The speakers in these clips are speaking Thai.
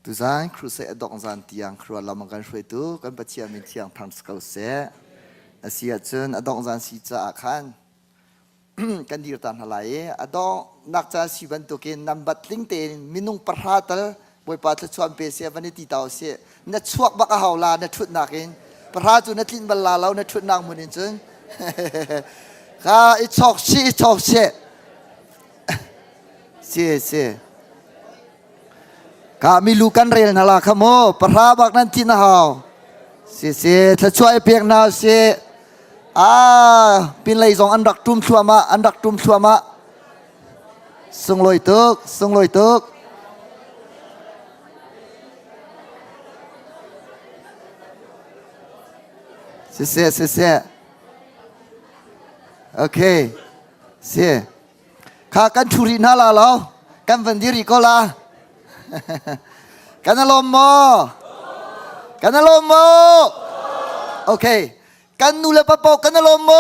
tu zanครูเสดอกจันที่ยังครัวเรามันกันช่วยตัวกันปัจจัยมีที่ยังทำสกัดเสียเสียจนดอกจันสีจะอาคันกันดีตันหลายดอกนักจะสิบันตุกินนำบัตรลิงเตนมินุงประหารบอยปัตชวนเปเสียวันนี้ตีเตาเสียนัดชวกบักฮาวลานัดชุดนักเองประหารจุนัดลินบัลลาเรานัดชุดนักมุนินจนข้าอิชอกชีชอกเสียเสียkami lukan rel nala kamo perhabak nanti nahau siถ้าช่วยเพียงนาsi pin lay zong andak tum suama sung loi tuk si okay siข้ากันชุรินาลาเรากันวันดีริโกลากันอารมณ์โมโอเคกันนูเลปะโปกันอารมณ์โม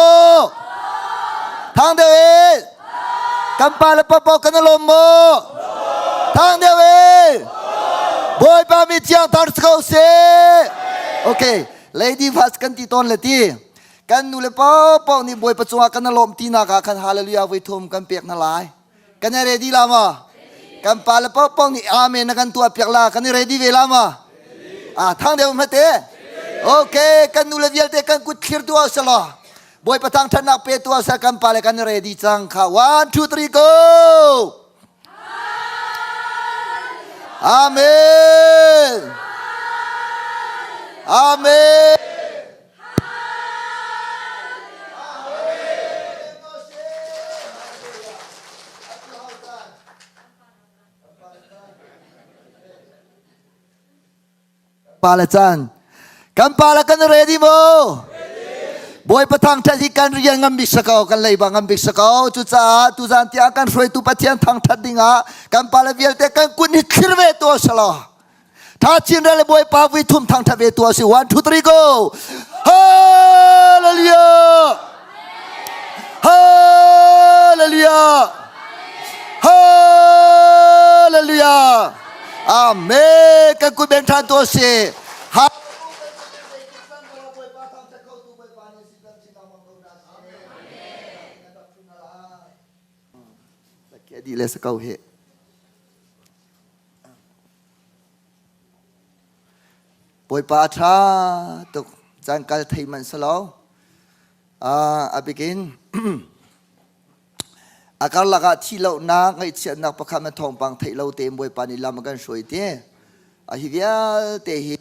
ทางเดียวเองกันปาเลปะโปกันอารมณ์โมทางเดียวเองบอยปามิเจียงทางสกาวเซโอเคเลดี้ฟัสกันที่ต้นเลยที่กันนูเลปะโปนี่บอยประจวบกันอารมณ์ที่นักกันฮาเลลูยาไว้ทุ่มกันเปียกนั่นลายกันเรดี้ลามากันปาลปะปองนี่อาเมนกันตัวเปียกลากันนี่ ready เวลามาทางเดียวมาเตะโอเคกันนูเลเวลเตะกันกุดคิรตัวสลอบอยประทังธนักเปตัวสักกันปาลกัน ready จังค่ะ 1 2 3 go อาเมนอาเมนปาลจันกันปาลกัน ready โมบอยประทังทันที่การเรียนงำบิสกาวกันเลยบางงำบิสกาวจุจ้าตุจันที่อาการช่วยตุปัจจัยทางทัดดิ่งกันปาลเวียลเตกันกุนิคิรเวตัวสลาถ้าจินเรลบอยปาวิทุมทางทัดเวตัวสิ1 2 3 go ฮาเลลูยาฮาเลลูยาฮาเลลูยาอาเมนกันกุเบนทานตัวเสียฮะแค่ดีเลยสักเอาเหตุปวยปาชาตุกจังการไทยมันสลาวอาบิกินอาการลักที่เรานักไอ้เชียนักประคำมันทองปังไทยเราเต็มบวยปานิลามันกันสวยเตี้ยฮิวาเตหิ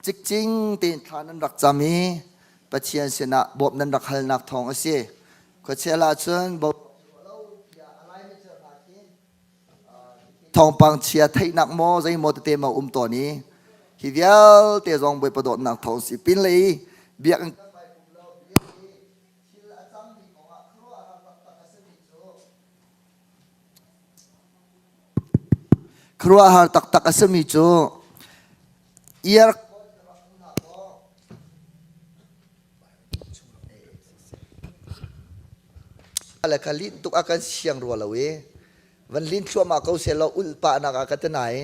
จริงๆตีนทานันรักจามีปัจเจียนเสนาบบนันรักฮัลนักทองเสียก็เชลาชนบบทองปังเชียไทยนักโมใจโมเตมาตัวนี้ฮิวาเตจงบวยประดนักทองสิปินเลยเบียกครัวหาตักอสมิจูเอียร์อะไรกันลิ้นตุกอาการเสียงรัวละเววันลิ้นชัวมาเขาเสียเราอุลปานักอาการตนาย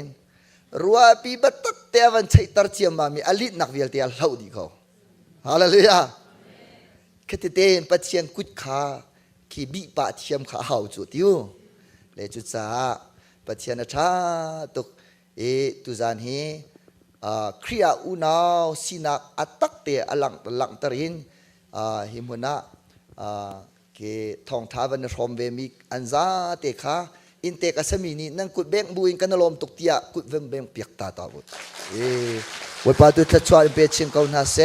รัวปีบัตตักเตวันใช้ตรเจียมมามีอลินักเวียลเตียเล่าดีเขาฮาเลลูยาแค่เตนปัจเจียนกุดขาขีบีปะเทียมขาเห่าจุดอยู่เลยจุดจ้าปัจเจียนชาตุกตุจานฮีเครียอุณาวสินักอัตักเตอลังตรินหิมุนะเกทองท้าวันรอมเวมิอันซาเตขาอินเตกัสมินีนั่งกุดเบงบุญกันลมตุกเตียกุดเวงเบงเปียกตาตาบุตรวันปัจจุบันชวนเป็นชิงเขาหน้าเส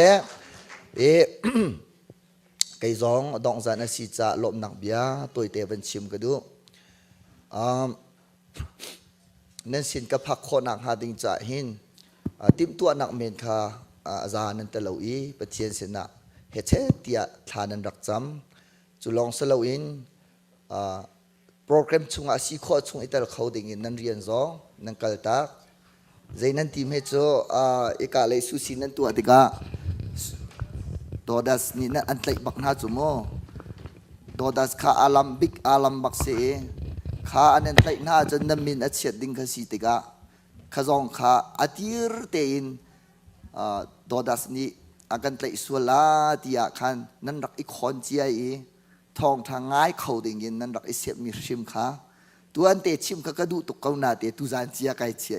ไก่ซองดองจานสิจ่าลมหนักเบียตัวเตวันชิมกันดูนั่นสินกับพักคนนักหาดิงจ่าหินติมตัวนักเมนคาอาจารย์นั่นตะเลวีปะเทียนเสนาเหตุเตียทานันรักจำจุลองสลาวินโปรแกรมชุงอาศิโคชุงอิตาลเขาดิ่งนั่นเรียนซองนั่นกัลตากใจนั่นทีมเหตุเอกาเลยสุสินั่นตัวติกา Dodas ni na antlay bakna jumo. Dodas ka alam big alam bakse. ข้าอันนั้นไต่หน้าจนน้ำมินอัดเฉียดดิ้งขสิติกะข้าจงข้าอธิรเตินดอดัสนี้อากันไต่สวลาที่อาคันนั้นรักอีกคนเจียทองทางง่ายเขาดิ่งยินนั้นรักอีเสียมีชิมข้าตัวอันเตชิมข้ากระดูตุกเขาหน้าเตตุจานเจียไกเจีย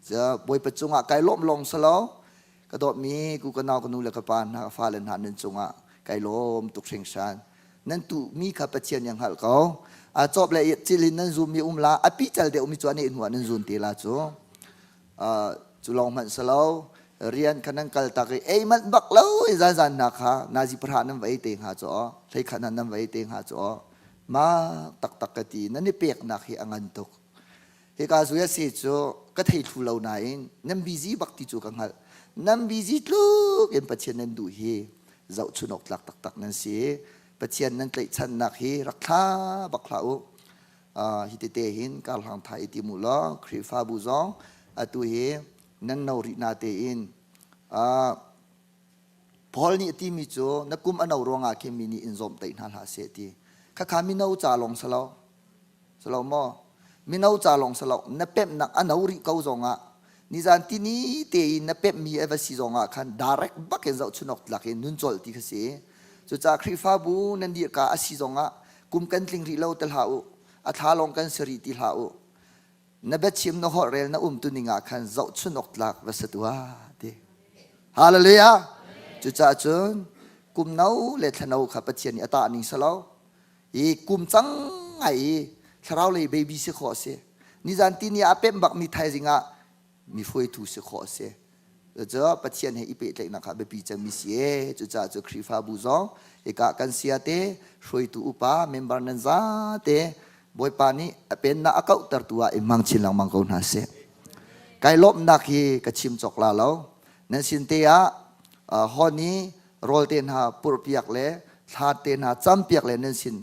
จะบอยประจุงะไกล้มลงสลาวกระโดดมีกูก็นาวกันนูเลกปานหาฟ้าเลนหันนินจงะไกล้มตุกเชิงชันนั่นตุมีข้าพเจ้ายังหัลเขาจบเลยจิลินนั่นซูมีลาอภิจัลเดอุมิจวนีอินหัวนั่นซูนตีลาจูจุลองมันสลาวเรียนขนังกัลตากมันบักเล่าจานนักฮะนาจิพระนั่นไว้เตงหาจ้อใช้ขนาดนั้นไว้เตงหาจ้อมาตักกตีนั่นนี่เปียกนักเฮอันตุกเฮกาสุยาเสียจูก็ไทยทุเลาหน่อยนั่นบิซีบักติจูกังหัลนั่นบิซีลูกเอ็นปัจเจนันดูเฮเจ้าชุนกตักนั่นเสียปัจเจนันไตชันนักเฮรักข้าบักเล่าฮิตเตหินการทางไทยติมุลครีฟาบูซองตัวเฮนั่นนาวรินาเตอินพอลนี่ที่มีโจนักกุมอันเอารองอาเคมินีอินซอมเตอินฮัลฮาเสตีข้าขามินเอาจ่าลงสลาวมอมินเอาจ่าลงสลาวนับเป็มนักอันเอาริเกาจงอ่ะนิจานที่นี้เตอินนับเป็มมีเอเวซีจงอ่ะคัน direct บักเอ็นเจ้าชุนกหลักเอ็นนุนจอลที่เขาเสียจุดจากคริฟาบูนั่นดีกาอาศิจงอ่ะกุมกันลิงริเลาตลาอูอัฐาลงกันสรีติลาอูนับชิมนหอเรลนัตุนิงาคันเจ้าชุนกหลักวัสดุว่าเดฮาเลลูยาจุดจากจนกุมนาเลทนาขับปัจเจนิอัตานิสลาวอีกุมจังไงชราวเลยเบบี้สิขอเสียนิจันที่นี่อาเป็มบักมีไทยจิงะมีฟอยทูสิขอเสียเจ้าปัจเจนให้อีเป็ดเล็กนะครับเบบี้จะมีเสียจุดจากคริฟาบูซองเอกากันเสียเตฟอยทูอุปาเมมเบอร์นันซาเตบอยปานี่เป็นนักเก่าตัดตัวเอ็มมังชินลังมังกรนาเสไกลลบนักฮีกระชิมจกลาแล้วนั่นสินเตียฮอนี้โรลเตนหาปุรเปียกเล่ทาเตนหาจำเปียกเล่นั่นสิน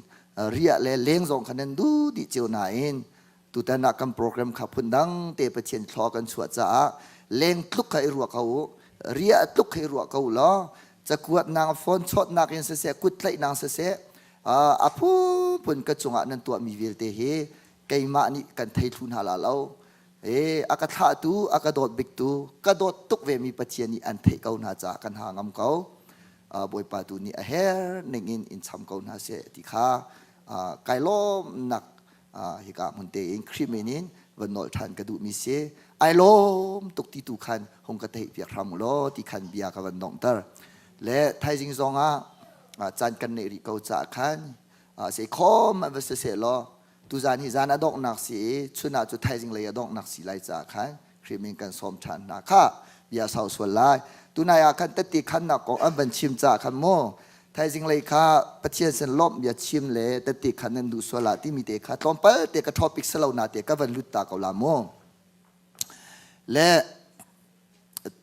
เรียเล่เลี้ยงส่งคะแนนดูดิเจียวนาอินตุแต่นักการโปรแกรมขับพุ่นดังเตปเชียนทอกันสวดจ้าเลี้ยงทุกใครรัวเขาเรียทุกใครรัวเขาล้อจะกวดนางฟอนชดนักอินเสกุดไหลนางเสอาผู้ปุ่นกระจงนั้นตัวมีวิลเตเฮไกมานี่กันไทยทุนหาลาเราอากาศตูอากาศโดดบิกตูกระโดดตุกเวมีปัจเจียนี่อันเทเกาหน้าจากกันหางำเขาบอยปาตูนี่เฮร์นิ่งอินทำเกาหน้าเสียที่ข้าไกลล้มหนักฮิกามันเตอินคริมินินวันนอลทันกระดูมีเสียไอล้มตุกที่ตุคันหงกระเทยเปียกรำล้อที่คันเบียกับวันนองเตอร์และไทยจิงซองจันกันเนริเกาจากขันเสียคอมมันเสียล้อตุจานิจานาดอกนักสีชุนาจุไทยจิงเลยดอกนักสีไลจากขันครีมินกันสมชันนักข้าเบียสาวส่วนไลตุนายขันตัดติขันนักของอันบันชิมจากขันโมไทยจิงเลยข้าปัจเจียนเส้นลมเบียชิมเลยตัดติขันนั้นดูส่วนละที่มีเตะข้าตอนเปิดเตะกระทบปิกสลาวนาเตะก็วันลุตตาเกาลาโมและ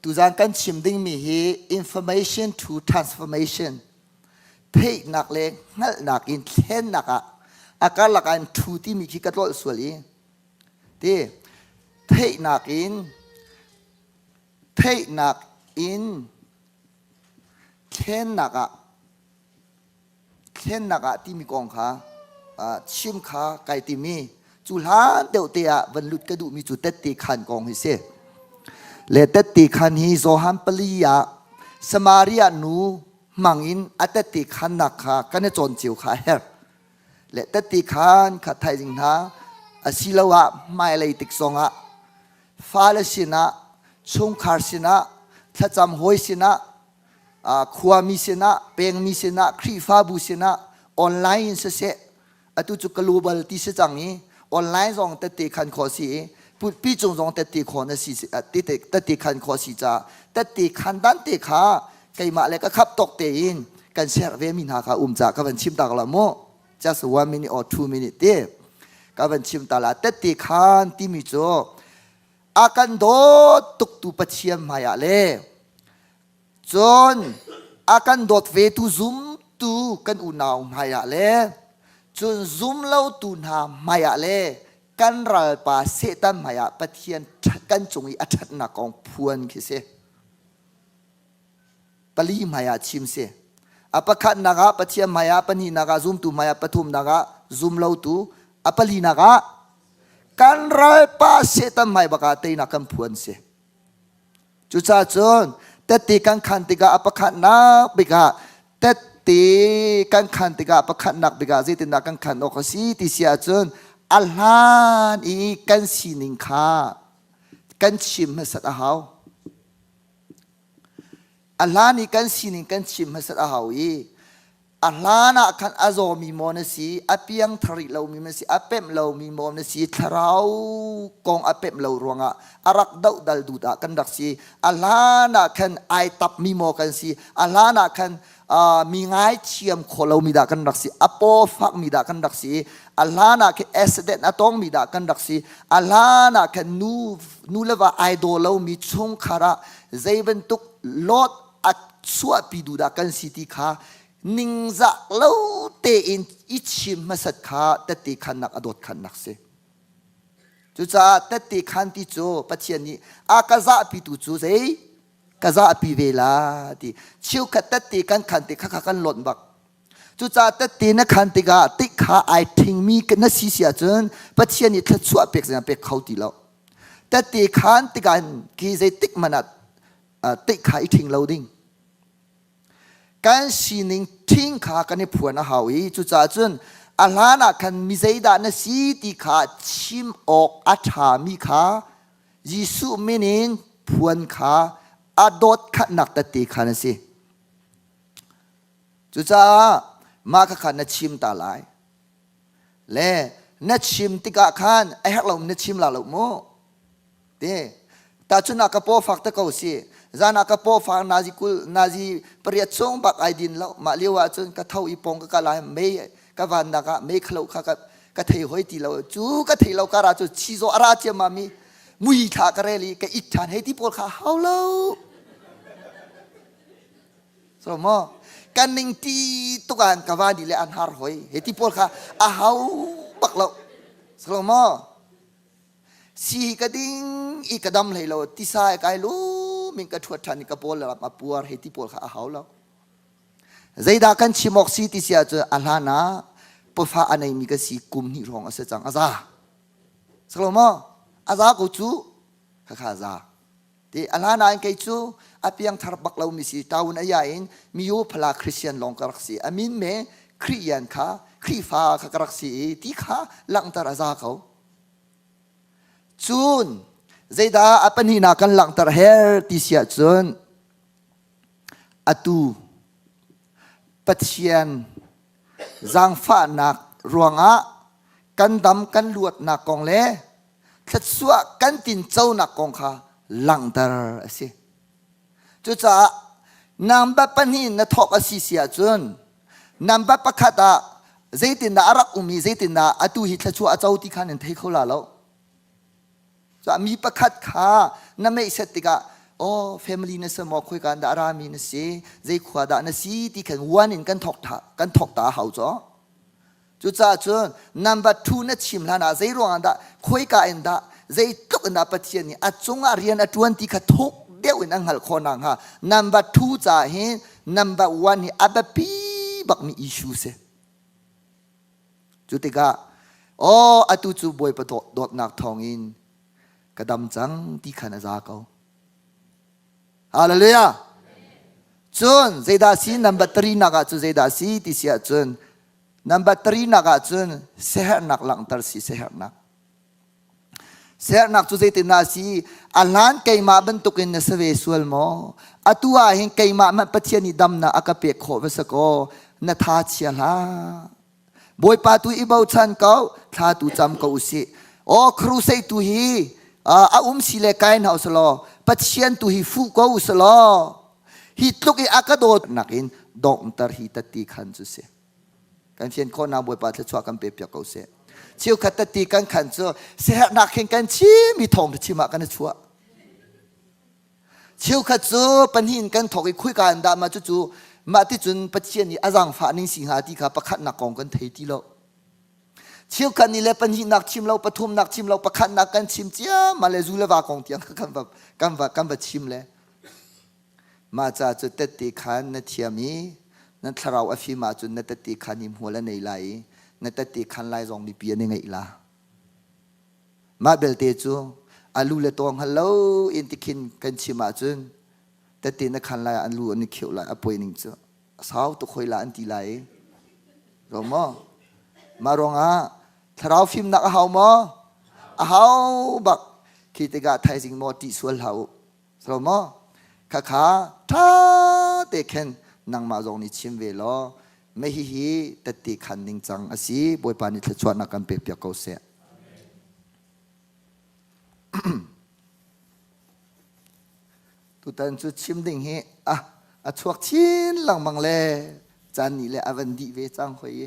ตุจานกันชิมดิ้งมีฮี information to transformationเทนักเลงนักนักอินเทนนักอาการหลักอันทูที่มีคิดกระโดดส่วนนี้ที่เทนักอินเทนักอินเทนนักที่มีกองขาชิมขาไก่ที่มีจุลาเดียวเตียวันลุดกระดูมีจุดเตติขันกองให้เสียเลเตติขันฮีโซฮัมปลียาสมาริยานูมังอินอัตติขันนักขากันจนจิวขาเฮร์และตัติขันขัดไทยจิงท่าอาศิลวะไม่เลยติกสงะฟาเลสินะชุงคาร์สินะทัจำหอยสินะขวามีสินะเปงมีสินะครีฟาบูสินะออนไลน์เสอตุจุกลูบัลที่เสจังนี้ออนไลน์ส่งตัติขันขอสีพูดพี่จงส่งตัติขอนสีตัติขันขอสีจ้าตัติขันดันติขาไก่มาเลยก็ขับตกเตยินกันเชร์เวมินาคาจากกับวันชิมตากละโม just 1 minute or 2 minutes เดียกับวันชิมตาลาเตติขันที่มีโจอากันโดตุกตุปัจเจียมมายาเลจนอากันโดดเวตุซุมตุกันอุณาวมายาเลจนซุมเล่าตุนามายาเลกันรัลปาเซตันมายาปะเทียนกันจงอีอัจฉริยะของพวนคิเซปลีมายาชิมเซอปะขัดนักปะเทียมมายาปนีนักซุมตุมายาปทุมนักซุมเล่าตุ อปลีนักะกันไรป้าเสตัมไม่บักาเตนักกันพวนเสจุดจ้าจนแต่ตีกันขันติกาอปขันนักบิกาแต่ตีกันขันติกาอปขันนักบิกาจิตินักกันขันโอคสีติเสียจนอัลลานีกันสินิงคากันชิมให้สัตว์เอาอัลลานีกันสินิงกันชิมให้สัตว์เอาอีอัลลานะคันอาโซมีโมนสีอเปียงทริเรามีมันสีอเปมเรามีโมนสีทราวกองอเปมเรารวงอ่ะอารักดาวดัลดูดากันดักสีอัลลานะคันไอตับมีโมกันสีอัลลานะคันมีง่ายเชียมโคเรามีดากันดักสีอโปฟักมีดากันดักสีอัลลานะคันเอสเดนอะตองมีดากันดักสีอัลลานะคันนูเลวาไอดอลเรามีชงคาระใจเป็นตุกลอดอัดสวดปีดูดากันสีติขานิงจะเล่าเตอินอิชิมมาสัตขาแต่ตีขันนักอดขันนักเสจุจ้าแต่ตีขันที่โจปัจเจนี้อากาซาปิตุจูเซกาซาปิเวลาที่ชิวขัดแต่ตีกันขันติข้ากันหล่นบักจุจ้าแต่ตีนักขันติกาติขาไอทิ้งมีกันนักสิเสียจนปัจเจนี้ทัดสวดเป็กเสียเป็กเขาตีแล้วแต่ตีขันติกันกีเซติกมันติขาไอทิ้งเราดิ้งการสินิงทิ้งขากันในผัวนะฮาวีจุจ้าจนอัลลานะคันมิเซดานะสีติขาชิมออกอัฐามีขายิสุมินินพวนขาอดดขันนักตติขานะสิจุจ้ามาขันนะชิมตาลายเล่นะชิมติกาขันไอ้ฮักเรานะชิมลาเราโมเด้ตาจุนักกระโปฟักตะเขาสิจานักกระโปฟังนาจีเปรียบชงบักไอดินแล้วมาเลี้ยวจนกระเท่าอีปงก็ลายไม่กวันนักไม่ขลุ่ขกระเทยหอยตีเราจูกระเทยเราการาจูชีโซอาราเจมามีมุยขากระเรลีกอิจฉาให้ที่ปวดขาเฮาเราสมมติกันนิ่งตีตุกันกวันดีเลยอันหาหอยให้ที่ปวดขาอาเฮาบักเราสมมติสีกระดิ่งอีกระดำเลยเราที่สายกายรู้มิงกระทวดทันกระโปรงเรามาปัวให้ที่ปวดขาเขาแล้วใจดากันชิมอกสีที่เสียจะอัลลานะปะฟ้าอันไหนมีกสีกุมนี่รองอาเสจังอาซาสโลมอาซากูจูข้าข้าซาที่อัลลานะอันเกจูอาเปียงทาร์บักเรามีสีตาวนอายาอินมีอยู่พลาคริสเตียนลองกรักสีอามินเมคริยันข้าคริฟ้าข้ากรักสีที่ข้าหลังตาอาซาเขาจูนใจดาอปันหินากันหลังตาเฮร์ติเสียจนอตูปัจเจียนจังฟ้านักรวงะกันดำกันลวดนักกองเล่ทัดสวะกันตินเจ้านักกองข้าหลังตาสิจุจ้านำแบบปันหินนัทอกสิเสียจนนำแบบประคตาใจตินดาอารักอุมีใจตินดาอตูหิทัดสวะเจ้าที่ขันเทเขาลาแล้วจะมีประคัดขานั่นไม่เสติกะโอ้แฟมิลี่นั่นสมองคุยกันดารามีนั่นสิใจขวาดานั่นสิที่ขันวันนี้กันถกตาเขาจ้ะจุดจ้าจนนัมเบอร์ทูนั่นชิมลานะใจรวงอันดาคุยกันดาใจตุกอันดาปัจเจนี่อาจงอาเรียนอาจวนที่ขัดทุกเดียวนังหัลคนนังฮะนัมเบอร์ทูจ้าเห็นนัมเบอร์วันนี่อาแบบปีบักมีอิชูเสจุดที่กะโอ้อาตุจูบอยปะโดดนักทองอินกระดำจังที่ขันอาซาเขาฮาเลลูยาจนเจดาซีนัมเบอร์ทรีนักจุเจดาซีที่เสียจนนัมเบอร์ทรีนักจนเสียนักหลังตรสีเสียนักจุเจตินาซีอัลลันเกยมาบรรทุกินเสเวสวลโมอตัวเห็นเกยมามันปัจเจนิดำนาอากาเปกโคเวสโกนาทาเชียลาบอยปาตุอีบ่าวชันเขาทาตุจำเขาสิโอ้ครูเซตุฮีอาสิเลกายนเอาสโลปัจเจียนตุฮิฟูก็อุสโลฮิตลุกอีอากาโดนักอินดองตร์ฮิตติขันจุเสกันเชียนคนนาบวยปัตชวกันเปียกเขาเสเชี่ยวขัดติกันขันจุเสียนักเห็นกันชิมีทองชิมากันชัวเชี่ยวขัดจุปัญหินกันถกอีคุยกันดามาจุมาที่จุนปัจเจียนนี่อาจังฟ้านิ่งสิงหาที่ข้าประคัดนักกองกันเทติโลเชี่ยวกันนี่แหละปัญหินักชิมเราปฐุมนักชิมเราประคันนักกันชิมเจ้ามาเลยจูเลวากองเตียงกันแบบชิมเลยมาจากจุดเตติขันนัทเทียมีนั่นถ้าเราอภิมาจุดนัทติขันยิมหัวละในไหล ในแต่ตีคันไล่จงดิเปียนยังไงล่ะมาเบลเตจูอาลูเลตองฮัลโหลอินติคินกันชิมาจุนแต่ตีนักคันไล่อาลูอันนี้เขียวไล่อป่วยนิ่งจูสาวตุคอยละอันตีไล่รอมอมารองถ้าเราฟิล์มนักเฮามอเฮาบักคิดกะไทยสิงมอติสวลเฮารอมอข้าท่าเตเคนนังมาจงนิชิมเวลอไม่ฮีแต่ตีคันนิ่งจังอาศัยบอยปานิทชวนนักกันเปียกเกาเสียตุตันจุดชิมดิ่งเฮชวกชินหลังบังเลจานนี่แหละอวันดีเวจังหอย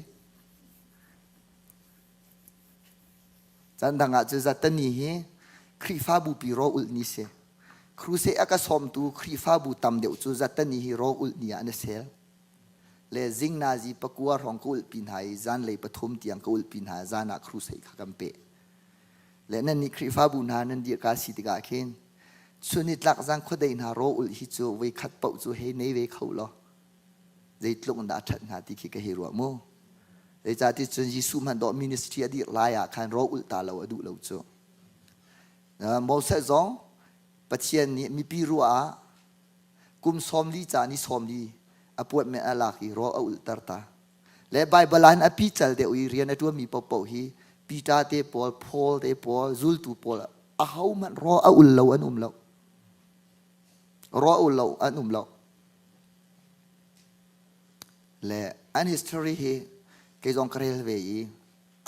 จานดังอาจจะจัดตันนี่เฮครีฟ้าบุปีโรอุลนิเซครูเซอากาสอมตูครีฟ้าบุตำเดียวจุจัดตันนี่เฮโรอุลนี่อันเซลเลซิงนาจีปะกัวรองกุลปินหายจานเลยปฐมเตียงกุลปินหายจานักครูเซขกัมเปและนั่นนี่ครีฟ้าบุนานันเดียกาสิตกาเคนส่วนนี้หลักจังคนเดินหาโรอุลฮิจูไว้ขัดเป่าจูเฮในเวเขาล้อใจตลงด่าชัดงาที่คิดกับเฮรัวโมใจจ่าที่จนยิสุมันดอมินิสทรีอดีลายคันโรอุลตาเราดูเราจูโมเสสจงปัจเจียนนี้มีปีรัวกุมสอมลีจานิสอมลีอปวดเมอลาคีโรอุลตาร์ตาและไบเบิลอันอภิจัลเดอุยเรียนตัวมีปปฮีปีตาเตปอลพอลเตปอลซุลตูปอลเอามันรออุลเราอันเรารออุลเราอันเราและอัน history เฮเกจงกระเรลเวีย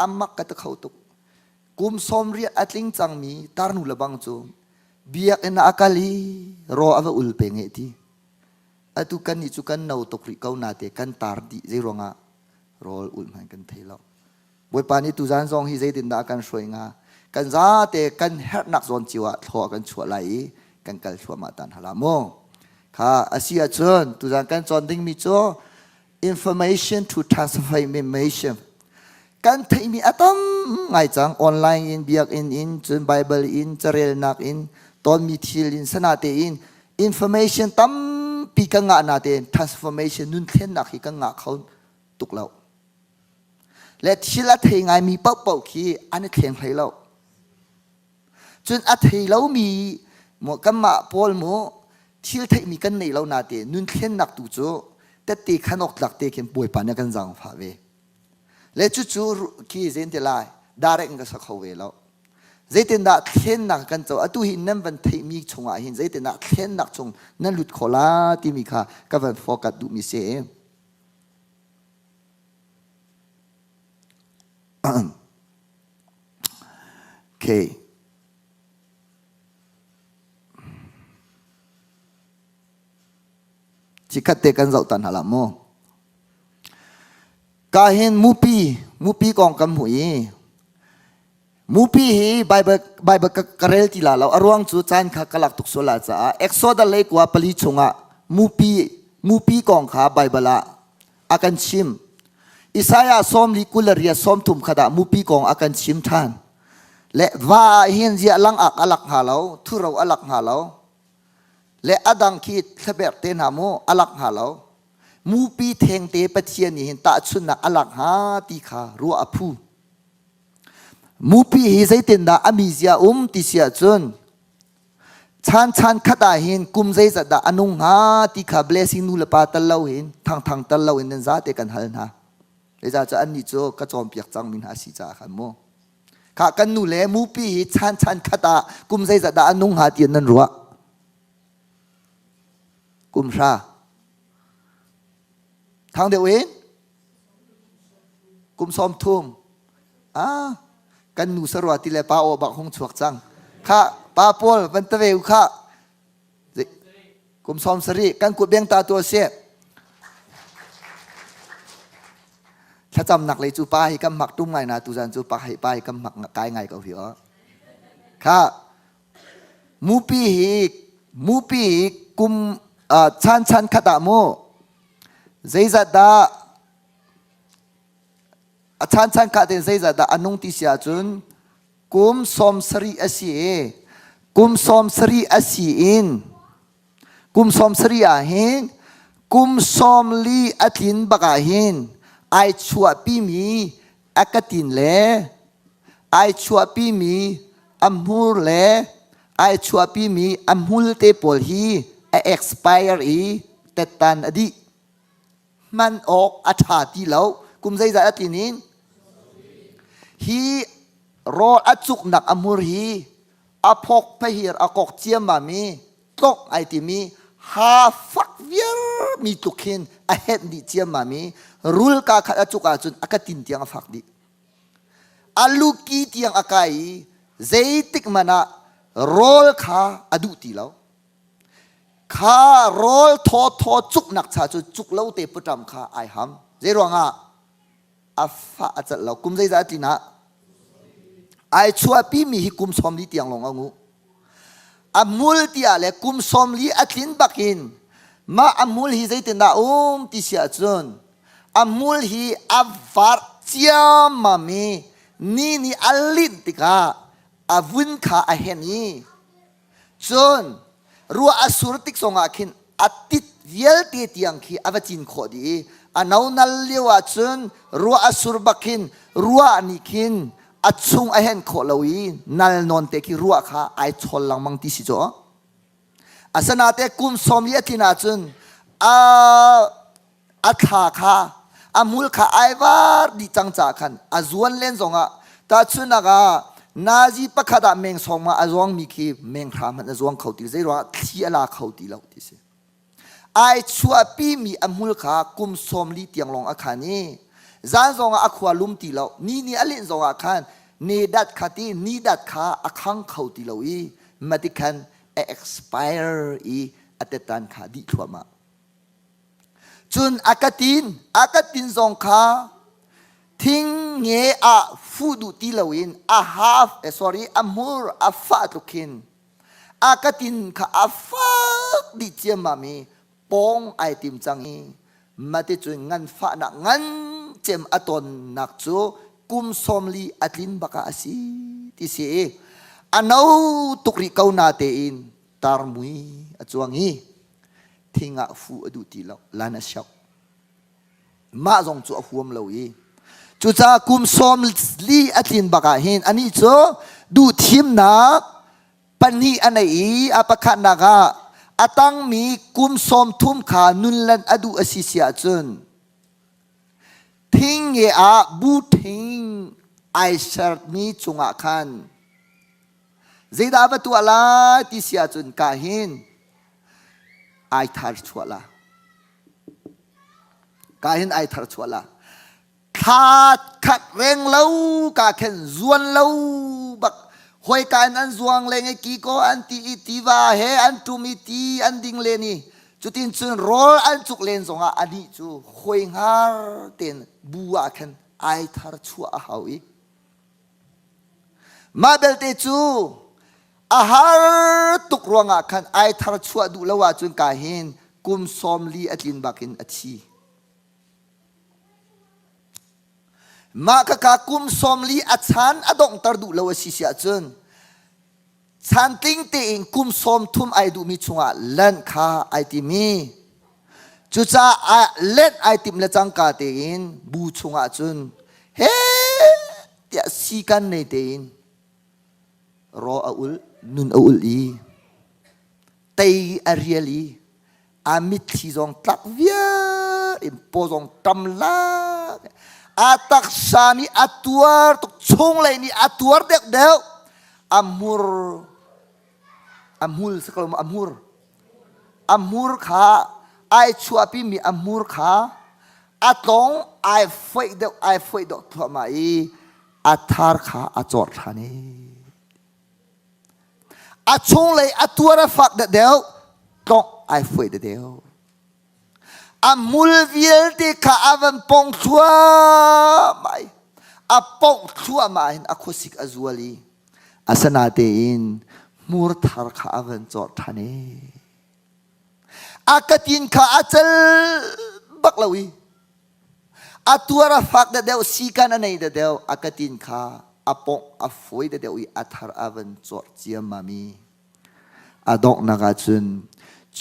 อามักกะตะเขาตุกกุมสมเรียอัดลิงจังมีตาร์นุลบังจูเบียกเอ็นอากาลีรอเอาอุลเปงเอทีอตุกันนิจุกันนาตุกริกาวนาเตกันตาร์ดีเจรองารออุลมันกันเทลาบวยปานิตุจานซองฮิเจตินดากันสวยงากันซาเตกันเฮดนักซอนจิวะทอกันชัวไหลกันกัลชัวมาตันฮาลาโมค่ะอาเซียเชิญตุจานกันจอนดิ้งมิโจ information to transformation กันที่มีอาตมไงจังออนไลน์อินเบียกอินจนไบเบิลอินจะเรียนนักอินตอนมีทีลินสนาเตอิน information ตั้มปีกังงานาเต transformation นุ่นเทียนนักที่กังงาเขาตุกเราและที่ละเทงไงมีเป้าเป้าขี้อันนี้เทียงให้เราจนอัฐิเรามีหมวกกันมาพอลหมวที่เทมีกันในเรานาเตนุ่นเทียนนักตุจูแต่ตีขนกหลักเตเข็มป่วยปานกันจังฟ้าเวและจู่ๆขี้เซนเทลายดาร์เองก็สักเขาเวแล้วเจตินดาเทียนนักกันเจ้าอตุหินนั่นเป็นเทมีชงอาหินเจตินดาเทียนนักชงนั่นหลุดขอลาที่มีค่ะก็เป็นโฟกัสดูมิเซโอเคจิคัดเตกันเจ้าตันหาลามโมกาเห็นมูปีกองกำหุยมูปีฮีใบกระเรลติลาเราอรวงจูจานขากลักตุกโซลาจ้าเอ็กโซดาเล็กว่าปลีชงะมูปีกองขาใบบลาอากันชิมอิสายาสอมลิกุลเรียสอมทุมขดามูปีกองอากันชิมท่านและว่าเห็นเสียลังอักอลักหาเราทุเราอลักหาเราและอดังคิดทเบเตนาโมอลักหาเรามูปีเทงเตปเทียนี่เห็นตาชุนนักอลักหาติขารัวอภูมูปีฮิใจเต็นดาอมิเซียติเสียจนชันขดาเห็นกุมใจจัดดาอนุงหาติขาเบลสิงนูเลปาตะเลาเห็นทางตะเลาเห็นนั่นซาเตกันหันหาเดี๋ยวจะอันนี้โจกระจอมเปียกจังมินหาสิจ่าขันโมข้ากันนูเลมูปีชันขดากุมใจจัดดาอนุงหาเตียนนั่นรัวกุมชาทางเดียวเองกุมซอมทุ่มกันนูสรวติเลป้าโอบักหงชวกจังข้าป้าปอลวันตะเววข้ากุมซอมสรีกันกุดเบียงตาตัวเสียถ้าจำหนักเลยจูป้าให้กำหมักตุ้มไงนะตูจันจูป้าให้ป้าให้กำหมักกายไงก็เหี่ยวข้ามูปีกุมชันขดาโมใจจัดดาชันขดาใจจัดดาอนุงติเสียจุนกุมสมสรีอาศีกุมสมสรีอาศีอินกุมสมสรีอาหินกุมสมลีอาทินบักอาหินไอชัวปีมี อากตินเลไอชัวปีมีอัมฮูเลไอชัวปีมีอัมฮูลเตปอลฮีไอ expire อีแต่ตันอดีมันออกอาชาติแล้วกุมใจจะอตินินฮีรออัจุกนักอัมฮูฮีอพกพฮีรอกอกเจียมมามีตกไอติมีฮาฟักเวียร์มีตุกินอเฮดดิเจียมมามีรูลกาขัดอัจุกอาจุนอากตินเตียงฟักดิอาลูกีเตียงอากายเจติกมานะโรลขาอดุตีแล้วขาโรลทอทอจุกนักชาจุจุกเล่าเตปจำขาไอฮัมเจรวงะอาฟาจัดเรากุมใจจะตินะไอชัวปีมีฮิกุมสมลีเตียงลงงูอามูลที่อะไรกุมสมลีอัตินบักินมาอามูลฮิใจตินะติเสียจุนอามูลฮิอัฟฟาร์เจียมามีนี่อัลลินติกาอาวุนขาอาเฮนีจนรัวอสุรติกสงอาคินอติดเยลเตียงคีอวจินขอดีอันเอานัลเลียวจนรัวอสุรบักินรัวอันิคินอัดซุงอาเฮนขอลาวีนัลนนเตคิรัวขาไอชอลลังมังติสิจ่ออาสนาเตกุมสมยตินาจนอัฐาขาอามูลขาไอวาร์ดิจังจากขันอาจวนเล่นสงอาตาชุนกานาจีปะขดาเมงสองมาอาจวงมีคีเมงพรามันอาจวงเขาตีใจว่าที่อะไรเขาตีเราที่สิไอชัวปีมีอามูลขากุมสมลีเตียงลงอาคานีจานสงอาขวาลุมตีเรานี่อลินสงอาคันเนดัดขาตีนี่ดัดขาอาคังเขาตีเราอีมาติคันexpire อีอัตตันขาดิชัวมาจุนอากาตินสงขาทิ้งเงอาฟูดูตีลาวินอาฮาฟsorry อามูร์อาฟาตุกินอากาตินข้าอาฟากดิเจียมามีปองไอติมจังฮีมาติจุนงันฟ้านักงันเจมอตอนนักจูกุมสมลีอัตลินบักอาศีที่เสียอันเอาตุกริกาวนาเตอินตารมุยอจวงฮีทิ้งอาฟูอดูตีลาลานาชาวมาจงจูอาฟูมลาวีจุจ้ากุมสมลีอัตลินบักอาหินอันนี้จูดูทีมนักปัญหีอันไหนอาปะขันนักอาตังมีกุมสมทุ่มขานุนลันอดูอสิเสียจนทิ้งเอบูทิ้งไอชัดมีจุงอาคันเจดาบตัวละที่เสียจนกาหินไอทาร์ชัวละกาหินไอทาร์ชัวละขาดขัดเร่งเล่ากาเข็นจวนเล่าบักหอยการอันจวงเลงไอกีโกอันตีอิติวาเฮอันตุมิตีอันดิงเลนี่จุดที่จุนโรลอันจุกเลนสงอันนี้จูหอยหาร์เต็นบัวเข็นไอทาร์ชัวหาวิมาเบลเตจูอาหารตุกรวงเข็นไอทาร์ชัวดูละว่าจุนกาเห็นกุมสมลีอัดลินบักินอัดชีมาคกากุมสมลีอัดฉันอดงตรดูละว่าสิเสียจนฉันติงเตงกุมสมทุมไอดูมีชงะเล่นคาไอติมีจุจ้าเล่นไอติมละจังกาเตงบูชงะจนเฮ้เดียสีกันในเตงรออุลนุนอุลอีเตยอารียลีอามิที่จงตักเวียอิมโปจงตำลาอาตักสานีอัตวาร์ตุกชงเลยนี่อัตวาร์เด็กเดียวอามูลสกลมอามูร์ขาไอชัวปีมีอามูร์ขาอาตงไอไฟเดอกทั่วมาอีอาทาร์ขาอาจอดทันีอาชงเลยอาตัวระฟักเดียวต้องไอไฟเดียวอามูลวิลที่ข้าวันปองชัวไม่อาปองชัวไม่อาคุสิกอาจวลีอาสนาเตอินมูร์ทาร์ข้าวันจอดทันีอากาตินข้าอาจจะบักลาวีอาตัวระฟักเดียวสีกันอันไหนเดียวอากาตินข้าอาปองอาไฟเดียวอาทาร์อาวันจอดเจียมามีอาดอกนักจุน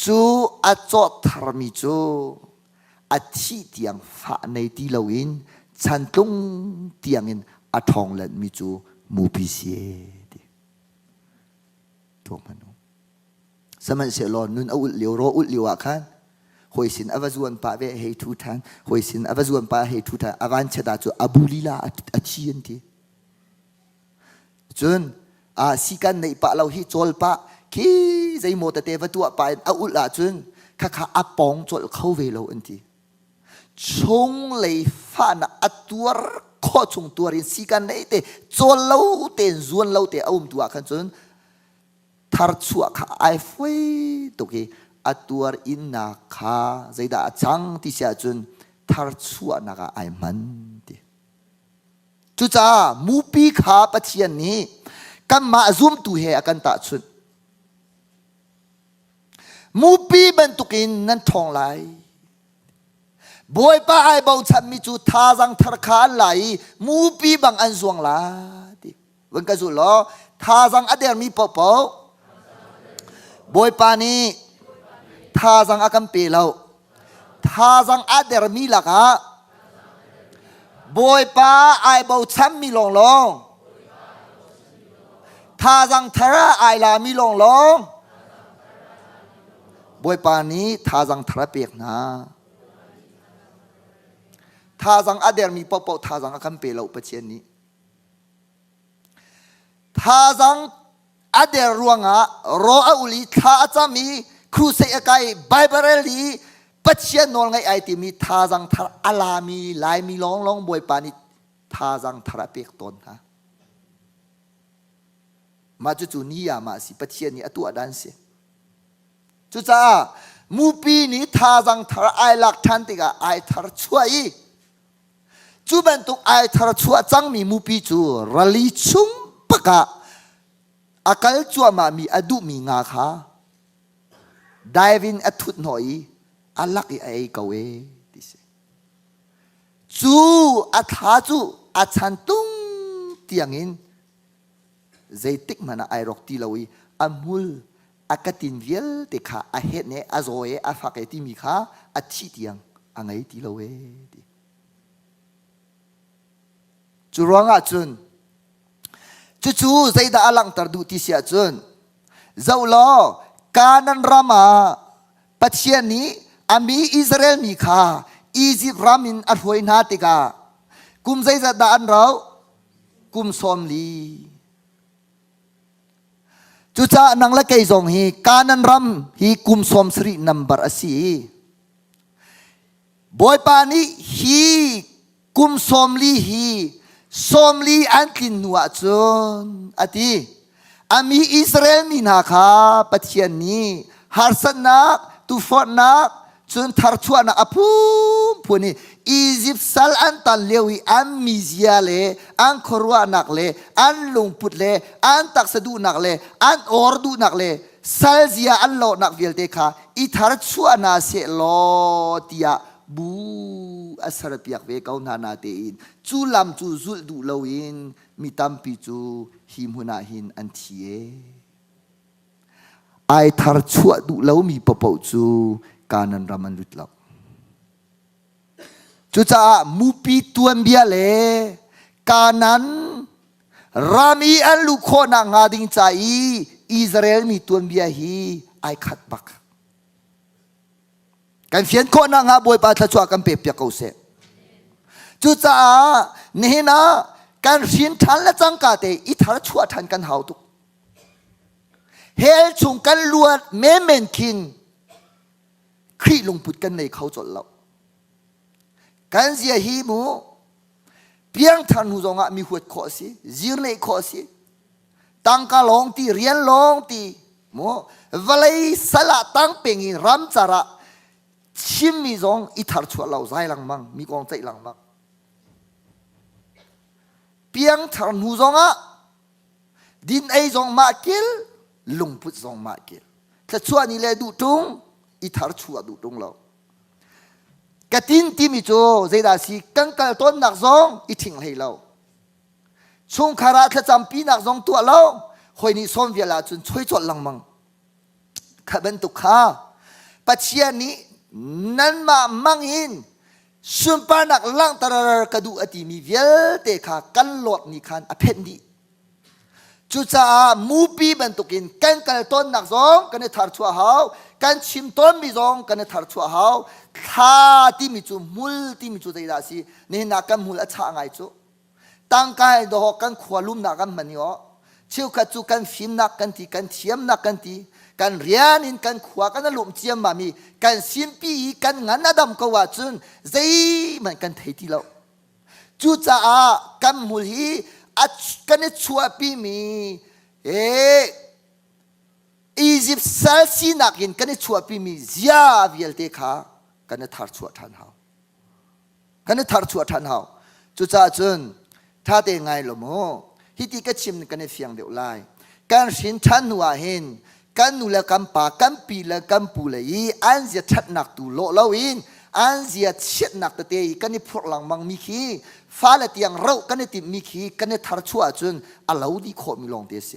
จูอาจอดทาร์มิจูอาที่เตียงฟ้าในที่เราอิน ฉันต้องเตียงอินอาทองเล่นมิจูมูพิเศษตัวมันสมัยเสลอนนุนอุดเลียวรออุดเลียวอ่ะคันหอยสินอวาจวนป้าเวเฮทุทันหอยสินอวาจวนป้าเฮทุทันอาวันเชดาจูอบูลีลาอาชียันทีจนสิกันในป้าเราฮิจอลป้าคีใจโมตเตวตัวไปเอาอุดละจนข้าอาปองจอลเข้าเวลาอันทีชงเลยฟ้านะอัตัวข้อชงตัวเรียนสิกันในเตจอลเราเตนจวนเราเตเอาตัวขันจนทาร์ชัวข้าไอฟวยตุกีอัตัวอินนักข้าใจด่าจังที่เสียจนทาร์ชัวนักไอมันทีจุจ้ามูปีข้าปัจเจียนนี้กันมาซุ่มตัวเหตุกันตัดชุดมูปีบรรทุกินนั้นทองไหลบอยป้าไอ้บ่าวฉันมีจุดท่าจังทาร์คานไหลมูปีบางอันสวงไหลวันกันสุดล้อท่าจังอเดียร์มีปอบบ่อยป้านี้ท่าจังอากันเปล่าท่าจังอเดียร์มีหลักฮะบ่อยป้าไอ้บ่าวฉันมีลองท่าจังทาระไอ้ลามีลองบอยปานี้ท่าจังทระเปียกนะท่าจังอเดียร์มีปอปท่าจังอาคัมเปล่าปัจเจยนี้ท่าจังอเดียร์รวงะรออุลีท่าจะมีครูเสกไกไบเบิลลีปัจเจยนนไงไอติมีท่าจังทระอลามีลายมีลองบอยปานี้ท่าจังทระเปียกตนฮะมาจู่ๆนี้ยามาสิปัจเจยนี้ตัวดันเสียจุจ้ามูปีนี้ท่าจังทาร์ไอลักทันติกาไอทาร์ช่วยจูบันตุกไอทาร์ช่วยจังมีมูปีจูรลีชุมปะกะอาการจัวมามีอดุมีงาค่ะได้วินอทุดหน่อยอาลักไอเกวดิเสจูอาทาจูอาชันตุงเตียงอินใจติกมันไอรอกตีลาวีอามุลอากาตินเวลเด็กข้าอาเหตุเนี่ยอาโซเออาฟักเอติมีข้าอาชีเตียงอังไงตีละเวดิจุรวงอาจุนจู่ใจด่าอลังตรดูติเสียจุนเจ้าล้อกานันรามาปัจเจียนี้อามีอิสราเอลมีข้าอียิปต์รามินอัดหวยนาติกากุมใจจะด่าอันเรากุมสอมลีจุจ้านังละเกยจงฮีกานันรัมฮีกุมสมสรีนัมบาร์สีบอยปานีฮีกุมสมลีฮีสมลีอันกินนัวจุนอดีอามีอิสราเอลมีนาคาปัจเจียนี้ฮาร์สันนักตูฟอนนักจนทาร์ชัวนักอภูมิพูนี่อียิปต์สัลอันตันเลวีอันมิเซียเลอันครัวนักเลอันลุงพุดเลอันตักสะดูนักเลอันออร์ดูนักเลสัลเซียอันโลนักเวลเดคาอีทาร์ชัวนาเซโลติยาบูอัสระเปียกเวกเอานานาเตอินจูลำจูจุลดูเลวินมีตัมปิจูหิมหุนาหินอันเทียไอทาร์ชัวดูเลวมีปะปะจูกานันรามันรุดลับจุจ้ามูปีตัวเบียเลกานันรามีอันลูกคนนางาดิงใจอิสราเอลมีตัวเบียฮีไอขัดบักกันเฟียนคนนางาบวยปาทัชวากันเปียกเอาเสจุจ้าเนี่ยนะการเฟียนทันและจังกาเตอิทาร์ชัวทันกันหาวตุกเฮลชุงกันลวดเมเมนคินครีลงพุดกันในเขาจดเรากันเสียหิมูเพียงทันหูจงมีหัวข้อสิจีร์ในข้อสิตั้งกาลงตีเรียนลงตีโมวลัยสละตั้งเป็นรำจาระชิมมีจงอิทาร์ชัวเราใจหลังมังมีกองใจหลังมังเพียงทันหูจงดินไอจงมาเกลลงพุดจงมาเกลถ้าชัวนี่เลยดูตรงอิทาร์ชัวดูตรงเรากตินที่มีโจเจดาสีกังกัลต้นนักซองอิทิ้งให้เราช่วงคาราถ้าจำปีนักซองตัวเราคอยนี่ซ้อมเวลาจนช่วยจดหลังมังขับเป็นตุกขาปัจเจียนี้นั้นมามังอิน สุนปานักลังตระกระดูอติมีเวลเตขากันหลอดนิคันอเพนดีจุจ้ามูปีบรรทุกินกันกันต้นนักซองกันทาร์ชัวเฮากันชิมต้นมีซองกันทาร์ชัวเฮาท่าที่มีจูมุลที่มีจูใจดาสีนี่นักกันมุลอัชาไงจูตั้งกายดอกกันขวาลุ่มนักกันมันยอเชื่อขัดจูกันฟิมนักกันทีกันเทียมนักกันทีกันเรียนอินกันขวากันลุ่มเทียมมามีกันซิมปีกันงานนัดดำก็ว่าจุนใจมันกันเทียทีเราจูจ้ากันมุลฮีอัดกันชัวปีมีอียิปต์สัลซีนักอินกันชัวปีมีเสียวิลเตขากันทาร์ชัวทันเฮากันทาร์ชัวทันเฮาจุจ้าจุนถ้าเตงไงล่ะโมฮิติกชิมกันเฟียงเดียวไลกันสินทันหัวเห็นกันนูละกันปากันปีละกันปูเลยอันจะชัดหนักตูโลลาวินอันจะชัดหนักตะเตยกันนี่พวกหลังมังมีขี้ฟ้าละเตียงเรากันนี่ติมีขี้กันนี่ทาร์ชัวจุนอัลลอฮ์ดีขอมีลองเตเส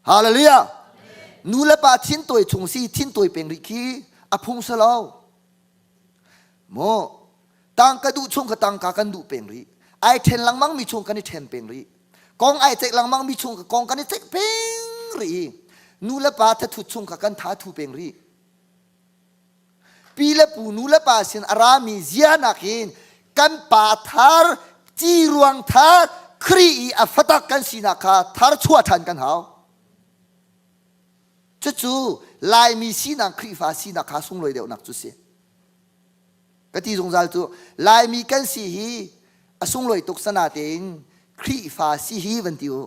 ฮาเลลูยานูละปาทิ้นตัวชงซีทิ้นตัวเป็นริคีอพุงสลาวโมตังกระดูชงกระตังกากันดูเป็นริไอเทนลังมังมีชงกันนี่เทนเป็นริกองไอเจกลังมังมีชงกับกองกันนี่เจกเป็นรินูละปาถ้าถูกชงกับกันท้าถูเป็นริปีละปูนูละปาสินอารามีเจียนักอินกันปาทาร์จีรวงทาร์ครีอัฟตักกันสินักาทาร์ชัวทันกันเฮาจู่ลายมีสีนังครีฟ้าสีนักขาส่งลอยเดียวนักจุเสียกติสงสารจู่ลายมีกันสีฮีส่งลอยตกสนาเต็งครีฟ้าสีฮีวันเดียว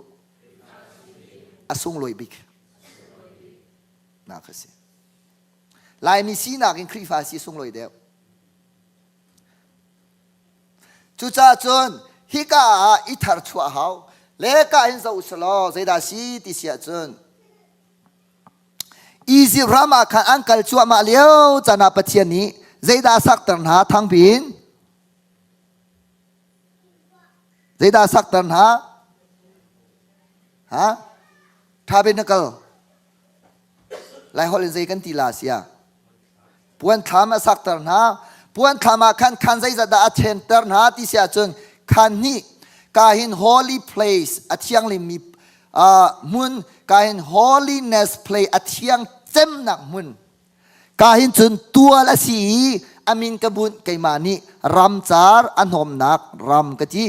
ส่งลอยบิกนักเสียลายมีสีนักอินครีฟ้าสีส่งลอยเดียวจู่จ้าจนฮิกาอิทาร์ชัวเฮาเล็กาอินซาอุสลอใจดาสีติเสียจนอียิปต์รามาขันอังกัลชัวมาเลี้ยวจะนับเทียนนี้ใจดาสักตันหาทางบินใจดาสักตันหาถ้าเป็นนักลไล่ฮอลเลนใจกันตีลาเสียปวนทามาสักตันหาปวนทามาขันใจจะได้เชนตันหาที่เสียจนขันนี้กาหิน holy place อัจฉริยะมีมุนกาหิน holiness place อัจฉริยะเต็มหนักมุนกาหินจนตัวละสีอามินกบุนไกมานีรำจาร์อันหอมนักรำกะจี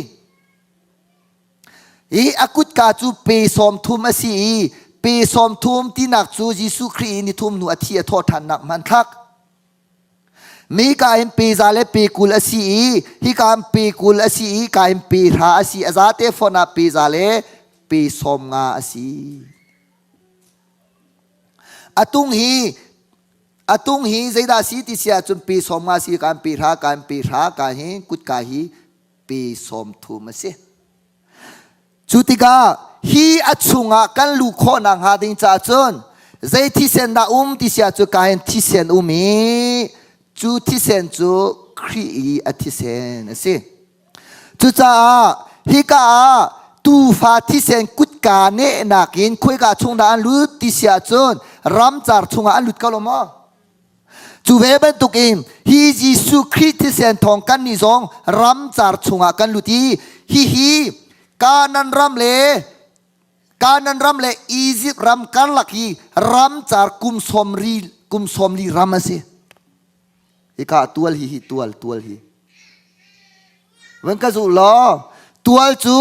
อากุดกาจูเปสอมทุมอสีเปสอมทุมที่นักจูยิสุครีนิทุมนูอธิโทษทันนักมันทักมีกาหินเปซาเลเปกุลอสีฮิกามเปกุลอสีกาหินเปราอสีอาซาเตฟนาเปซาเลเปสอมงาอสีอตุงฮีใจดาสีติเสียจนปีสมมาสีการปีราการฮีกุดกาฮีปีสมทุมเสจุติกาฮีอัจฉงะกันลูกขนังหาดิงจ่าจนใจที่เซนดาติเสียจุการที่เซนมีจุที่เซนจุครีอัติเซนเสจุจ้าฮีกาตูฟาที่เซนกุดกาเนนักินคุยกาชงดานลุติเสียจนรำจาร์ชงอันลุดกลมาจูเวบันตุกิมฮียิสุคริสต์เซนทองกันนิซองรำจาร์ชงกันลุตีฮีกานันรำเลอียิปต์รำกันลักฮีรำจาร์กุมสมลีรำมาเสอีกาตัวฮีวันกะจุลอตัวจู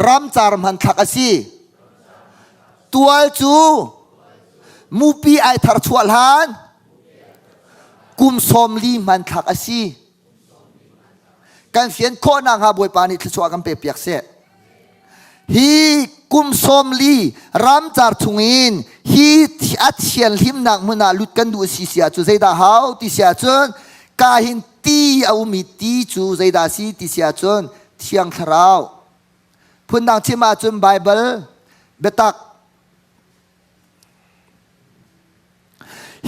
รำจาร์มันทักอสีตัวจูมูปีไอทาร์ชัวลานกุมสมลีมันทักอสีการเขียนโคนางหาบวยปานิทชัวกันเปียกเสฮีกุมสมลีรำจาร์ทุงินฮีอัดเชียนลิมนักมุนาลุดกันดูสีเสียจูใจดาฮาวติเสียจนกาหินตีเอามีตีจูใจดาสีติเสียจนเทียงทราวพูนดังที่มาจนไบเบิลเบตัก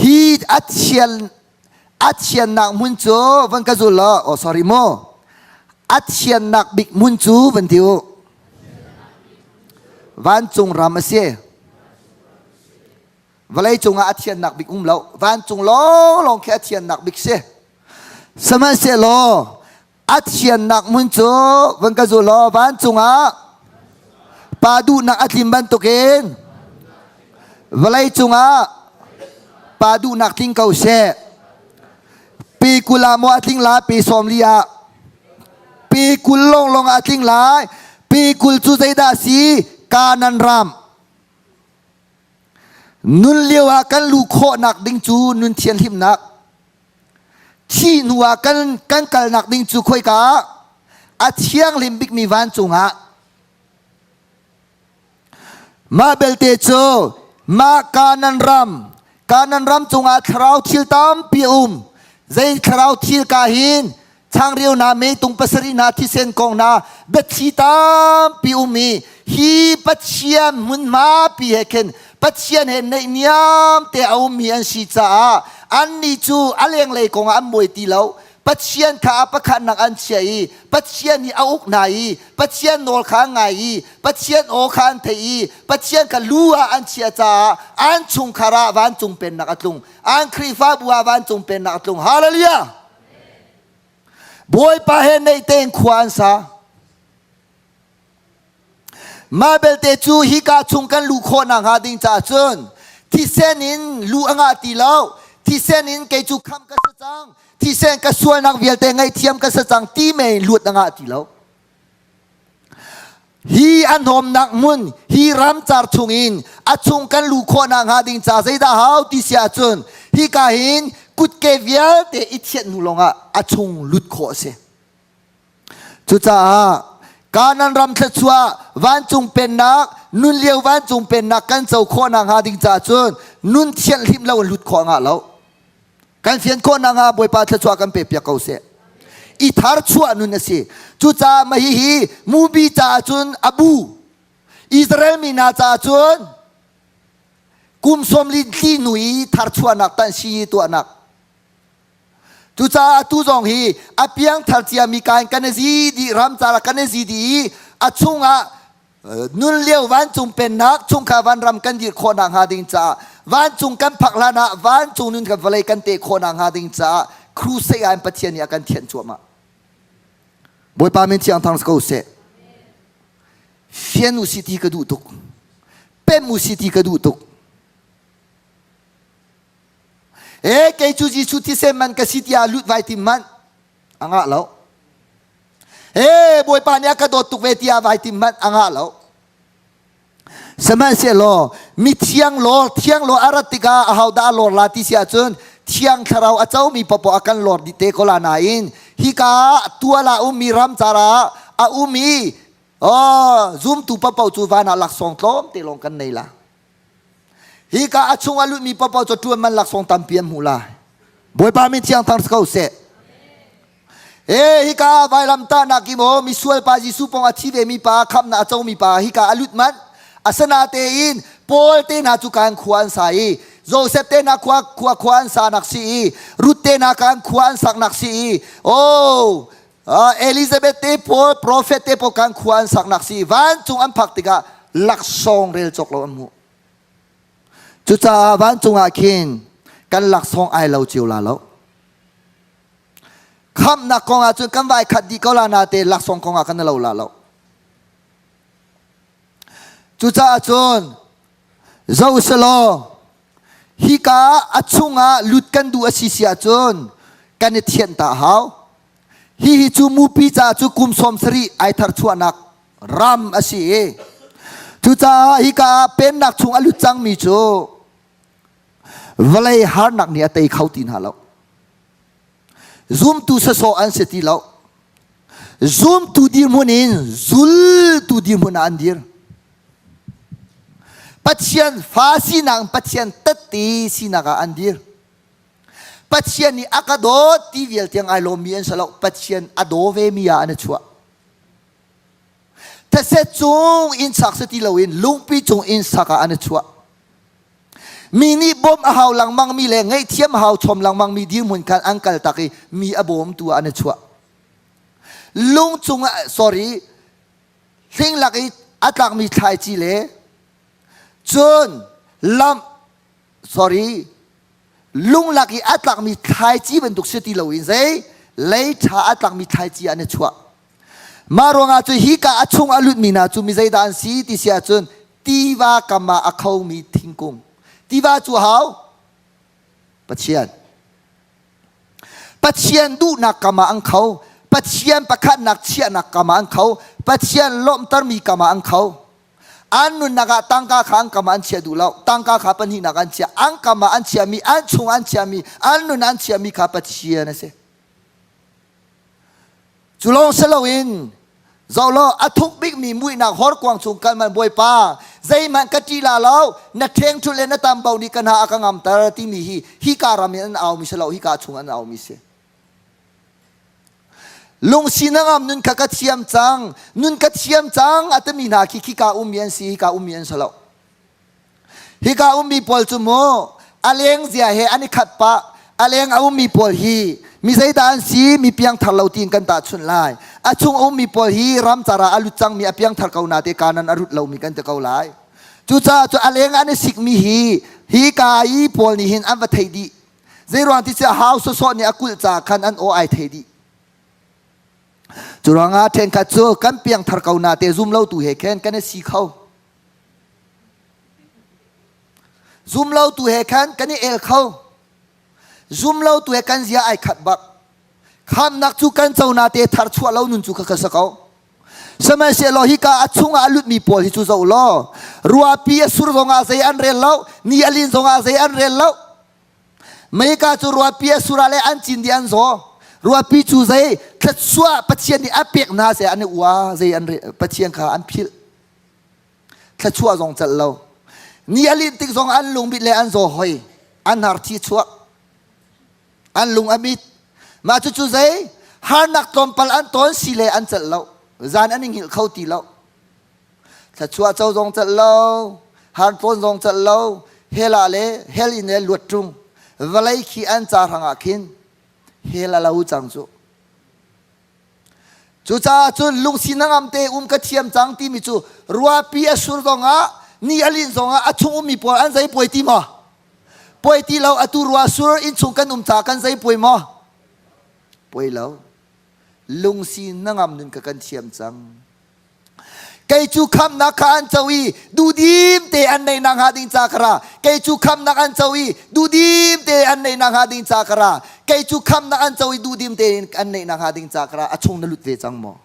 ฮีอัดเชียนนักมุนจูวันกะจุลละโอ้ sorry โมอัดเชียนนักบิกมุนจูวันเดียววันจงรำเสียวันไรจงอัดเชียนนักบิกอุ้มแล้ววันจงลองแค่อัดเชียนนักบิกเสีย สมัยเสโลอัดเชียนนักมุนจูวันกะจูโลวันจุงะปาดูนักอัดลิมบันตุเกนวลัยจุงะปาดูนักทิ้งเกาเชปีกุลาโมอัดลิงลาปีสอมลียาปีกุลลงอัดลิงลาปีกุลจูใจดาสีกานันรามนุนเลียวกันลูกโคนักดิ้งจูนุนเทียนหิมนักที่นัวกันกัลนักดิ้งจูคุยกาอาเชียงลิมบิกมีวันจุงะมาเบลเตโจมากานันรำจุงะคราวทิลตามปีใจคราวทิลกาหินทางเรียวนาเมตุงปัสรินาที่เซนกองนาเบ็ดชีตามปีมีฮีปัจเชียนมุนมาปีเฮเคนปัจเจียนเห็นในนิยามแต่เอามีอันชีจ้าอันนี้จูอะไรอย่างไรกงอันมวยตีแล้วปัจเจียนข้าประคันนักอันเชียปัจเจียนนี่เอาอุกไหนปัจเจียนโนลข้างไงปัจเจียนโอคันเทีปัจเจียนกันลัวอันเชียจ้าอันจุงคาราวันจุงเป็นนักตุงอันครีฟ้าบัววันจุงเป็นนักตุงฮาเลลูยาบวยปะเห็นในเต็งควานซามาเบลเตจูฮิกาชุงกันลูกโคนังหาดิงจ่าจนที่เซนินลูกอ่างตีเล่าที่เซนินเกจูคำกษัตริย์ที่เซนกษัตริย์นักเวียลเตงไงเทียมกษัตริย์ที่ไม่ลุดอ่างตีเล่าฮีอันหอมนักมุนฮีรำจาร์ชุงอินอาชุงกันลูกโคนังหาดิงจ่าใจดาฮาวที่เสียจนฮิกาหินกุดเกเวียลเตอิเทียนนุลงอาชุงลุดโคเสจุจ้าการนั้นรำทัชัววันจุงเป็นนักนุนเลี้ยววันจุงเป็นนักกันเจ้าโคนางหาดิ่งจ่าจนนุนเทียนริมเราหลุดของอ่ะเรากันเทียนโคนางหาบวยปาทัชัวกันเปียกเอาเสียอีทาร์ชัวนุนนะสิจุจ้ามาฮีมูบีจ่าจนอบูอิสราเอลมีนาจ่าจนกุมสมลินที่หนุยทาร์ชัวนักตันชีตัวนักทุจ้าทุจงฮีอภิยังทัลเทียมีการกันซีดีรำจาระกันซีดีอาชุงะนุนเลี้ยววันจุงเป็นนักชุงขาวันรำกันดีโคนังหาดิงจ้าวันจุงกันพักลานะวันจุงนุนกันวลัยกันเตะโคนังหาดิงจ้าครูเสียอันปะเทียนยากันเทียนจัวมาบอยปาเมนที่อังทางสกอเซเฟียนุสิตีกระดูตุกเป็นมุสิตีกระดูตุกเกจูจิสุที่เซมันกสิทยาลุดไวติมันอ่างะแล้วบวยปานยากระโดดตุกเวทียาไวติมันอ่างะแล้วสมัยเสโลมีเทียงโลอารัติกาอาหาวดาโลลาติเสียจนเทียงคาราวอาเจ้ามีปปอากันโลดิเตโคลานาอินฮิกาตัวลาอุมีรัมจาระอาอุมีซุมตุปปาจูวานาลักสองโตมเตลงกันในละฮิกาอาชงอาลุมีปปาจตัวมันลักสองตัมเปียมหูลาบวยปามิเทียงทางสกาวเสฮิกาไวลัมตานักิโมมีสวยปาจิสุปงอาชีเวมีปาคำนาอาจงมีปาฮิกาอาลุมันอาสนาเตอินโพลเตนาจุการขวานสายโจเซฟเตนาขวานสานักสีรุตเตนาการขวานสักนักสีโอเอลิซาเบตเตโพลโปรเฟตเตโพการขวานสักนักสีวันจุงอันพักติกาลักสองเรลจกเราอันมูจุจ้าวันจงอาคินกันหลักสองไอเราเจียวลาแล้วคำนักกองอาจนกันไว้ขัดดีก็ลานาเตหลักสองกองอากันเราลาแล้วจุจ้าจนเจ้าสโลฮิกาอัจฉงาลุดกันดูอาศิเสียจนกันเทียนตาหาวฮิจูมูปีจ้าจูกุมสมสรีไอทาร์ชวนักรำอาศิจุจ้าฮิกาเป็นนักชงอลุจังมีโจวลัยฮาร์นักเนี่ยเตยเขาตีนหาแล้วซูมตูสโซอันเสติแล้วซูมตูดีมุนินซุลตูดีมุนอันดีร์ปัจเจียนฟาสินังปัจเจียนตัดตีสินักอันดีร์ปัจเจียนนี่อากาโดตีเวลเตียงไอโลมีอันสละปัจเจียนอโดเวมีอันชัวแต่เสจงอินสักสติลาวินลุงปีจงอินสักอันชัวมีนี่บอมอาหาวหลังมังมีแรงไงเทียมอาหาวชมหลังมังมีดีเหมือนกันอังกัลตะกี้มีอบอมตัวอันชัวลุงจงsorry สิ่งหลักอัตลักมีไทยจีเล่จนลำ sorry ลุงหลักอัตลักมีไทยจีเป็นตุกสติลาวินใช่ lấy thả ắt lăng mi thái chi anh chua mà rồi ngã chú hi cả achung alut mi na chú mi dây đàn si ti sia chun tiwa kama akhau mi thing kung tiwa chú hao Pathian du nak kama ang khau Pathian pakhat nak chia nak kama ang khau Pathian lom tar mi kama ang khau Anun naga tangka khang kama an chia du lau tangka kha pan hi nak an chia ang kama an chia mi an chung an chia mi anun an chia mi kha Pathian na se Chulong selawin Zaulo athuk big mi mui nak hor kwang chung kan man boy pa Zai man katila lau na theng chu le na tam bau ni kan ha akangam tar ti mi hi ka ram an aw mi selau hi ka chung an aw mi se Lung sinangam nun kakatiam chang nun katiam chang atami na ki ka umian si hi ka umian selau hi ka umi pol chu mo aleng zia he ani khat pa aleng au mi pol hi mi zai dan si mi piang thar lo tin kan ta chun lai achung au mi pol hi ram chara alu chang mi apiang thar kau na te kanan arut lo mi kan te kau lai chu cha chu aleng ani sik mi hi ka i pol ni hin an va thei di zai ron ti cha house so ni akul cha khan an o ai thei di chu ranga then kha chu kan piang thar kau na te zoom lo tu he khen kan si khau zoom lo tu he khan kan el khau zoom lo tu he kan zia ai khat bak kham nak chu kan chau na te thar chua lo nun chu kha sakau samai se lo hi ka achunga alut mi pol hi chu zo lo ruwa pi sur zonga zai an rel lo ni alin zonga zai an rel lo mai ka chu ruwa pi surale an chin di an zo ruwa pi chu zai khat chua pathian ni apek na se an wa zai an pathian kha an phil khat chua zong chal lo ni alin tik zong an lung bit le an zo hoi an har thi chua an lung amit ma chu chu zai har nak tom pal an ton si le an chal lo zan an hil khau ti lo tha chua chau zong chal lo har ton zong chal lo hela le hel in le lut tung valai khi an cha hanga khin hela lau chang chu chu cha chu lung sinangam te ka thiam chang ti mi chu ruwa pi asur zonga ni alin zonga achung mi por an zai poi ti ma poi ti lo atu ruwa sur in chung kan cha kan zai poi ma poi lo lung sinangam nun ka kan thiam chang kai chu kham na khan chawi du dim te an nei nang ha ding cha khara kai chu kham na kan chawi du dim te an nei nang ha ding cha khara kai chu kham na an chawi du dim te an nei nang ha ding cha khara achung na lut ve chang mo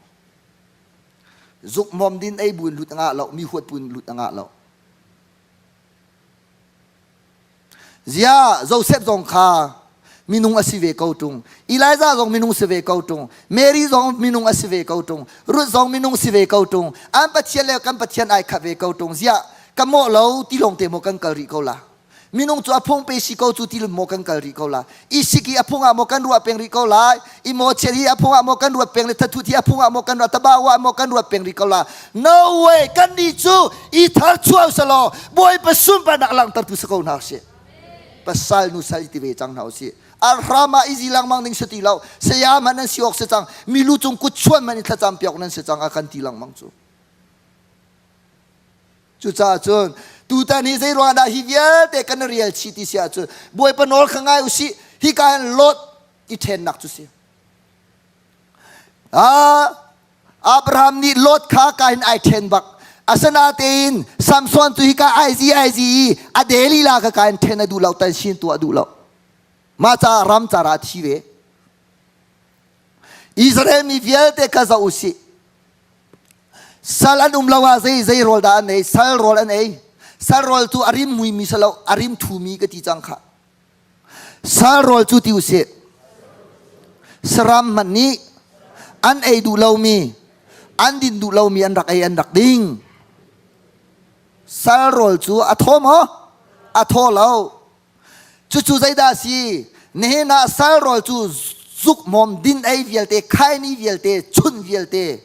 zuk mom din ai bun lut nga lo mi huat pun lut nga lo zia joseph zong kha minung asive kautung Elijah zong minung sive kautung Mary zong minung asive kautung Ruth zong minung sive kautung an pathian le kan pathian ai khave kautung zia kamo lo ti long te mo kan kal ri ko la minung chu apong pe si ko chu ti mo kan kal ri ko la isiki apong a mo kan ru peng ri ko la I mo cheri apong a mo kan ru peng le thathu ti apong a mo kan ru tabawa mo kan ru peng ri ko la no way kan ni chu I thar chuaw salo boy pasum pa nak lang tar tu sakau na se pasal nu sal ti ve chang na se Arrama izilang mang ning setilaw sayaman ng siok sa chang milutong kutsuan man itla champiok ng sa chang akan tilang mang chu cha chun tutan hi zai rwanda hivya te kan real city sia chu boy panol khangai usi hi kan lot iten nak chu si Abraham ni lot kha kain ai ten bak asanatin Samson tu hi ka IZ adeli la ka kain ten adu law tan sin tu adu law Maca ram cara thiwe Israel mi vialte kaza usi Sal an lawa zai rol da an sal rol an sal rol tu arim mui mi salau arim thu mi ka ti chang kha sal rol tu ti usi saram mani an du law mi an din du law mi an rak ding sal rol tu athom ho atho law chu zai da si ne na sal rol chu zuk mom din ai vielte khai ni vielte chun vielte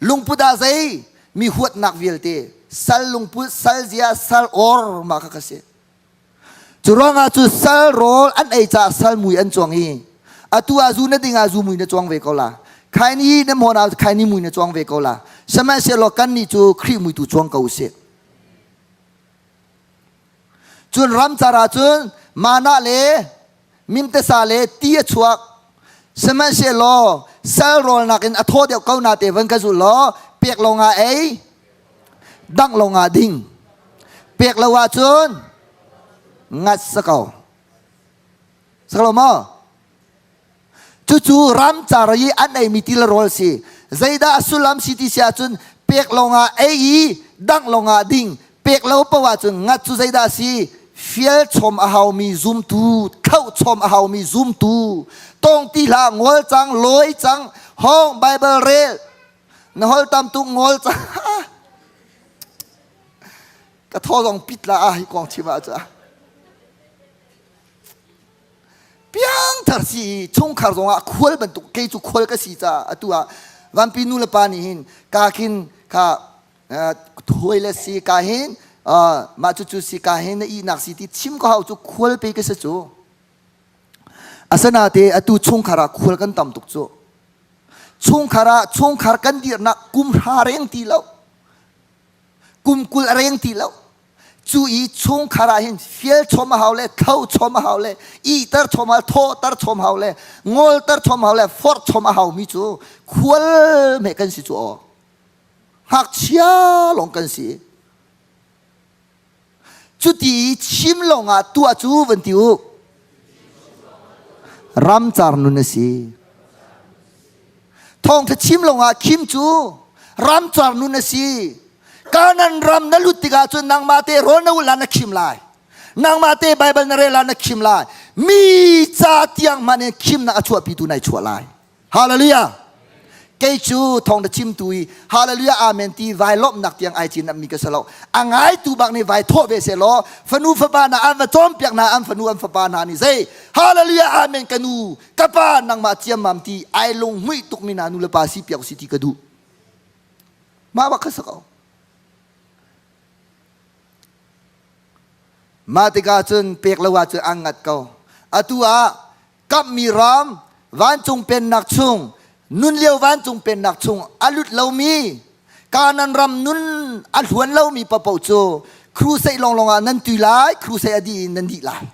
lungpu da zai mi huat nak vielte sal lungpu sal zia sal or ma ka se churanga chu sal rol an ai cha sal mui an chong hi atu azu na dinga zu mui na chong ve ko la khai ni na mo na khai ni mui na chong ve ko la sama se lo kan ni chu khri mui tu chong ko se chun ram chara chun mana le mimte sa le tia chuak สมัยเชลอเซลโรนักินอโทเดียวเก้านาเตวันกันสุลอเปียกลงอาดังลงอาดิ่งเปียกละว่าจนงัดสกาวสกลมอจู่ๆรำจารีอันไหนมีติลโรลสิใจดาสุลัมสิติเสียจนเปียกลงอาดังลงอาดิ่งเปียกละว่าว่าจนงัดจู่ใจดาสิเฟียลชมอาหาวมีซุมตูเข้าชมอาหาวมีซุมตูตรงที่ละงอลจังลอยจังห้องไบเบิลเรลนหอลตามตุงงอลจังกระท้อลองปิดละให้กองชิมาจ้ะเพียงทัศสีชงขารองอ่ะควรบรรทุกเกจุควรก็สีจ้าตัววันปีนู้นละปานิหินกาคินกาถวยละสีกาหินมาจู่ๆสิกาหินอีนักสิที่ชิมก็เขาจู่ควรไปก็เสียจู่อาสนะเตอตัวชงขาระควรกันตามตุกจู่ชงขาระกันดีนักกุมหาเร่งตีแล้วกุมกุลเร่งตีแล้วจู่อีชงขาระเห็นเฟียลชมเขาเลยเขาชมเขาเลยอีเตอร์ชมเขาโทเตอร์ชมเขาเลยงอลเตอร์ชมเขาเลยฟอร์ชมเขามีจู่ควรไม่กันสิจู่หักเชียลงกันสิจุดที่ชิมลงอ่ะตัวจู่วันที่รำจารนุนสิทองถ้าชิมลงอ่ะคิมจู่รำจารนุนสิการนั้นรำนั่นลุติกาจนนางมาเตโรนอุลานักคิมไลนางมาเตไบเบิลนเรลานักคิมไลมีจ่าเตียงมันคิมนักชัวปีตุนายชัวไลฮาเลลูยาเกจูทองถ้าชิมตุยฮาเลลูยาอาเมนตีไวลบนักเตียงไอจินนักมีกษลอ่างไอตูบักนี่ไวโทเวเซโลฟนูฟบานาอันฟจอมเปียกนาอันฟนูอันฟบานานี่เซฮาเลลูยาอาเมนกันูกับปานางมาเจียมมัมตีไอลงมุยตุกมินานุเลปาสิเปียกสิติกดูมาบักสกาวมาติกาจนเปียกละว่าจนอังงัดเขาอตัวกับมีรามวันจงเป็นนักชงนุนเลียววันจงเป็นนักชงอลุดเลามีการนั้นรำนุนอัลหวนเลามีปะเป่าโจครูใส่ลงอ่ะนันตุลายครูใส่อดีนันดีลาย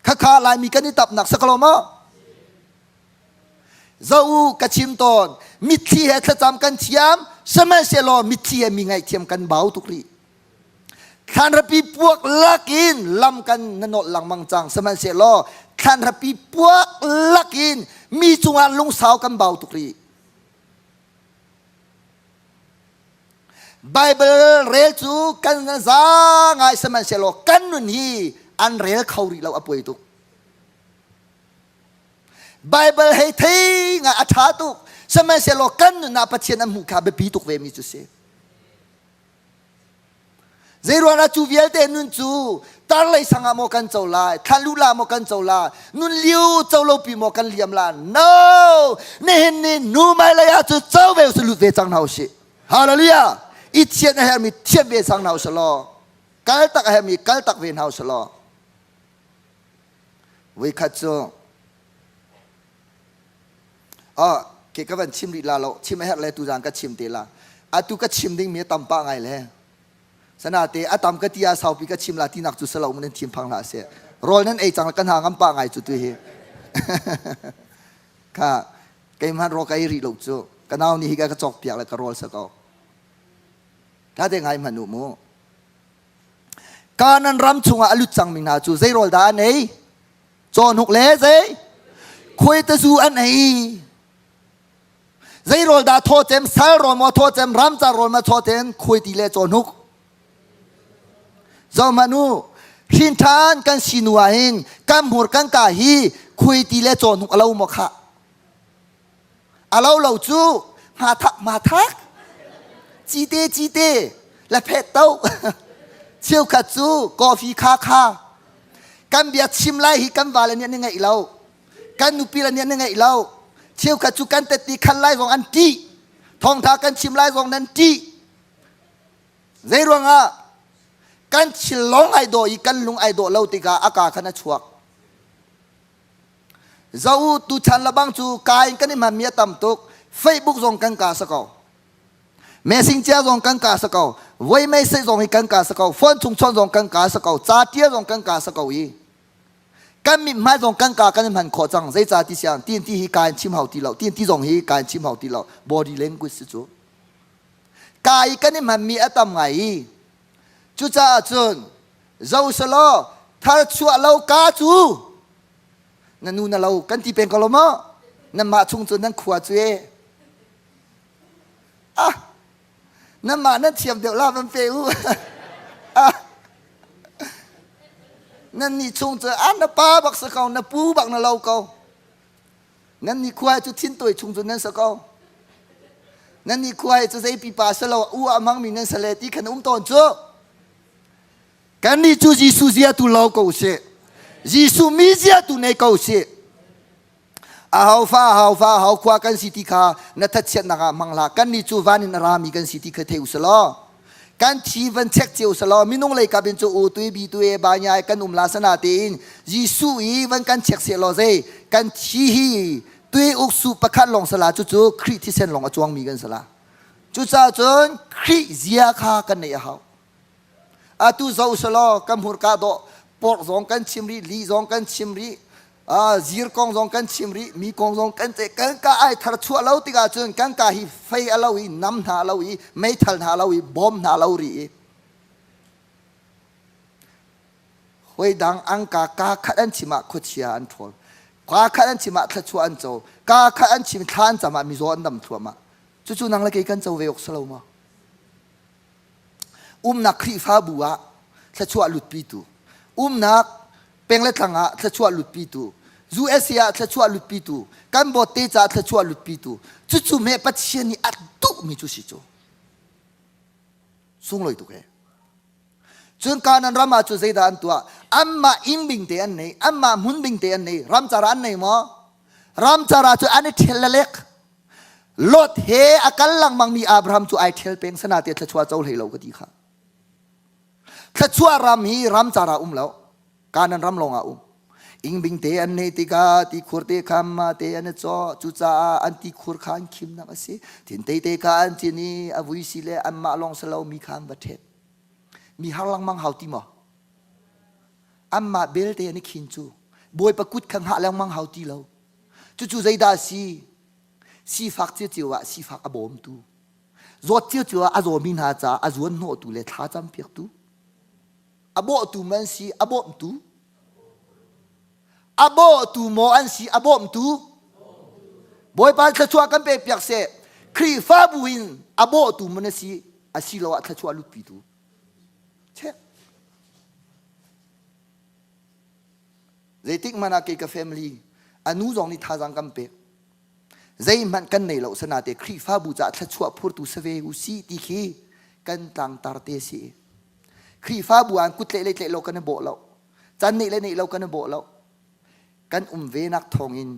ข้าลายมีกันนี่ตับหนักสักลมะเจ้ากระชิมตอนมิตรที่เหตุจำกันเทียมสมัยเสลอมิตรที่มีไงเทียมกันเบาทุกรีขันรปีพวกลักอินลำกันนนหลังมังจังสมัยเสลอขันรปีพวกลักอินมีจงอันลงสาวกันเบาทุกรีไบเบิลเรลจูกันซาไงสมัยเสลอกันนุนฮีอันเรลเขารีเราอป่วยตุกไบเบิลให้ที่ไงอัฐาตุกสมัยเสลอกันนุนนาปเชียนมุขะเบปีตุกเวมิจุเซเจรวนาจูเวลเตนุนจูตาเลยสังโมกันเจ้าลายทันลุลาโมกันเจ้าลายนุนลิวเจ้าโลปีโมกันเลียมลา no เนี่ยเห็นนี่นูไม่เลยอาจูเจ้าเวลสลุเวจังนาชิฮาเลลูยาอิเทียนให้มีเทียนเวจังนาชลอกัลตักให้มีกัลตักเวนาชลอวิคัตโจเกี่ยวกับวันชิมลีลาเราชิมให้อะไรตุจางก็ชิมเตล่าอาตุก็ชิมดิ้งมีตั้มป้าไงเลยสนาเตอตามกติยาสาวปีก็ชิมลาที่นักจุสลามันทีมพังลาเสียรอยนั้นจังกันหางกันป้าไงจุดตัวเฮค่ะไก่มันรอไก่รีลูกจูกันเอานี่ฮิกะกระจกเปียกแล้วก็รอสักเอาถ้าได้ไงมันหนูโมการนั้นรำชงอลุจังมิงนาจูใจรอดานี่จอนุกเล่ใจคุยตะจูอันนี้ใจรอดาโทเจมสายรอมาโทเจมรำจารอมาโทเจมคุยตีเล่จอนุกเจ้ามานูหินทานกันสินัวหินกันหัวกันกาฮีคุยตีเล่จอนุกเราหมกขะเราจูมาทักจีเตและเพชรเต้าเชี่ยวขัดจูกาแฟคากันเบียดชิมไล่ฮีกันวาเลเนี่ยยังไงเรากันนุปีละเนี่ยยังไงเราเชี่ยวขัดจูกันเตติคันไล่ของอันตีทองทากันชิมไล่ของนั้นตีเจรวงอ่ะกันชิลงไอโดอีกันลุงไอโดเล่าติกาอากาศขนาดชัวเจ้าตุชันละบังจูกายกันนี่มันมีตั้มตุกเฟซบุ๊กส่งกันกาสกาวเมสเซนเจอร์ส่งกันกาสกาวไวเมสเซจส่งกันกาสกาวฟอนชุงชอนส่งกันกาสกาวจ่าเตี้ยส่งกันกาสกาวอี กันมีไม่ตรงกันกากันมันขอจังใจจ่าที่เสียงตีนที่ฮีการชิมเฮาตีเราตีนที่ตรงฮีการชิมเฮาตีเรา body language สิจูกายกันนี่มันมีอะไรไงจุจ้าจุนเจ้าสลอถ้าชัวเรากาจูนั่นนู่นเรากันที่เป็นกลมะนั่นมาชุงจุนนั่นขวาจูอ่ะนั่นมานั่นเทียมเดี๋ยวลามันเปรี้ยวอ่ะนั่นนี่ชงเจออันนับป้าบักสกาวนับปูบักนับเราเกานั่นนี่ควายจุดทิ้นตัวชงจนนั่นสกาวนั่นนี่ควายจะใช้ปีป่าสลาวอ้วมังมีนั่นสเลติขนมตอนเจอกันนี่จูจีสุเซียตุเราเกาเสจีสุมิเซียตุในเกาเสอาฟ้าควากันสิติขานัทเชนนักมังลากันนี่จูวานินรามีกันสิติขเทอุสลอกันชีวันเช็คเจ้าสลอมินุ่งเลยกับเป็นโจโอตุยบีตุยบานยายกันลาสนาตีนยิสุอีวันกันเช็คเสียลอเซกันชีฮีตุยอุกสุประคัดลงสลาจู่คริที่เส้นลงอจวงมีกันสลาจู่จ้าจนคริเสียขากันเนี่ยเขาตุเจ้าสลอกันหัวกาโดปอดซองกันชิมรีลีซองกันชิมรีจีร์กองซองกันชิมรีมีกองซองกันเจกันกาไอทาร์ชัวเลาติกาจนกันกาฮิไฟเลาวีน้ำหนาเลาวีไม่ทัลหนาเลาวีบอมหนาเลาวีหวยดังอังกากาขัดอันชิมาคุชิอาอันทวลกาขัดอันชิมาทัชัวอันโจกาขัดอันชิมทานจามามิโซอันดำทัวมาจู่ๆนังเล็กกันโจเวอกสลาวมานักครีฟ้าบัวทัชัวลุดปีตูนักเป็นเล็กทางะทัชัวลุดปีตูจูเอเชียทัชัวลุดปีตูกันบอเตจ่าทัชัวลุดปีตูจู่ๆเมื่อปัจเจนี่อัดตุมิจุสิโจส่งเลยตุกเอจนการนั้นรามาจุเจดานตัวอัมมาอิมบิงเตอันนี้อัมมามุนบิงเตอันนี้รำจารันนี้มั้งรำจาราจุอันนี้เทลเล็กลดเฮอากัลลังมังมีอับราฮัมจุไอเทลเป็นสนาเตทัชัวเจ้าเลยเราก็ดีค่ะทัชัวรามีรำจาราแล้วการนั้นรำลงอิงบิงเตอันนี้ติกาติขุรเตคำมาเตอันนี้จ่อจุจ้าอันติขุรขันคิมนักสิทินเตเตกาอันที่นี่อวุยสิเลอันมาลองสลาวมีคำบัดเทมีหาลังมังหาวติมออันมาเบลเตอันนี้ขินจูบวยประกุดขังหาลังมังหาวติเราจู่ๆใจดาสีฟักเจียวสีฟักอบอมตูรถเจียวอาโจมินหาจ้าอาโจนโนตูเลท้าจำเปียกตูอบอตูมันสีอบอมตูอบอตูโมอันสีอบอมตูบอยปานขชัวกันเปียกเสครีฟ้าบุญอบอตูมันสีอาศิลวะขชัวลุปีตูเช่เรติกมานาเกกับแฟมิลี่อนุจงนิทาจังกันเปียใจมันกันในเราสนาเตครีฟ้าบุญจะขชัวพูดตูเสวยอุสีติคีกันต่างตาร์เตสีครีฟ้าบัวกุดเละเรากันโบเราจันนี่เละนี่เรากันโบเรากันเวนักทองอิน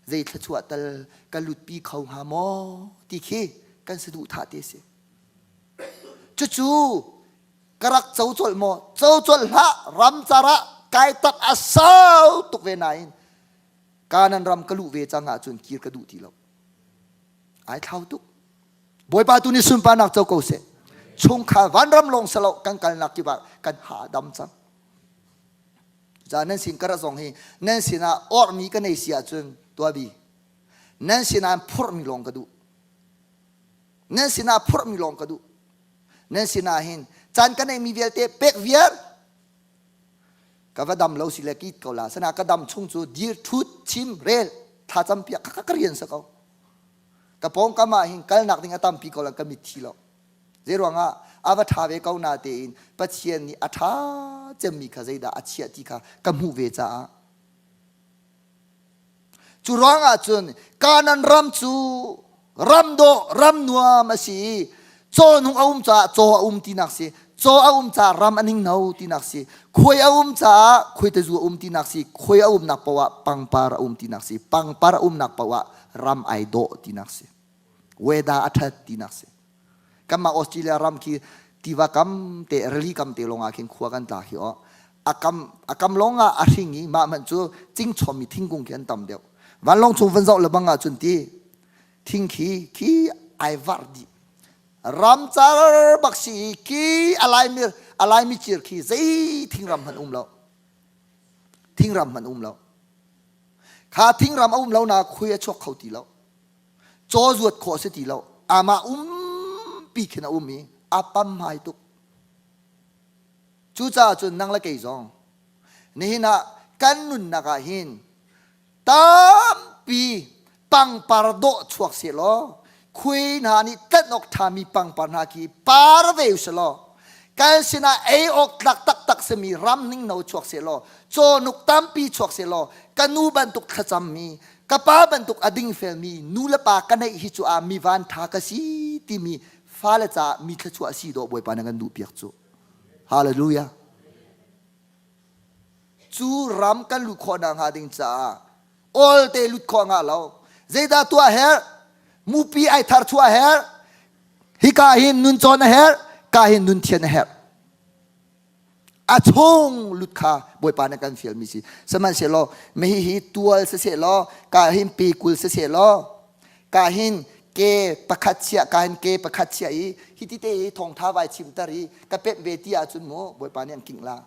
ใจทะชวตลกันหลุดปีเขาหาหมอที่เคกันสะดุท่าเตเสจู่ๆกระรักเจ้าจลหมอเจ้าจลละรำจาระกายตัดอาสาวตุกเวนัยการนั้นรำกลุเวจังอาจนกีรกระดูทีเราไอ้เท่าตุกบอยปาตุนิสุนปานักเจ้าเกาเสชงขาวันรำลงสลบกันนักกิบะกันหาดำจังจากนั้นสิ่งกระส่งให้นั่นสินะอดมีกันในเสียจนตัวบีนั่นสินะพูดมีลงกระดูนั่นสินะพูดมีลงกระดูนั่นสินะเห็นจานกันในมีเวลเตเป็กเวียร์กับว่าดำเราสิเลกิดเขาละสนะก็ดำชงจูดีร์ทุดชิมเรลท่าจำเปียกก็เรียนสักเขากับพงก็มาเห็นกันนักดิ่งตั้มปีเขาละก็มิทีเราเรื่องอ่ะอาวัตหาเวก้าวนาเตอินปัจเจียนนี่อัฐาจะมีข้าใจด่าอัจฉริยะที่ข้ากำหูเวจ้าจุร้องอาจุนการนั้นรำจูรำโดรำนัวมาสิโจนุงอาจ้าโจอาตีนักสิโจอาจ้ารำอันนิ่งนาตีนักสิคุยอาจ้าคุยแต่จูตีนักสิคุยอานักปะวะปังปาราตีนักสิปังปารานักปะวะรำไอโดตีนักสิเวดาอัฐตีนักสิกัมมาออสเตรเลียรำคีที่ว่ากัมเตะรีกัมเตะลงอาคิงขวากันตาหิวอากัมลงอาทิงงี้มามันจูจิงชอมีทิ้งกุงเขียนต่ำเดียววันลงชงฟันโซละบังอาจุนตีทิ้งขีไอวาร์ดีรำจาร์บักชีขีอะไรมีจิรขีใจทิ้งรำพันเรา ทิ้งรำมันแล้วขาทิ้งรำแล้วนาคุยชกเขาตีแล้วจอจวดขอสตีแล้วอามาปีขนามีอาปั๊มหายตุกจูจ่าจนนั่งละเกยจงนี่นะกันนุนนักหินตามปีปังปาร์โดชวกเสียลอคุยนานี่ตัดนกทามีปังปานาคีปาร์เวลสลอกันสินะเอออกตักสมีรำนิ่งนาวชวกเสียลอโจนุกตามปีชวกเสียลอกันนูบันตุกขจำมีกะป้าบันตุกอดิ่งเฟลมีนูละปากันให้ฮิจูอามีวันทากสีที่มีฟ้าละจ่ามีขจวสีดอกบวยปานักันดูเปียกจูฮาเลลูยาจูรำกันลุกขอนางหาดิ่งจ่าออลเตลุดขวางาเราเจดาตัวเฮร์มูปีไอทาร์ชัวเฮร์ฮิกาหินนุนจอนเฮร์กาหินนุนเทียนเฮร์อาชงลุดขาบวยปานักันฟิลมิสิสมัยเสลอไม่ฮิตัวเสียลอกาหินปีกุลเสียลอกาหินเกปะคัดเชียกาหินเกปะคัดเชียอีฮิติเตทองท้าไวชิมตารีกะเป็ดเวทีอาจุนโมบวยปานันกิ่งลา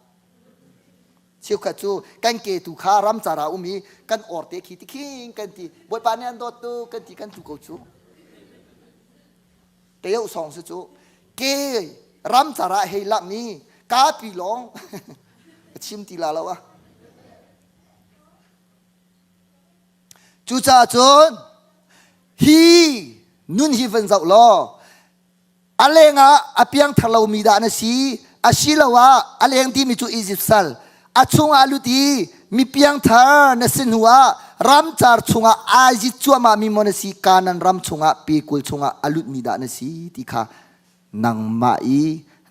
เชี่ยวขัดจูกันเกตุขารำจาราอุมีกันออร์เตคิติคิงกันตีบวยปานันโดตุกันตีกันตุกจูเตียวสองสจูเกรำจาราเฮลักมีกาปีลงชิมตีลาแล้ววะจูจ่าจนฮีนุนฮีฟันเจ้าล้ออะไรงะอเปียงทะเลมีดานสีอาศิลาวะอะไรงที่มีจูอียิปต์สัลอาชงอาลุดีมีเปียงทานสินหัวรำจาร์ชงอาจิจัวมามีมนสีกานันรำชงปีกุลชงอาลุดมีดานสีที่ขานังมาอี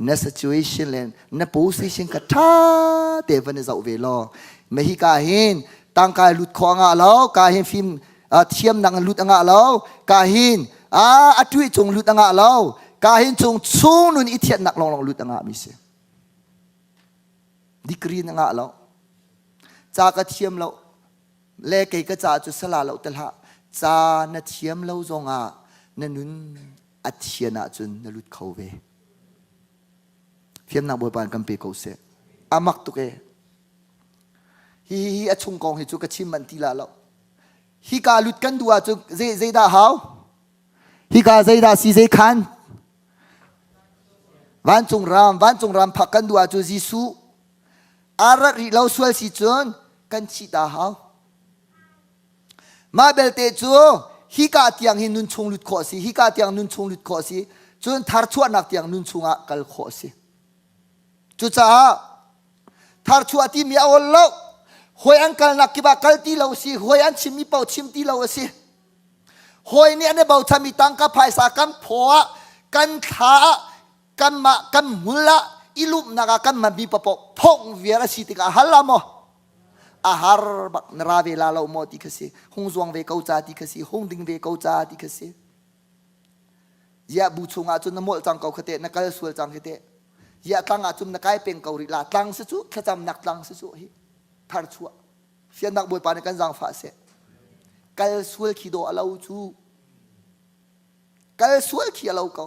ใน situation เลนใน position กระท่าเทวันในเจ้าเวลาไม่ฮิกาเห็นตั้งกายลุดขวางอาแล้วกาเห็นฟิล์มเทียมนังลุดอ่างแล้วกาเห็นอัตุยจงลุดอ่างแล้วกาเห็นจงชูนุนอิเทียนนักลองลุดอ่างมิเสดิกรีนังแล้วจากเทียมแล้วเล่เกยก็จะจุดสลาแล้วแต่ละจาณเทียมแล้วจงนั่นนุนอัเทียนจุนนลุดเขาเวเทียมนักบวยปานกัมเปโกเสอามักตุเกฮีอชงกองฮิจุกชิมมันทีละแล้วฮิกาลุดกันดัวจุเจดาฮาวฮิกาเจดาซีเจคันวันจงรามพักกันดัวจุจิสุอารักเราสวลสิจนกันชิดาฮาวมาเบลเตจูฮิกาเตียงหินนุนชงลุดขอสิฮิกาเตียงนุนชงลุดขอสิจนทาร์ชวนักเตียงนุนชงะกัลขอสิจุจ้าทาร์ชวที่มีเอาแล้วหวยอันกัลนักกิบากัลตีเราสิหวยอันชิมีเป่าชิมตีเราสิหวยเนี่ยเนี่ยเบาทำมีตังกับภายสากันผัวกันขากันมากันมุละอิลุมนักกันมามีปะปะพงเวียร์สิติกาฮัลลามอาหารบักนราเวลาเราโมติกสิหงจวงเวกเอาจาติกสิหงดิงเวกเอาจาติกสิยาบูชงอาจุนนโมจังเกาขเตนักการสวลจังขเตยาตั้งอาจุนนักไอเป็นเกาหลีลาตั้งสุดขจำนักตั้งสุดฮิทาร์ชัวเฟียนนักบวยปานกันจังฟ้าเสการสวลขีโดอาลาจูการสวลขีอาลาเกา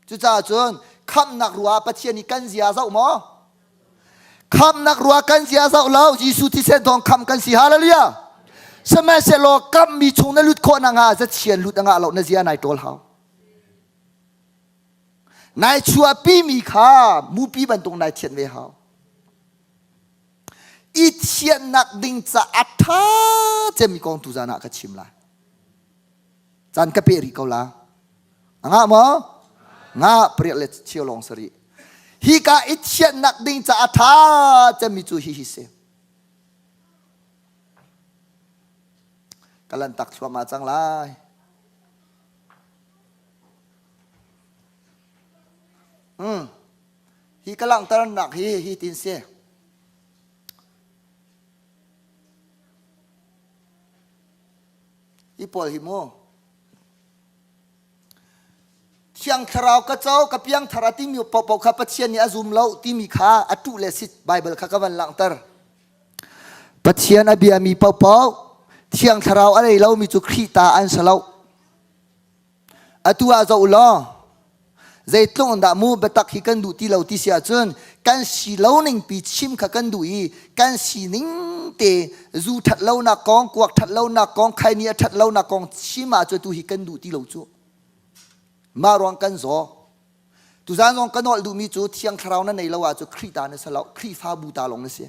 จุจ้าจนคำนักรัวปัจเจียนิกันเสียเจ้าหมอคำนักรัวกันเสียเจ้าเรายิสุที่เส้นทองคำกันเสียฮาเลลูยาสมัยเสโลกัมมีชงนลุดโคนางาจะเชียนลุดงาเราเนเสียนายตัวเขานายชัวปีมีข้ามูปีบันตรงนายเทียนเวหาอีเทียนนักดิ่งจะอัฐาจะมีกองตุจานะกับชิมละจันกะเปริกาลางะมองะเปรียเลเชียวลองสรีฮิกาอีเทียนนักดิ่งจะอัฐาจะมีจูฮิฮิเซกำลังตักชัวมาจังไรฮีกำลังตระหนักฮีตินเซฮีปอลฮิโมเชียงทราวกระเจ้ากับเพียงทราที่มีปปขับเชียนนี่อาซุมเล่าที่มีขาอัตุเลสิตไบเบิลข้ากันหลังตร์ปัจเชียนอเบียมีเป่าเชียงทราวอะไรเรามีจุครีตาอันสลาวอัตัวเจ้าล้อ ใจตรงดามูเบตักฮิกันดูที่เราที่เสียจนกันสีเหล่าหนึ่งปีชิมขกันดูอีกันสีนิ่งเตจูทัดเหล่านักกองกวักทัดเหล่านักกองใครเนี่ยทัดเหล่านักกองชิมาจนตัวฮิกันดูที่เราจูมารวงกันโซตุจานรองกันนอลดูมีจูเที่ยงคราวนั้นในละว่าจูครีตาเนสละครีฟ้าบูตาลงเนเสีย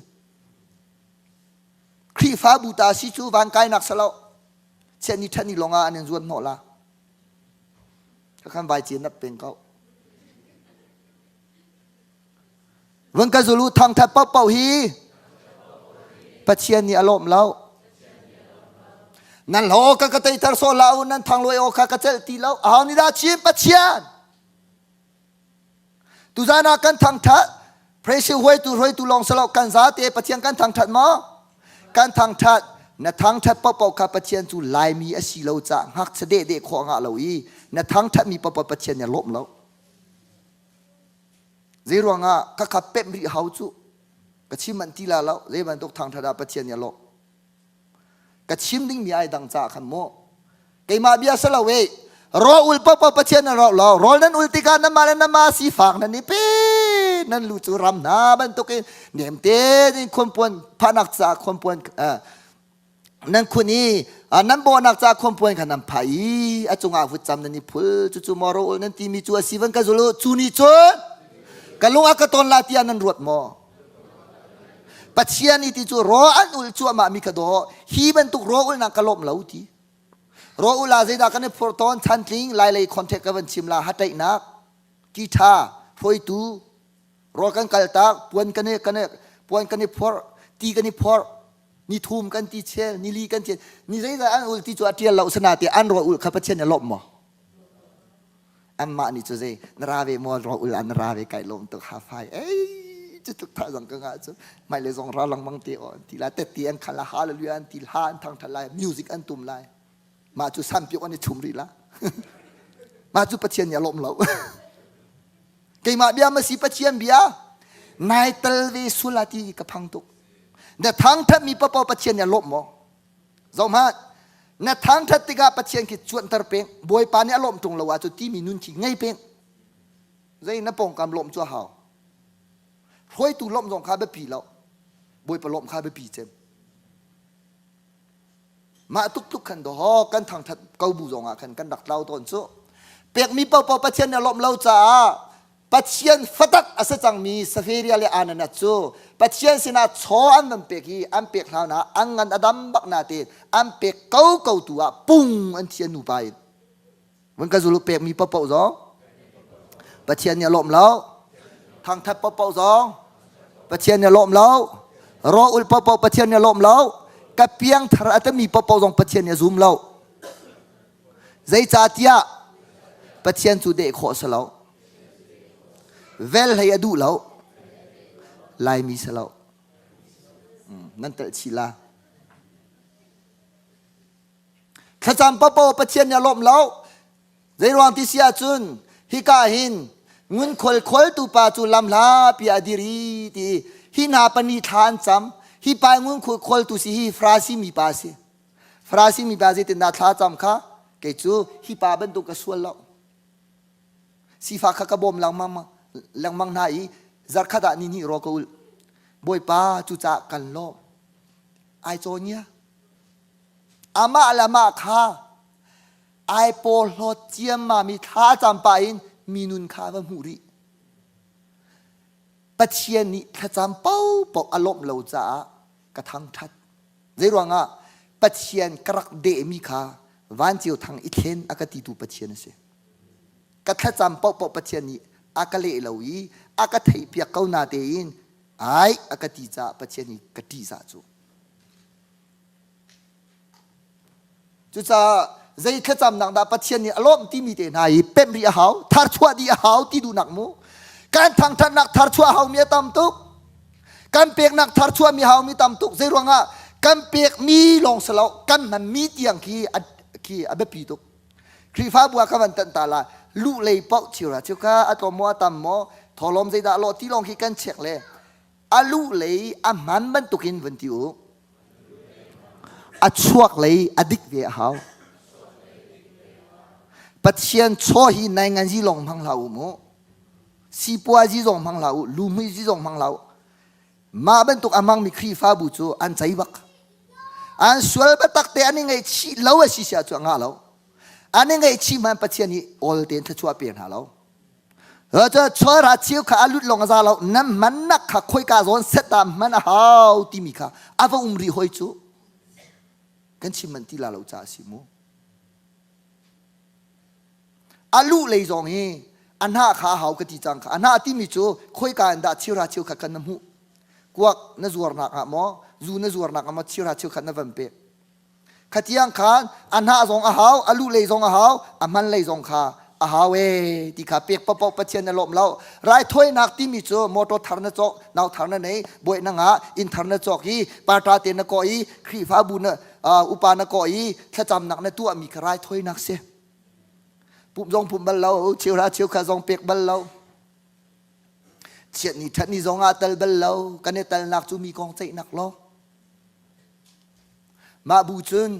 ครีฟ้าบูตาสิจูวางกายนักสละเช่นนี้ท่านนี่ลงอ่านจวนหนอละถ้าคำใบเจียนนับเป็นเขาวันกันจะรู้ทางทับเป่าฮีปัจเจียนนี่อารมณ์แล้วนั่นโลกกติตรโซลาวนั่นทางลอยโอคากระเจตีแล้วเอานี่ได้ชิมปัจเจียนตุจานากันทางทัดเพรสหวยตุลองสลากันซาเตปัจเจียนกันทางทัดมั้งกันทางทัดนั่นทางทัดเป่าข้าปัจเจียนจูลายมีอาศิเลวจ่าหักเสด็จเด็กของอาเลวีนั่นทางทัดมีเป่าปัจเจียนเนี่ยล้มแล้วเจรวงอ่ะก็ขับเป็มริฮาวจูก็ชิมมันทีละแล้วเจมันตกทางทัดปัจเจียนเนี่ยล้มก็ชิมดิ้งมีไอ้ดังจ่าขันโมเกี่ยมาเบียสละเวรออุลเป่าปัจเจียนเนี่ยรอนั้นอุลติการนั้นมาสีฝากนั่นนี่เป็นั่นลูจูรำนาบันตุกินเนียมเตนี่คนปวนพนักจ่าคนปวนนั่นคนนี้นั่นบ่นักจ่าคนปวนขนมไผ่อาจงอาวุธจำนั่นนี่พูดจู่ๆมารอนั่นที่มีจัวสีวันกันจุลจูนี่จนกันลงอากาศตอนลาติยันนั่นรวดมอปัจเจียนนี่ที่จู่รออันอุลจัวมามีกระโดฮีบันตุกรออุลนักกลมเหลาทีรออุลาเจดากันเนี่ยพอตอนทันทิ้งลายคอนเทกกันชิมลาฮัตไตนักกีตาร์พอยตูรอกันกัลตากปวนกันเนี่ยพอตีกันเนี่ยพอนี่ทุ่มกันตีเชลนี่ลีกันเชลนี่เจดาอันอุลที่จู่อาเทียนเหลาสนาเตอันรออุลข้าพเจ้าเนี่ยลบมออันมานี่จู่เจนราเวมอรออุลอันราเวไก่ลมตุกฮาไฟเอ้ยจุดทุกท่าสังกังอาจู่ไม่เลยส่งราลังบังเตอทีละเตตีอันขันละฮาลเลียนทีละฮานทางทลายมิวสิกอันตุ่มลายมาจู่ซ้ำเปียกอันนี้ชุมรีละมาจู่ปัจเจียนเนี่ยลมเหลาเกี่ยมาเบียมาสีปัจเจียนเบียนายตลเวสุลาตีกับพังตุกเนทางทัดมีปะปอปัจเจียนเนี่ยลบมอจอมฮะเนทางทัดติกาปัจเจียนคิดชวนตรเปงบวยปานเนี่ยลมตรงละว่าจุดที่มีนุนชิงไงเปงใจนับปองกำลมจัวหาวห้อยตูลมสองขาไปปีแล้วบวยปลมขาไปปีเจมมาทุกขันดอกันทางทัดเกาบูจงอ่ะกันดักเล่าตอนโซเปียกมีปะปอปัจเจียนเนี่ยลมเล่าจ้าปัจเจียนฟัดอัศจังมีสเฟรียเลอานันจูปัจเจียนสินาโชอันนั้นเปียกีอันเปียกเท่านะอันงันอดัมบักนาเตอันเปียกเก้าตัวปุ้งอันเทียนหนูไปมันก็จะรู้เปียกมีปะปอจงปัจเจียนเนี่ยลมแล้วทางทัดปะปอจงปัจเจียนเนี่ยลมแล้วรออุลปะปอปัจเจียนเนี่ยลมแล้วกับเพียงทาร์จะมีปะปอจงปัจเจียนเนี่ยซุ่มแล้วใจจ่าเตียปัจเจียนสุดเด็กขอสแล้วเวลให้ดูแล้วลายมีสแล้วนั่นแต่ชีลาข้าจำปะปอปัจเจียนเนี่ยลมแล้วในระหว่างที่เสียจุนฮิกาหินงุนคอลตุปาจุลำลาปีอดีรีตีฮินาปณิธานจำฮิปายงุนคอลตุสิฮิฟราซิมีปาสิฟราซิมีปาสิตินาท้าจำค่ะเกจูฮิปาเป็นตุกสวลแล้วสีฟ้าขกบอมลังมังนายจักขดานี่รอกูบอยป้าจุจักกันโลไอโจเนียอามาละมาข้าไอโปโลเจียมมามีท้าจำไปมีนุนข้าวันหูริปัจเจียนนี้ถ้าจำเป้าปอกอารมณ์เราจะกระทั่งทัดเรื่องว่าปัจเจียนกระเดมีข้าวันเจียวทางอีเทนอากาศตูปัจเจียนเสียกระถ้าจำเป้าปอกปัจเจียนนี้อากาศเลวอีอากาศไทยเปียกเกาหนาเตียนไออากาศที่จะปัจเจียนนี้กระตีจะจูจุจะใจข้าจำนังดาปัจเจียนนี้อารมณ์ที่มีเตนายเป็นริอาหาวทาร์ชัวดีอาหาวที่ดูหนักมูการทางทันนักทาร์ชัวหาวมีตำตุกการเปียกนักทาร์ชัวมีหาวมีตำตุกใจรวงอ่ะการเปียกมีลงสลาวการมันมีเตียงขี้อเบปีตุกครีฟ้าบัวกวันตันตาลาลูเลยเปาะชิวระชิวก้าอัตโมตัมโมทอลมใจดาโลที่ลองขี้กันเช็คเลยอาลูเลยอามันบรรทุกินวันที่อูอาชวกเลยอดิกเวหาวปัจเจียนช่อหินในงานที่ลงพังเหล่าโม si pua ji zong mang lau lu mi ji zong mang lau ma ben tuk amang mi khri fa bu chu an chai bak an sual ba tak te ani ngai chi lau si sia chu nga lau ani ngai chi man pathian ni ol ten tha chua pen ha lau cho cho ra chiu kha alut long za lau nam man nak kha khoi ka zon set ta man hau ti mi kha ava umri hoi chu kan chi man ti la lau cha si mu alu le zong hi an ha kha hau ka ti chang kha an ha ti mi chu khoi ka an da chiu ra chiu kha kan nam hu kuak na zuar na ka mo zu na zuar na ka ma chiu ra chiu kha na van pe khatiang khan an ha zong a hau alu le zong a hau a man le zong kha a hau e ti kha pek pa pa pathian na lom lau rai thoi nak ti mi chu moto thar na chok nau thar na nei boi na nga in thar na chok hi pa ta te na ko i khri fa bu na upa na ko i tha cham nak na tu mi kha rai thoi nak se pum zong pum bal lau chiu ra chiu kha zong pek bal lau chiat ni that ni zong a tal bal lau kan ne tal nak chu mi kong chai nak lo ma bu chun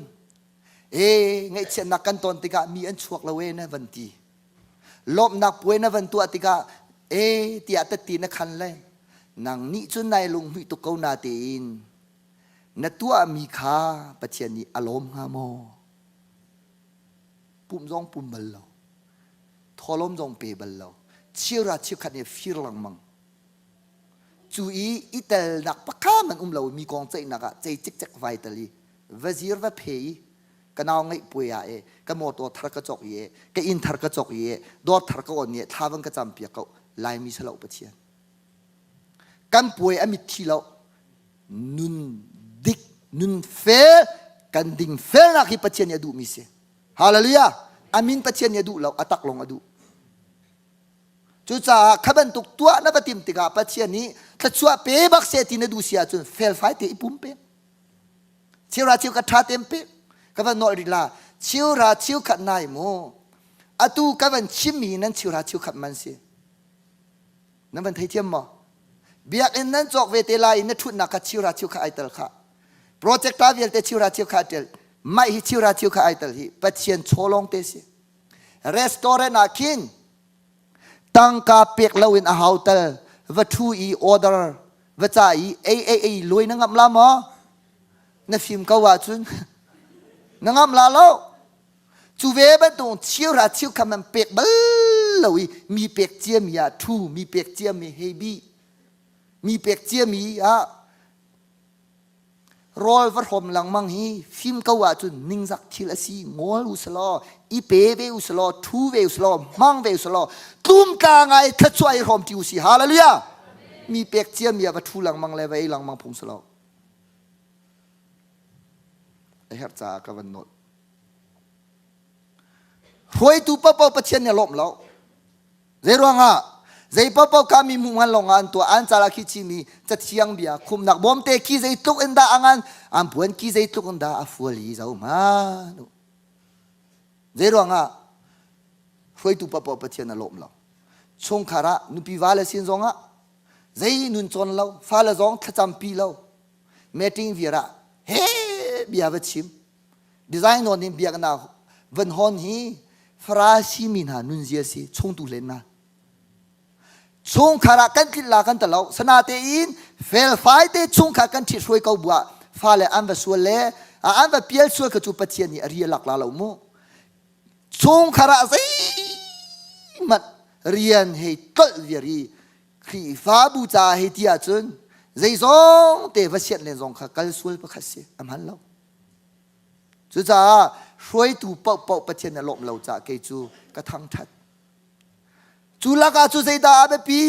ngai chiat nak kan ton tika mi an chuak la we na van ti lop nak poi na van tu tika ti at ti na khan le nang ni chun nai lung hui tu ko na tin na tu mi kha pathian ni alom ha mo pum zong pum bal lau tholom zong pe bal lau chiu ra chiu khat ne fir lang mang chu itel nak pakha man lo mi kong chai naka chai chik chak vai tali vazir va phei kanao ngai puya ka moto thar ka chok ye ka in thar ka chok ye do thar ka on ye thawang ka champia ka lai mi salo pathian kan puai ami thilo nun dik nun fe kan ding fe na ki pathian ya du mi se hallelujah amin pathian ya du lo atak long adu chu cha khaban tuk tua na patim tika pathian ni thachua pe bak se ti na du sia chun fel fai te ipum pe chiu ra chiu ka tha tem pe ka van no ri la chiu ra chiu khat nai mo atu ka van chimi nan chiu ra chiu khat man se nan van thai thiam mo biak en nan chok ve te la in na thut na ka chiu ra chiu kha ai tel kha project ta vel te chiu ra chiu kha tel mai hi chiu ra chiu kha ai tel hi pathian cholong te se restaurant a kin tang ka pek lawin a hautel va thu I order va cha I loi na ngam la mo na phim ka wa chun na ngam la lo chu ve ba tong chiu ra chiu kam man pek ba loi mi pek chia mi ya thu mi pek chia mi hebi mi pek chia mi a rol var hom lang mang hi phim ka wa chun ning zak thil asi ngol uslo I pe ve uslo thu ve uslo mang ve uslo tum ka ngai thachwai rom ti usi hallelujah mi pek chia mi ya va thu lang mang le ve lang mang phung slo ai har cha ka van not hoi tu pa pa pathian ne lom lo zerwanga zai pa pa ka mi mu ngan long an to an cha la khi chi mi cha chiang bia khum nak bom te ki zai tuk enda angan am puan ki zai tuk enda a fuali zau ma no zerwanga hoi tu pa pa pathian ne lom lo chung khara nu pi wala sin zonga zai nun chon lo fa la zong thacham pi lo meeting viera he bia va chim design on in bia na van hon hi fra si min ha nun zia si chung tu len na chung khara kan kin la kan ta lo sana te in fel fai te chung kha kan thi soi kau bua fa le an va su le an va piel su ka chu pathian ni ria lak la lo mo chung khara zai mat rian he tol vieri khi fa bu cha he tia chun zai zong te va siat len zong kha kal sul pa khase am han lo chu cha soi tu pau pau pathian na lom lo cha ke chu ka thang that chu la ka chu zai da be pi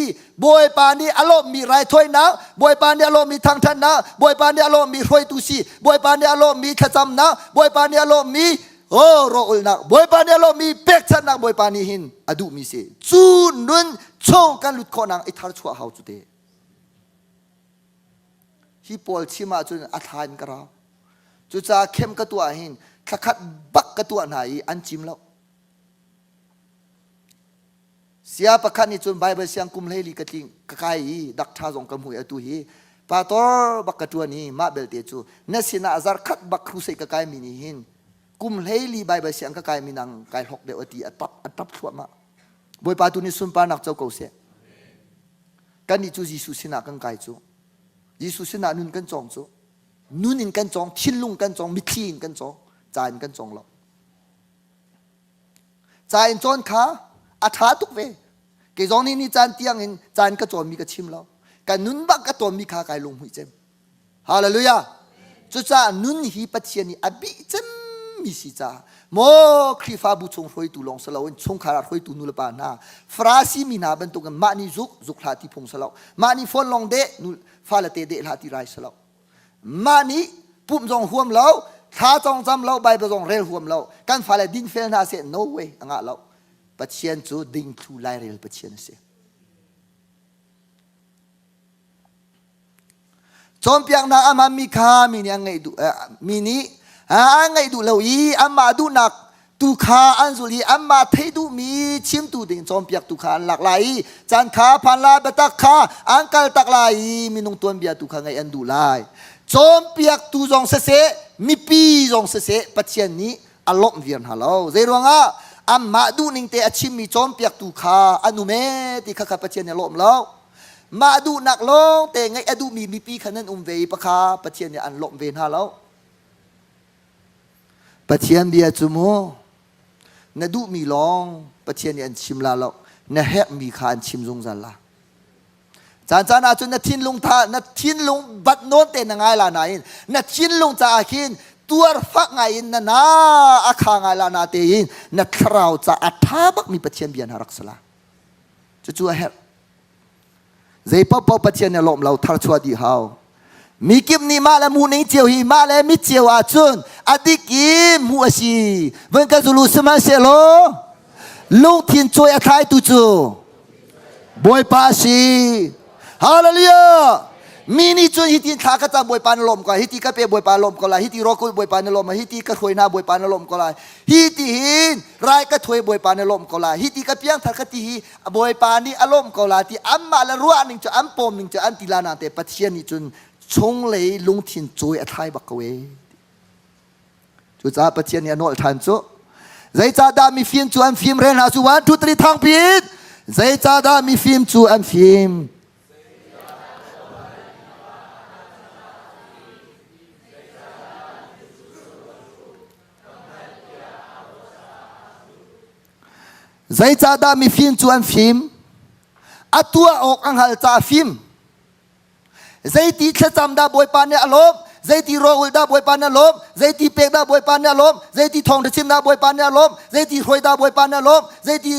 boy pa ni alo mi rai thoi na boy pa ni alo mi thang that na boy pa ni alo mi soi tu si boy pa ni alo mi khacham na boy pa ni alo mi ro ul na boy pa ni alo mi pek chan na boy pa ni hin adu mi se chu nun chong kan lut kho nang I thar chua hau chu te hi pol chima chun athan kara chu cha khem ka tua hin thakhat bak ka tua nai an chim lo sia pakhat ni chun bible siang kum leli ka ting ka kai dak tha jong kam hui atu hi pator bak ka tua ni ma bel te chu na sina azar khat bak khu sei ka kai mi ni hin kum leli bible siang ka kai mi nang kai hok de ati atap thua ma boy pa tu ni sum pa nak chau ko se กันนี่จูยิสุสินะกันไกจูยิสุสินะนุนกันจองจูนุนอินกันจองทินลุงกันจองมิคีนกันจองจานกันจองเราจานจอนขาอาถาตุกเวเกจองนี่จานเตียงอินจานก็จอนมีก็ชิมเรากันนุนบักก็ตัวมีขาไกลงหุยเจมฮาเลลูยาจุดจ้านุนฮีปัจเจียนี่อบิเจมมิสิจ้าโมคริฟาบุชงรวยตุลงสลาวชงขารวยตุนุลปานาฟราซีมีนาบันตุกันมานี่จุกลาติพงสลาวมานี่ฟอนลงเดนุฟาลเตเดลาติไรสลาวมานี่ปุ่มจงห่วมเราท้าจงจำเราใบประจงเรลห่วมเรากันฟาลดินเฟลนาเซ no way อ่างเราปัจเจียนจูดิ่งทูไลเรลปัจเจียนเซจอมเปียงนาอามามีคามีนี่ไงดูมีนี่ไงดูเราอีอามาดูนักตุขาอันสุลีอามาเทดูมีชิมตูดิ่งจอมเปียกตุขาหลากหลายจันขาพันลาเบตักขาอังกัลตักลายมีนงตัวเบียตุขาไงอันดูไลจอมเปียกตูจงเสมีปีจงเสปัจเจียนนี้อารมณ์เวียนฮัลโหลเจรวงอามาดูนิ่งเตอชิมมีจอมเปียกตุขาอนุเมติข้าปัจเจียนอารมณ์เรามาดูนักลงแต่ไงอดูมีปีขนาดเวปะคาปัจเจียนเนี่ยอันลมเวนฮาแล้วปัจเจียนเบียจุโมนดูมีลองปัจเจียนเนี่ยอันชิมลาแล้วนแหกมีคานชิมจงจันละจานอาจจะนทินลงท่านทินลงบัดโนนเตนง่ายละนายนทินลงจะอาคินตัวฟักไงนนาอาคาไงละนาเตยินนคราวจะอัฐาบักมีปัจเจียนเบียนหารักษาจู่ๆเฮใจพ่อปัจเจียนเนี่ยลมเราทักชัวดีเฮามีกิมนี่มาแล้วมูนี่เจียวฮีมาแล้วมิเจียวอาจุนอดีกิมมูอชีวันกันจุลุสมาเซโลลุงทินช่วยอาทายตุจูบอยปาชีฮาเลลูยามีนี่จุนฮิตินขาก็จะบอยปานลมก็ฮิติก็เปบอยปานลมก็ลายฮิติรอก็บอยปานลมฮิติก็ถวยหน้าบอยปานลมก็ลายฮิติหินรายก็ถวยบอยปานลมก็ลายฮิติก็เพียงทักติฮิบอยปานี่อารมณ์ก็ลายที่อัมมาละรัวนึงจะอัมปมนึงจะอันติลานาเตปัจเจียนนี่จุนชงเลยลุงทินจอยอาทายบักเวจุจ้าปัจเจียนเนี่ยนอลทันจุใจจ้าดามีฟิล์มจูอันฟิล์มเรนหาสุวรรณทุตรีทางพิษใจจ้าดามีฟิล์มจูอันฟิล์มใจจ้าดามีฟิล์มจูอันฟิล์มอัตัวออกอังหัลจ้าฟิล์มใจตีขจำดาบวยปานเนี่ยอารมณ์ใจตีโรอุลดาบวยปานเนี่ยอารมณ์ใจตีเป็กดาบวยปานเนี่ยอารมณ์ใจตีทองตะชิมดาบวยปานเนี่ยอารมณ์ใจตีถวยดาบวยปานเนี่ยอารมณ์ใจตี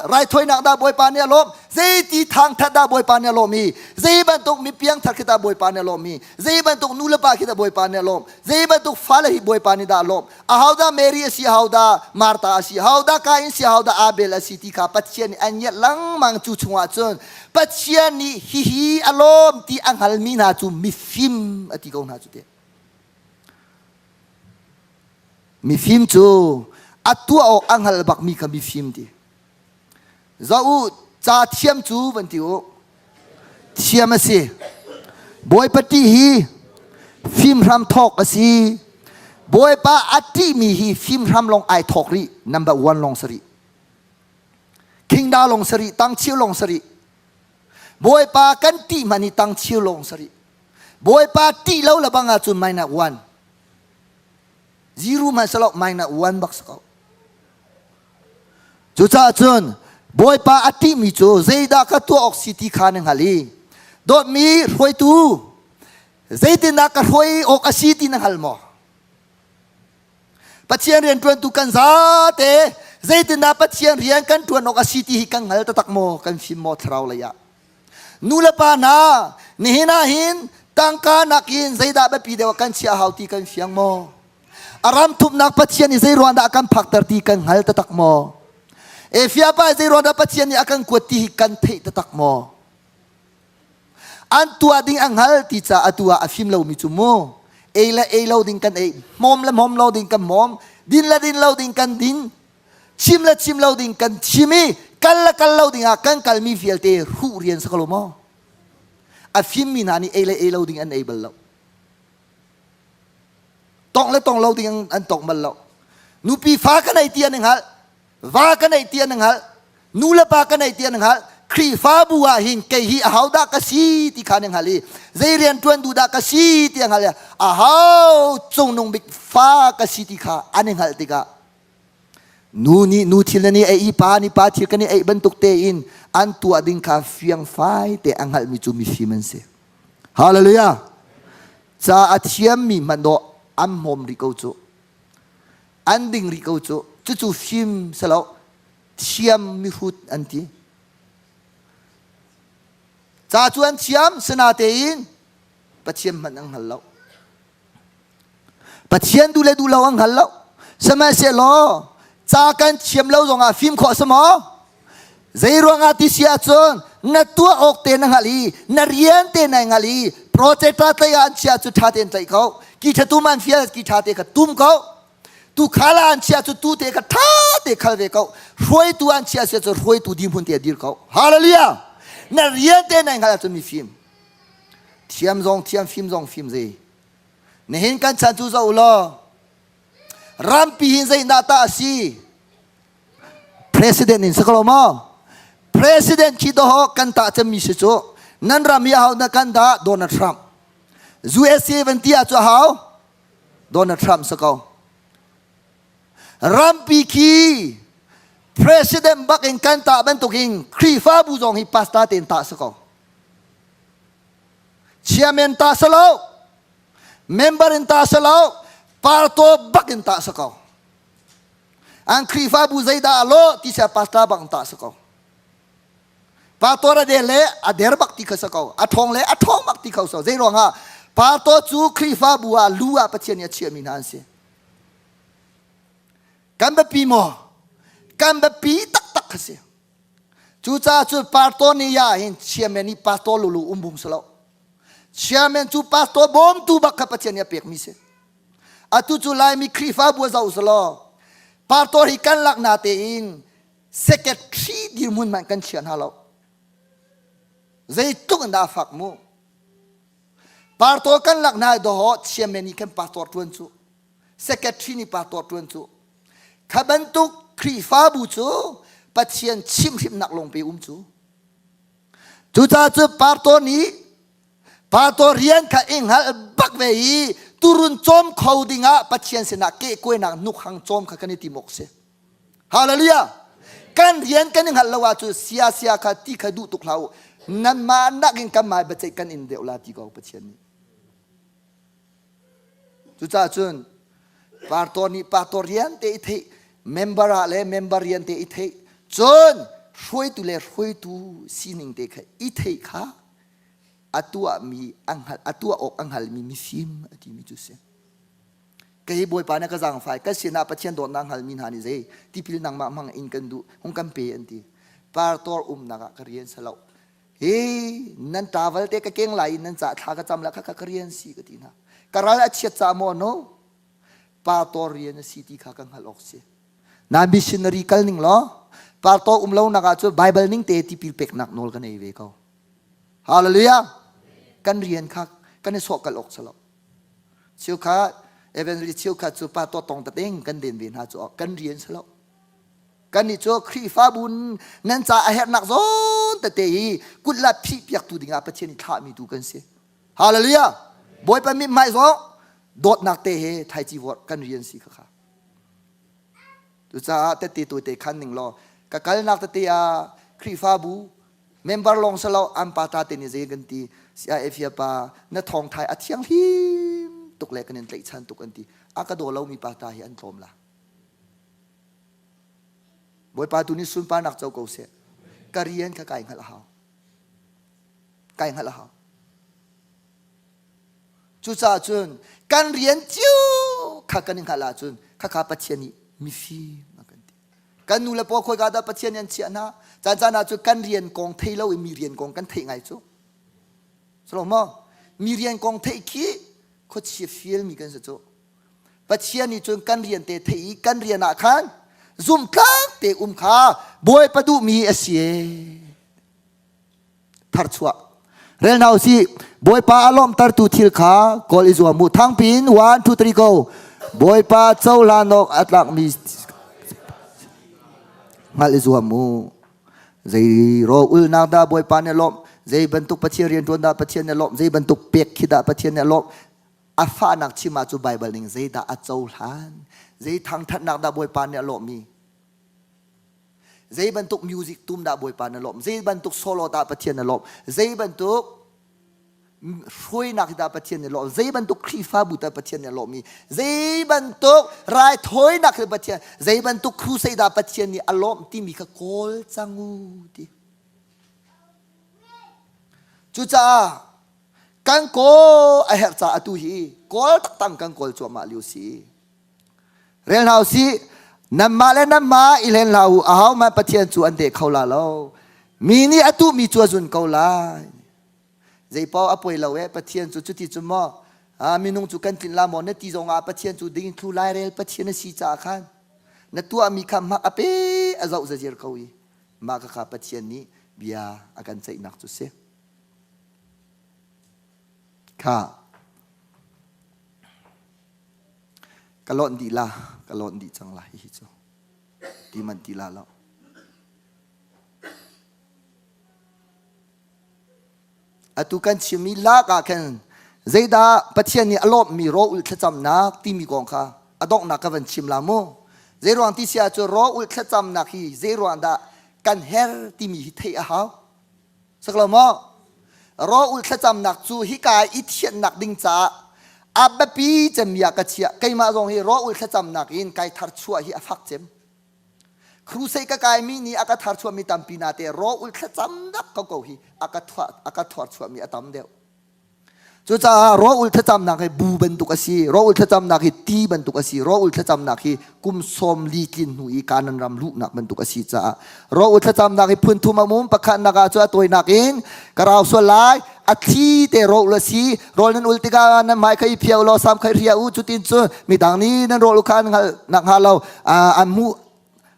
ไรถวยหนักดาบวยปานเนี่ยอารมณ์ใจตีทางทัดดาบวยปานเนี่ยอารมณ์มีใจบรรทุกมีเพียงทัดขิดาบวยปานเนี่ยอารมณ์มีใจบรรทุกนูเลปาขิดาบวยปานเนี่ยอารมณ์ใจบรรทุกฟ้าเลยบวยปานเนี่ยอารมณ์อาฮาวดาเมรีอสีฮาวดามาร์ตาอสีฮาวดาคาอินสีฮาวดาอาเบลอสีที่ข้าปัจเจียนอันเนี้ยลังมังจูชงวาจนปัจเจียนนี่ฮิอารมณ์ที่อังหัลมีนาจูมีฟิมอติกองนาจูเตมีฟิมจูอัตัวออกอังหัลบักมีกับมีฟิมดีจะอูจ่าเทียมจูบันติโอเทียมสิบอยปฏิฮีฟิมรำทอกสิบอยปะอัติมีฮีฟิมรำลงไอทอกรี number one ลงสรีคิงดาลงสรีตั้งชิวลงสรีบอยปะกันตีมันนี่ตั้งชิวลงสรีบอยปะตีเล่าละบังอาจุนไม่นักวันzero มันสลบไม่นักวันบักสกาวจุดจ้าจุนบอยปาอติมีจูเจดาคัตัวออกซิติขานึงฮัลลีโดดมีรวยตูเจดินักรวยออกซิตินึงฮัลโมปัจเจียนเรียนตวนตุกันซาเตเจดินักปัจเจียนเรียนกันตวนออกซิติฮิกังฮัลตะตักโมกันฟิมโมทราวเลยะนูเลปานานี่หินาหินตังกานักหินเจดาเบปีเดวกันเชียฮาวตีกันฟิยังโมอารามทุบนักปัจเจียนอิเจรวันดากันพักตรตีกันฮัลตะตักโมเอฟยาป้าเจรอดาปัจเจียนนี่akan kuat tihi kan thei tatak mo an tua ding ang hal ti cha atua afim lo mi chumo eila ding kan e mom lo ding kan mom din lo ding kan din chim lo ding kan chimi kal lo ding akan kal mi fialte hu rian sakalo mo afim mi nani eila ding an able lo tong lo ding an tong mal lo nupi fa kan ai tian halว่ากันไอเตียนหนึ่งฮะนูละปากันไอเตียนหนึ่งฮะ ครีฟ้าบัวหินเกฮีอาหาวดากสีที่ขานึงฮาลีใจเรียนตวนดูดากสีที่ยังฮาลีอาหาวจงนงบิกฟ้ากสีที่ขาอันนึงฮาลีกะนูทิลนี่ไอ้ปานี่ปาทิลกันนี่ไอ้บรรทุกเตอินอันตัวดิ่งคาเฟียงไฟแต่อังฮัลมิจูมิฟิมันเสฮาเลลูยาจะอาเทียมมีมันโดอัมมอมริโกโจอันดิ่งริโกโจจู่ๆฟิมสลาวเทียมมิฟุตอันที่จะจวนเทียมสนาเตอินปัจเทียมมันอังฮัลแล้วปัจเทียนดูเลาอังฮัลแล้วสมัยเสลอจากกันเชียมเล่าจงอาฟิมขอสมอใจรวงอาทิเสียจนนัดตัวออกเตนังฮาลีนัดเรียนเตนังฮาลีโปรเจกต์ตัดยานเชียจุดท่าเตนใจเขากิจตุมันเฟียกิจท่าเตกตุ้มเขาตุขาลานเชียจุดตูเตกท่าเตขลเวเขารวยตัวอันเชียจุดรวยตัวดิมพุนเตดีเขาฮาเลลูยานัดเรียนเตนังฮาลีจะมีฟิมเทียมฟิมใจเนี่ยเห็นกันฉันจูจ้าอุลารัมปีหินใจนาตาสีPresiden in sekoloma Presiden kita ho kan tak cemi sejo nan ram ya ho na kan da Donald Trump USA 20 achu hau Donald Trump sakau ram pi ki Presiden bak in kan ta ban toking kri fa bu jong hi pasta ten ta sakau Chairman ta salo member in ta salo parto bak in ta sakau ang krifa buzay da alo ti sa pasta bang ta sakau patora de le ader bak ti ka sakau athong le athong bak ti khau so zai ro nga pato chu krifa bua lua pachen ya chia min han se kan ba pi mo kan ba pi tak ka se chu cha chu pato ni ya hin chia men ni pato lulu umbum salo chia men chu pato bom tu bak ka pachen ya pek mi se atu chu lai mi krifa bua zau salo Pastor ikan lak natein secretary di mun man kan chian halau zai tuk anda fak mu pastor kan lak na do ho chairman ikan pastor tuan chu secretary ni pastor tuan chu khaban tuk krifa bu chu pathian chim nak long pe chu cha chu pastor ni pastor rian kha ing hal bak vei turun chom khawdinga pathian sena ke koina nuk hang chom kha kani timok se hallelujah kan rian kan hal lawa chu sia kha ti kha du tuk lau nan ma nakin kamai bachai kan in de ulati ko pathian ni chu cha chun pastor rian te the member rian te the chun hroi tu sining te kha I the kha atua mi anghal atua ok anghal mi sim ati mi chu se kai boy pa na ka jang fai ka sina pathian don nang hal min hani zai tipil nang ma mang in kan du hong kam pe anti partor na ka rian salau he nan travel te ka keng lai nan cha tha ka cham la ka rian si ka tina karal a chet cha mo no partor rian city kha kang hal ok se na missionary kal ning lo partor lo na ka chu bible ning te tipil pek nak nol ka nei ve ko hallelujah kan rian khak kan so kal ok salo chiu kha eventually chiu kha chu pa to tong ta teng kan den bin ha chu kan rian salo kan ni chu khri fa bun nan cha a het nak zon ta te hi kut la phi piak tu dinga pa chen tha mi tu kan se hallelujah boy pa mi mai zo dot nak te he thai chi wor kan rian si kha tu cha te ti tu te khan ning lo ka kal nak ta te a khri fa bu member long salo am pa ta te ni je gan ti CIF ya pa na thong thai a thiang him tuk le kan tlei chan tuk an ti aka do lo mi pa ta hi an tlom la boy pa tu ni sun pa nak chau ko se karian ka kai ngal ha chu cha chun kan rian chiu kha kan khala chun kha pa chiani mi fi kan nu le po khoi ga da pa chian yan chiana cha na chu kan rian kong thei lo mi rian kong kan thei ngai chu Selama mirian kong thei ki ko chi feel mi kan sa chu pathian ni chun kan rian te thei kan rian a khan zum tlang te kha boy padu mi asie thar chua rel now si boy pa alom tar tu thil kha kol izwa mu thang pin 1 2 3 go boy pa chau la nok atlak mi ngal izwa mu Zai ro ul nak da boy pan lom zai bentuk pathian rian tuan da pathian lom zai bentuk pek khida pathian lom afa nak chima chu Bible ning zai da achau han zai thang that nak da boy pan lom mi zai bentuk music tum da boy pan lom zai bentuk solo da pathian lom zai bentuk Hui nak da pathian lom zai bentuk khifa buta pathian lom mi zai bentuk rai thoi nak pathian zai bentuk crusade da pathian ni alom ti mi ka kol changu ti chu cha kan ko a her cha atu hi kol tak tang kan kol chu ma liu si rel hau si namma le namma ilen lau a hau ma pathian chu an de khaula lo mi ni atu mi chu zun kaula zai pau apoi lawe pathian chu chuti chu mo minung chu kan tin la mo na ti zonga pathian chu ding thu lai rel pathian si cha khan na tu ami kham mak ape azau zajir kawi ma ka pathian ni bia akan chai nak chu se kha kalon di la kalon di chang la hi chu ti man ti la lo atukan chimi la ka kan zaida pathian ni alop mi ro ul thacham na ti mi gong kha adok na ka van chim la mo zeruang ti sia chu ro ul thacham na khi zeruang da kan her ti mi thei a ha sakla mo ro ul thacham nak chu hi kai i thian nak ding cha abapi chamya ka chia kai ma zong hi ro ul thacham nak in kai thar chua hi afak chem crusade ka kai mi ni aka thar chua mi tampi na te ro ul thacham nak ka ko hi aka thwar chua mi atam deu chu cha ro ul thacham nak hi bu ban tu ka si ro ul thacham nak hi ti ban tu ka si ro ul thacham nak hi kum som li kin hu i kanan ram lu nak ban tu ka si cha ro ul thacham nak hi phun thu ma mum pakhan naka chu atoi nak in karau so lai athi te ro ul si ro nan ul tika na mai khai phiau lo sam khai ria u chu tin chu mi dang ni nan ro lu khan nak ha lo amu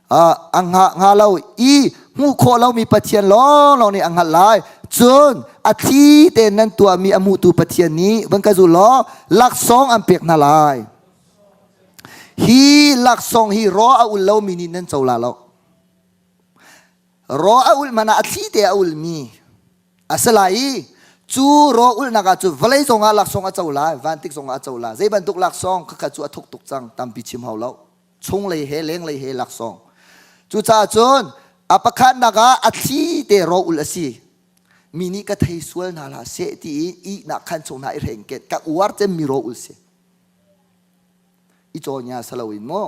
nga lau i mu kho lau mi pathian long long ni ang halai chun athi te nan tua mi amu tu pathian ni bang ka zu lo lak song am pek na lai hi lak song hi ro a ul lau mi ni nan chau la lo ro a ul mana athi te a ul mi asalai chu ro ul naga chu valai zonga lak song a chau la vantik zonga a chau la zai ban tuk lak song kha chu a thuk tuk chang tam pi chim hau lo chung lei he leng lei he lak song chu cha chun apakhan naga athi te ro ul asi mini ka thei sual na la se ti i na khan chung na i reng ket ka uar te mi ro ul se i cho nya salawin mo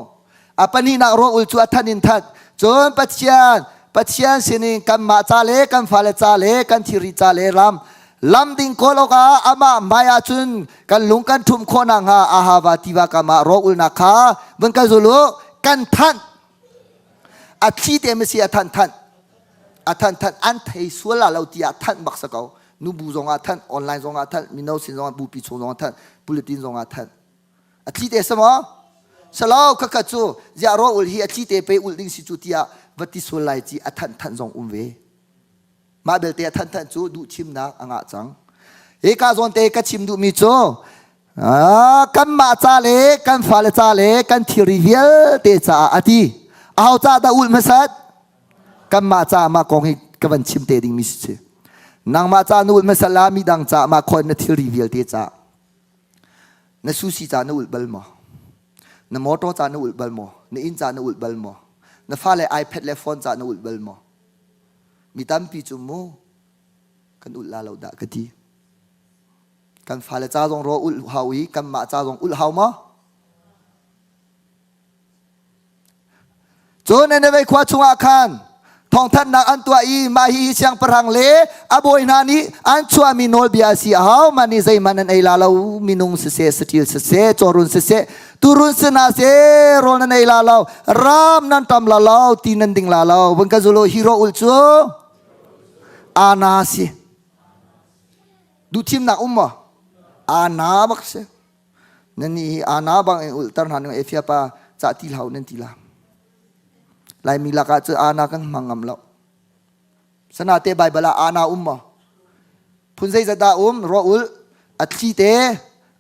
apani na ro ul chu athanin that chun pathian sinin kan ma cha le kan fa le cha le kan thiri cha le lam ding ko lo ka ama maya chun kan lung kan thum khona nga ahava tiwa ka ma ro ul na kha bang ka zulu kan than athi te mesi athan an thei suala lo ti athan bak sakau nu bu zonga than online zonga than minau sin zonga bu pi chung zonga than bulletin zonga than athi te sama salau ka ka chu ya ro ul hi athi te pe ul ding si chu tia vati sulai chi athan zong umwe ma bel te athan chu du chim na anga chang e ka zon te ka chim du mi chu kan ma cha le kan fa le cha le kan thiri vial te cha ati au cha da ul masat kan ma cha ma kong hi kavan chim te ding mi se nang ma cha nul masala mi dang cha ma khon na thil reveal te cha na susi cha na ul bal mo na moto cha na ul bal mo na in cha na ul bal mo na fa le ipad le phone cha na ul bal mo mi tam pi chu mo kan ul la lo da ka ti kan fa le cha jong ro ul hawi kan ma cha jong ul haw mo cho nên về qua chung akan thong thân nak an tua i ma hi siang perang le aboy nani an chua minol biasi hau mani zai manan ei lalau minung se stil se chorun se turun sena se rol nan ei lalau ram nan tam lalau tinan ding lalau bangka zulo hero ulchu anasi du tim nak umma ana bakse nani ana bang ultar han efia pa cha ti lau nan ti la lai mi laka chu ana kan mangam lo sana te bible ana umma phun sei zada ro ul athi te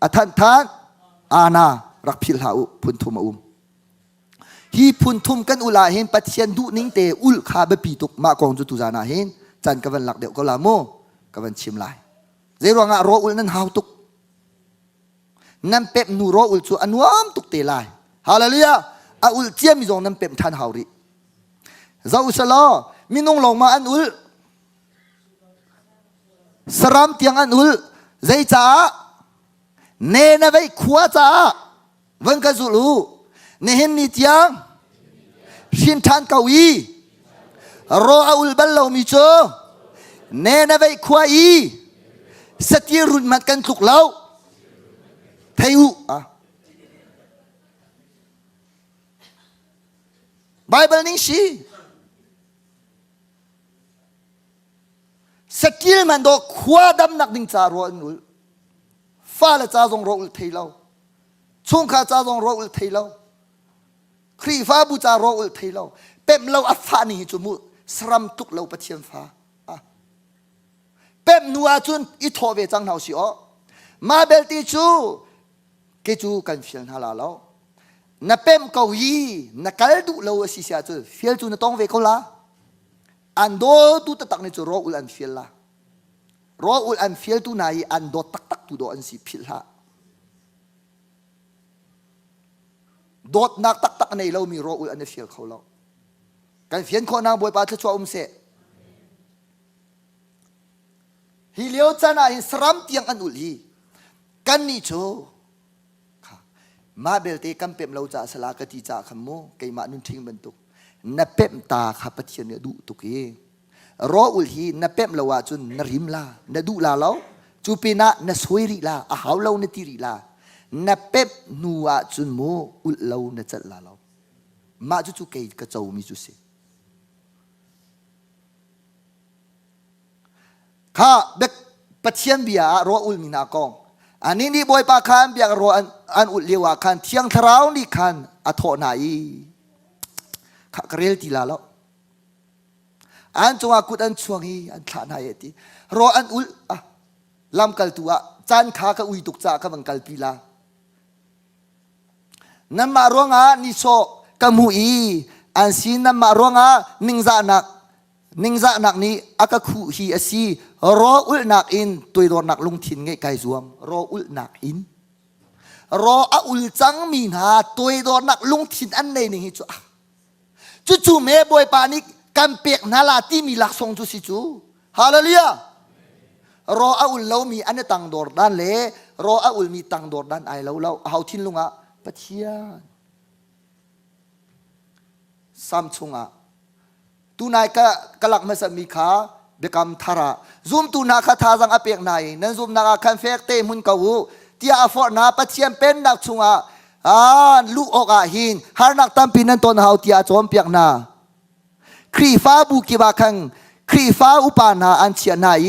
athan ana rak phil hau phun thuma ฮีพุนทุมกันอุลาเห็นปัจเจียนดูนิ่งเตอุลคาเบปีตุกมากองจุตุจานาเห็นจันกวันหลักเดียวก็ลาโมกวันชิมลายเจรวงะรออุลนั้นหาวตุกนั่นเป็ดนูรออุลจูอันวามตุกเตลายฮาเลลูยาอาอุลเจียมิจงนั่นเป็ดทันหาวริเจ้าอุสลามินงลงมาอันอุลสรามเตียงอันอุลใจจ้าเนนไว้ขวาจ้าวันกะจุลูเนเห็นนิตยังชินทันกวีรออาอุลบัลลามิโจเนนไว้ขวาอีสติรุนมันกันทุกเล่าไทยูไบเบิลนี่สิสกิลมันโดขวาดำนักดิ่งจารวนุลฟ้าละจ้าจงรออุลเทลาช่วงข้าจ้าจงรออุลเทลาครีฟ้าบูจารออุลเทลาเป็มเราอัฟานี่จุมุสรัมตุกเราปะเทียนฟ้าเป็มนัวจุนอิทอเวจังเฮาสิอ๋อมาเบลติจูเกจูกันฟิลนาลาเรานับเป็มเกาอีนักกัลดูเราสิเสียจูฟิลจูนต้องเวกลาอันโดตุตตักนี่จูรออุลอันฟิลละรออุลอันฟิลตูนายอันโดตักตักตูโดอันสิพิลละโดดนักตักตักในเรามีรออุลอันฟิลเขาเรากันฟิลคนนางบวยปาทชัวเสฮิเลวจานาอินสรัมเตียงอันอุลีกันนี่โจมาเบลเตกัมเป็มเราจะสลากติจ่าขโมไกมานุนทิ้งบรรทุกนับเป็มตาขับปะเทียนดูตุกเอรออุลฮีนับเป็มเราว่าจุนนริมลานดูลาเราจูปีนะนสวยริลาอาหาวเรานติริลานับเป็มนัวจุนโมอุลเรานจัดลาเรามาจุเกยกระเจ้ามิจุเสข้าเบกปะเทียนเบียรออุลมินากองอันนี้นี่บอยปาคันเบียรออันอุลเลวาคันเทียงทราวนี่คันอัทอนายข้ากเรลติลาแล้วอันจงอากุดอันช่วงฮีอันฐานายติรออันอุลลำกัลตัวจันข้าก็อุยตุกจากบังกัลปีลานั่นมาร้องนิโซกมูอีอันซีนั่นมาร้องนิงจานักนี้อากาคูฮีอซีรออุลนักอินตัวโดนนักลงทินไงไกจวมรออุลนักอินรออุลจังมีนาตัวโดนนักลงทินอันไหนนี่ฮิจูจู่เมบอยปานิกันเปียกนาลาที่มีหลักทรงจุสิจูฮาเลลูยารออุลเรามีอันตังดอร์ด้านเล่รออุลมีตังดอร์ด้านไอเราเอาทิ้งลงปะเทียนซัมซุงตูนายกลักมาสมีขาเบกำทาระซูมตูนาคาทาจังอเปียกนายนั่นซูมนาคันเฟกเตมุนกาวที่อาฟอร์นาปะเทียนเป็นนักซุงลูกออกหินฮาร์นักตั้มปีนันตนเฮาที่อาจอมเปียกนาครีฟ้าบุกิบาคังครีฟ้าอุปานาอันเชียนาย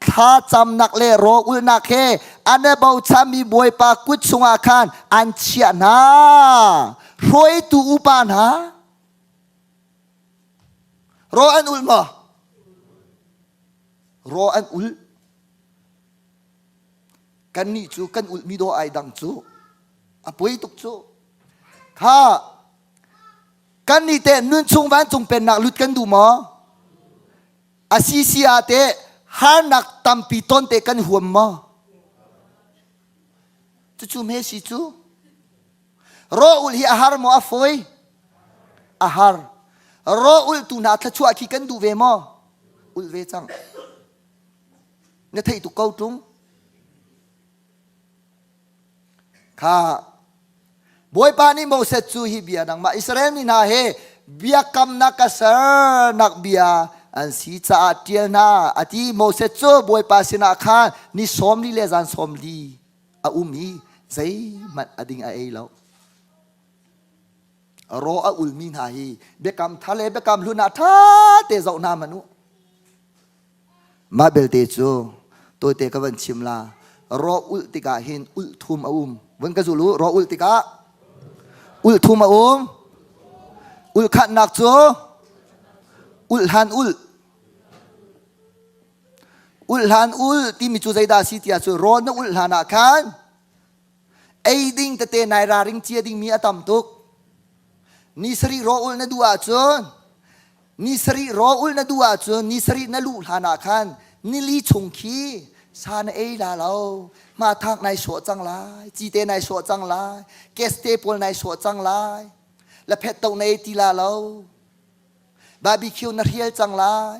ถ้าจำนักเลโรอุลนักเฮอันเนบาวชามีบวยปากุดซุงอาคันอันเชียนารวยตูอุปานารออันอุลมารออันอุลกันนี่จูกันอุลมีโดไอดังจูอป่วยตุกจูข้ากันนี่เตนุนชงวันจงเป็นนักลุดกันดูมั้งอาศิเซียเตหานักตัมปีต้นเตกันหัวมั้งจูเมสิจูรออุลฮีอาหารมั้งฟอยอาหารรออุลตูนาทัชวาคีกันดูเวมออุลเวจังเนี่ยไทยตุกเกาตุงข้าบอยปานี่โมเสสจูฮิเบียนังมาอิสราเอลนี่นาเฮเบียกำนักเสร์นักเบียอันสีจ่าเทียนาอธิโมเสสจูบอยปาสินาคานนี่สมลีเลจันสมลีอุมีใจมันอดิ่งไอแล้วรออุลมินหายเบกำทะเลเบกำลุนาท่าเตะเจ้านามานุมาเบลเตจูตัวเตะกวันชิมลารออุลติกาเห็นอุลทุมวันกะจูลูรออุลติกาอุลทุมอุลขัดนักจูอุลฮันอุลที่มีจูใจดาสิทยาจูรอนอุลฮานาคันไอดิ้งตะเตนายราริงเจียดิ้งมีอตัมตุก ni sari roul na dua chun ni sari roul na dua chun ni sari na lu hana khan ni li chung khi san ei la lo ma thak nai so chang lai chi te nai so chang lai kes te pol nai so chang lai la phet tau nei ti la lo barbecue na riel chang lai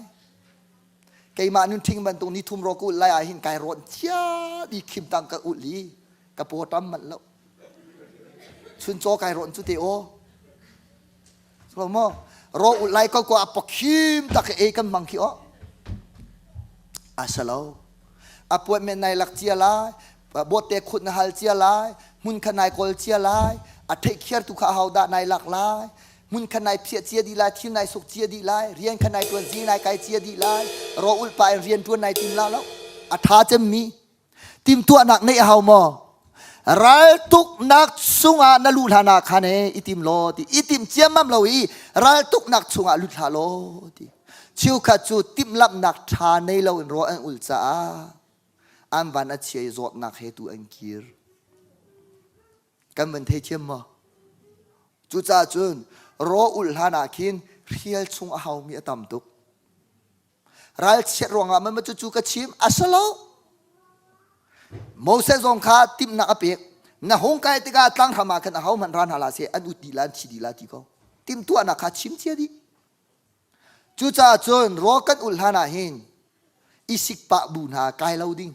kai ma nun thing ban tung ni thum ro ku lai a hin kai ron chia di khim tang ka u li ka po tam man lo chun cho kai ron chu te o so mo ro u lai ko ko apok khim tak e kan mang khi o asalo appointment nai lak chia lai bot te khut na hal chia lai mun khanai kol chia lai a thei khiar tu kha hau da nai lak lai mun khanai phia chia di lai thil nai suk chia di lai rian khanai tuan zi nai kai chia di lai ro ul pa rian tuan nai tim la lo a tha chem mi tim tu nak nei hau mo ral tuk nak sunga na lu hana khane itim lo ti itim chiam mam lo i ral tuk nak sunga lu tha lo ti chiu kha chu tim lap nak tha nei lo in ro an ul cha am van a chei zot nak he tu an kir kan man thei chiam mo chu cha chun ro ul hana khin riel chung a hau mi atam tuk ral chet ronga man ma chu ka chim asalo Moses zong kha tim na apek na hong kai te ga tlang hama kan hau man ran hala se an uti lan chi di la ti ko tim tu na kha chim chia di chu cha chon ro kan ul hana hin isik pa bu na kai lo ding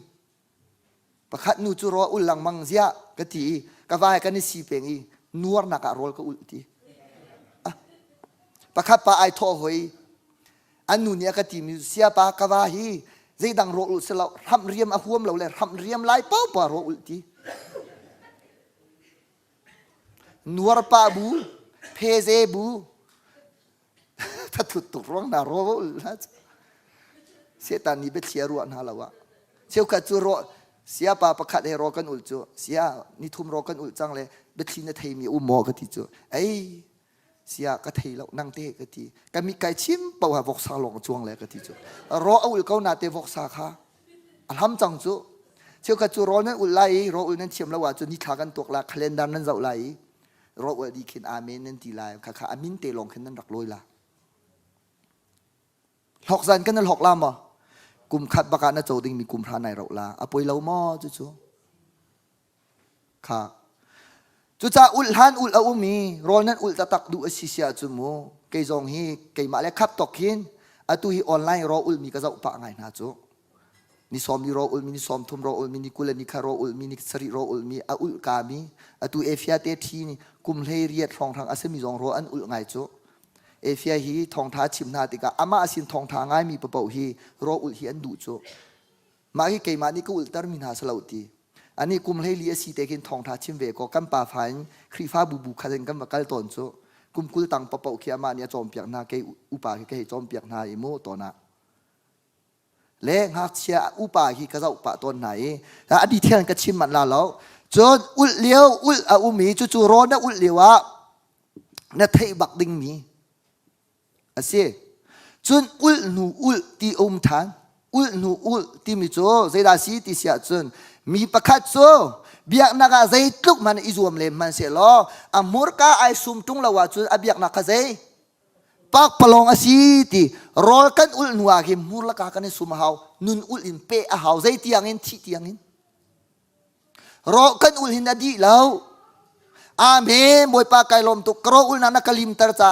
pakhat nu chu ro ul lang mang zia ka ti ka vai kan ni si peng i nuar na ka rol ka ul ti pakhat pa ai tho hoi an nu nia ka ti mi sia pa ka va hi dây đằng rộ sẽ lâu hầm riêm à huôm lâu lên hầm riêm lại bao bao rộ ulti nuar pa bu phê bu ta thụt tụt rong na rộ sẽ tàn ni biết chia ruộng hà lâu à siêu cả chú rộ sia pa khát hay rộ căn ul chú sia ni thum rộ căn ul chăng le biết xin nó thấy mi mò cái gì chú ấy sia ka thei lo nang te ka ti ka mi kai chim pau ha vok sa long chuang le ka ti chu ro ul ko na te vok sa kha alham chang chu chiu ka chu ro nan ul lai ro ul nan chiam la wa chu ni tha kan tok la calendar nan zau lai ro ul di khin amen nan ti lai kha kha amin te long khin nan rak loi la hok zan kan hok la ma kum khat ba ka na chou ding mi kum thra nai ro la apoi lo mo chu chu kha chú cha ul han ul a umi rol nan ul ta tak du asisia chu mu ke zong hi ke ma le khap tok hin atu hi online ro ul mi ka zau pa ngai na chu ni som ni ro ul mi ni som thum ro ul mi ni kula ni kha ro ul mi ni sari ro ul mi a ul ka mi atu efia te thi ni kum hlei riat thong thang asemi zong ro an ul ngai chu efia hi thong tha chim na ti ka ama asin thong tha ngai mi pa pau hi ro ul hi an du chu ma hi ke ma ni ku ul tar min ha salau tiอันนี้กุมให้เลียสีเตกินทองทาชิมเวก็กัมป่าฟันครีฟ้าบูคันกัมมากัลตอนโซกุมกุลตังปะเปาเขียมาเนี่ยจอมเปียกนาเกอุปาเกจอมเปียกนาอิโมตัวน่ะเล่หักเชียอุปาฮีกระเจ้าปะตอนไหนแล้วอดีตเทียนก็ชิมมันลาแล้วจนอุลเลี้ยวอุลอุมีจู่ๆร้อนนะอุลเลี้ยวะนะเทบักดิ่งมีอาเซียจนอุลหนูอุลตีอมทานอุลหนูอุลตีมิโจเจดาซีตีเสียจนมีประคัตโซเบียกนักใจทุกมันอิจวมเลมันเสียล้ออามูร์กาไอซุมตุงละว่าจุนอเบียกนักใจปักปลองอาศีติรอกันอุลนัวกิมูร์ละกากันในซุมหาวนุนอุลอินเปะหาวใจที่ยังอินที่ยังอินรอกันอุลหินอดีแล้วอาเมมวยปาไกลมตุกรออุลนักกลิมตระจะ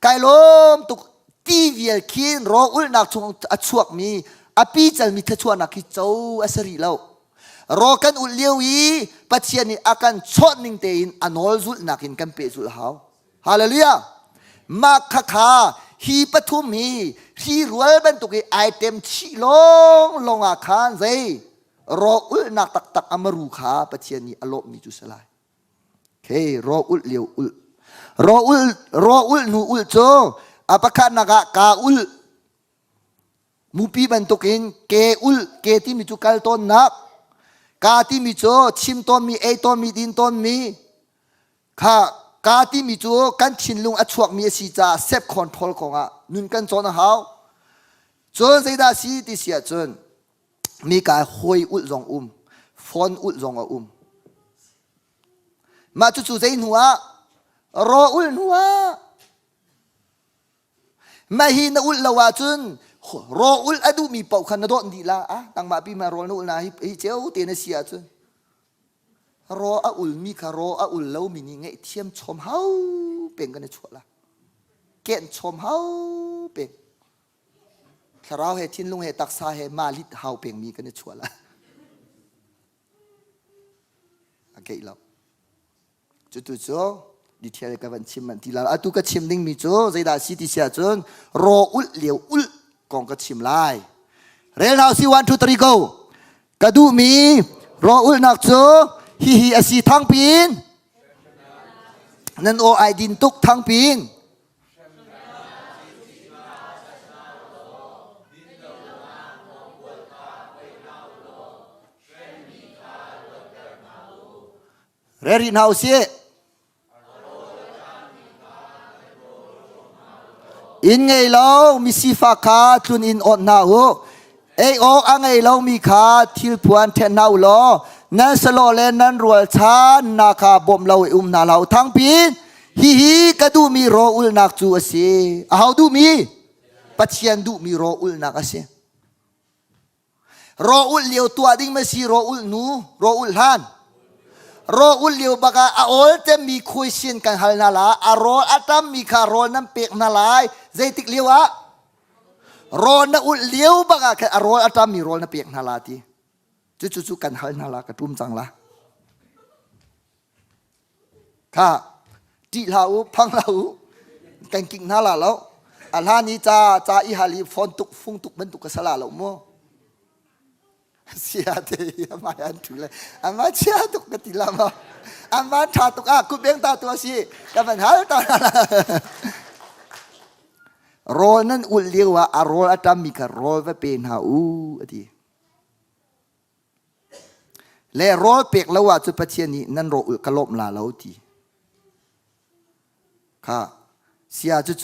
ไกลมตุกตีเวียคินรออุลนักชงอัชวกมีอภิจัลมิทชวนักกิจโจอัสรีแล้วรอกันอุลเลียวอีปัจเจียนี่อาการชดนิ่งเตอินอันอลซุลนักินกันเปซุลหาวฮาเลลูยามาคาคาฮีปทุมฮีฮีรวยเป็นตุกีไอเต็มชีลงอาคารใจรออุลนักตักอมรูขาปัจเจียนี่อโลมีจุสลายเครออุลเลียวอุลรออุลนูอุลโจอาปะคานักกาอุลมูปีเป็นตุกินเกอุลเกที่มีจุกัลต้นนักกาที่มีโจชิมต้นมีเอต้นมีดินต้นมีข้ากาที่มีโจกันชินลุงอชวกมีสีจ่าเซฟคอนโทรลของอ่ะนุนกันจนหาวจนใจดาสีที่เสียจนมีการหอยอุดรองฟอนอุดรองมาจู่ๆใจหัวรออุดหัว มาฮีนอุลละวาจุนรออุลอดูมีเป่าขันนดอนดีละตั้งมาปีมารอนุลนะฮิเจ้าเตนเสียจุนรออุลมีคารออุลเลวมีนี่ไงเทียมชมเฮาเป็นกันในชัวละเกณฑ์ชมเฮาเป็นคาราวเหตุทินลุงเหตุตักษาเหตุมาลิดเฮาเป็นมีกันในชัวละโอเคแล้วจุดๆดิเทียร์กับวันชิมมันทีละตุกชิมดิ้งมีโจใจดาสิติเสียจนรออุลเลียวอุลกองก็ชิมไล่เรียนเอาสิวันทุตริโกกระดูมีรออุลนักโจฮิอสีทั้งปีนนั่นโอไอดินตุกทั้งปีนเรียนเอาสิอินไงเรามีสีฟ้าขาทุนอินอดหนาวเอโออังไงเรามีขาทิลพวนเทนหนาวล้อนั่นสโลเลนั่นรัวชานนาคาบ่มเรานาเราทั้งปีฮิก็ดูมีรออุลนักจูเสียเอาดูมีปัจเจียนดูมีรออุลนักเสียรออุลเลียวตัวดิ้งไม่สีรออุลนูรออุลฮันรออุลเลียวบักอาโอลจะมีคุยชินกันฮัลนาลาอารออัตมีคารอนั่นเปียกนาลายใจติกเลียวะรอนั่นอุลเลียวบักอาอารออัตมีรอนั่นเปียกนาลาทีจุกันฮัลนาลากระตุ้มจังละค่ะจีลาวพังลาวกันกิ่งนาลาแล้วอัลฮานีจ้าอิฮาลีฟอนตุกฟุงตุกมันตุกกสลาแล้วโมเสียเดียมาอันทุเลยอามาเชียตุกกติลามาอามาชาตุกกุเบงตาตัวสิกับมันฮัลตาโรนั้นอุลเลียวอารออัตมีการอว่าเป็นหาอดีและรอเปียกแล้วว่าจุดปัจเจียนี้นั่นรออุลกลบลาแล้วทีค่ะเสียจุ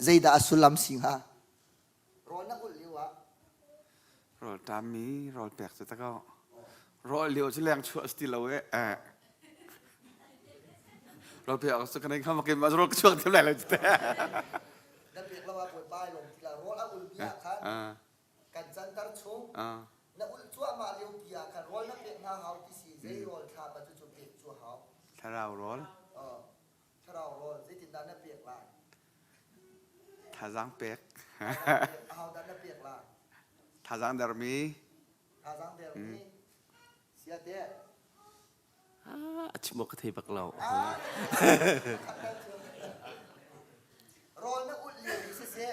ใจดาสุลัมสิงหารอนักอุลเลียวรอตามมีรอเปียกสุดก็รอเลี้ยวชิลแรงชัวสติลเอาไว้รอเปียกสุดกันในข้ามกินมาสรกช่วงที่ไหนเลยจ้ะนั่นเปียกแล้วว่าปวดบ่ายลงทีละรอนักอุลเลียวค่ะกันจันทร์ชงนักอุลชัวมาเลียวเปียกค่ะรอนักเปียกหาเฮาที่สี่ใจรอค่ะปัจจุบันเปียกชัวเฮาถ้าเราร้อนถ้าเรารอใจติดดันนักเปียกละถ้าจังเปียกเฮาดันนักเปียกละถ้าจังเดอร์มีเสียเด้ชิมกเทปักเรารอนักอุลเลียวนี่เสีย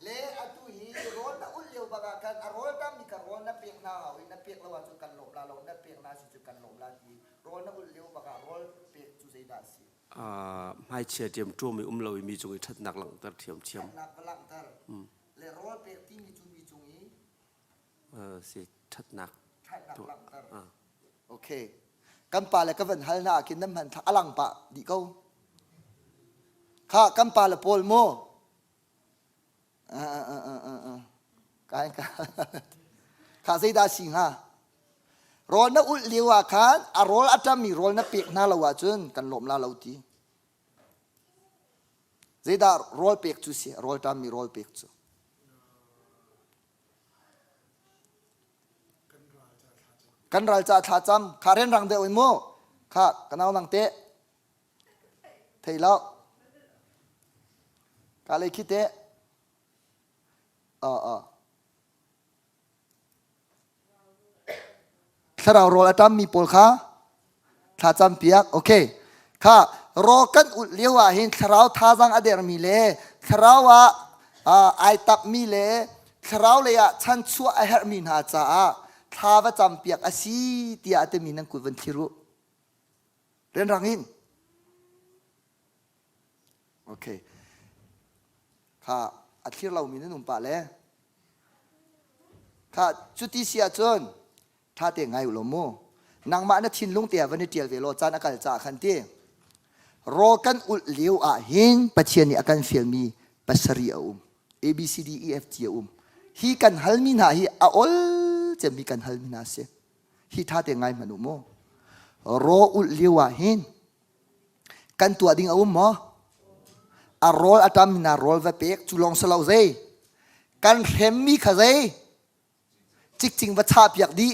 เลอตุฮีรอนักอุลเลียวบางกันรอนักมีการรอนักเปียกนาเอานักเปียกละวันจุกันหลบลาเรานักเปียกนาจุกันหลบลาทีรอนักอุลเลียวบางรอเปียกจุใจดาสีไม่เชียร์เตรียมตัวมีเรามีจงทัดหนักหลังตัดเทียมหนักหลังตัดเลรอเปียกที่มีจุงสิทัดหนักโอเคกันป่าเลยก็เป็นฮัลนากินน้ำมันอลังปะดีเขาข้ากันป่าเลยโพลโมกันข้าเสียดายสิงฮะรอนักอุลเลียวขันอารอลอัตมีรอนักเปียกน่าละว่าจนกันหลบลาเราทีเสียดายรอเปียกจุสิรอตามีรอเปียกจุกันรัลจ่าท่าจำข้าเรียนรังเดียวอินโมข้ากันเอานังเตะเที่ยวข้าเลยคิดเตะถ้าเรารอแล้วจำมีปลข้าท่าจำเปียกโอเคข้ารอกันอุดเลี้ยวเห็นถ้าเราท่าจังอเดรมีเล่ถ้าเราว่าไอตับมีเล่ถ้าเราเลยฉันชั่วไอเฮอร์มินหาจ้าท้าว่าจำเปียกอาศีที่อาจจะมีนังกุวันทิรุเรียนรังหินโอเคข้าอาทิตย์เรามีนุ่มป่าเลยข้าจุดที่เสียจนท่าเตียงไงอุลโมนางมาเนทินลุงเตียวันนี้เตียเวโรจานอากาศจ่าขันเตียรอกันอุลเลียวหินปัจเจียนี่อาการฟิลมีปัสรีA B C D E F G ฮีกันฮัลมินาฮีออลจะมีกันฮัลมินาเสฮีท่าเตียงไงมนุโมรออุลเลียวหินกันตัวดิ่งมอ rol atam na rol va pek chulong salau zai kan hem mi kha zai chik ching va cha piak di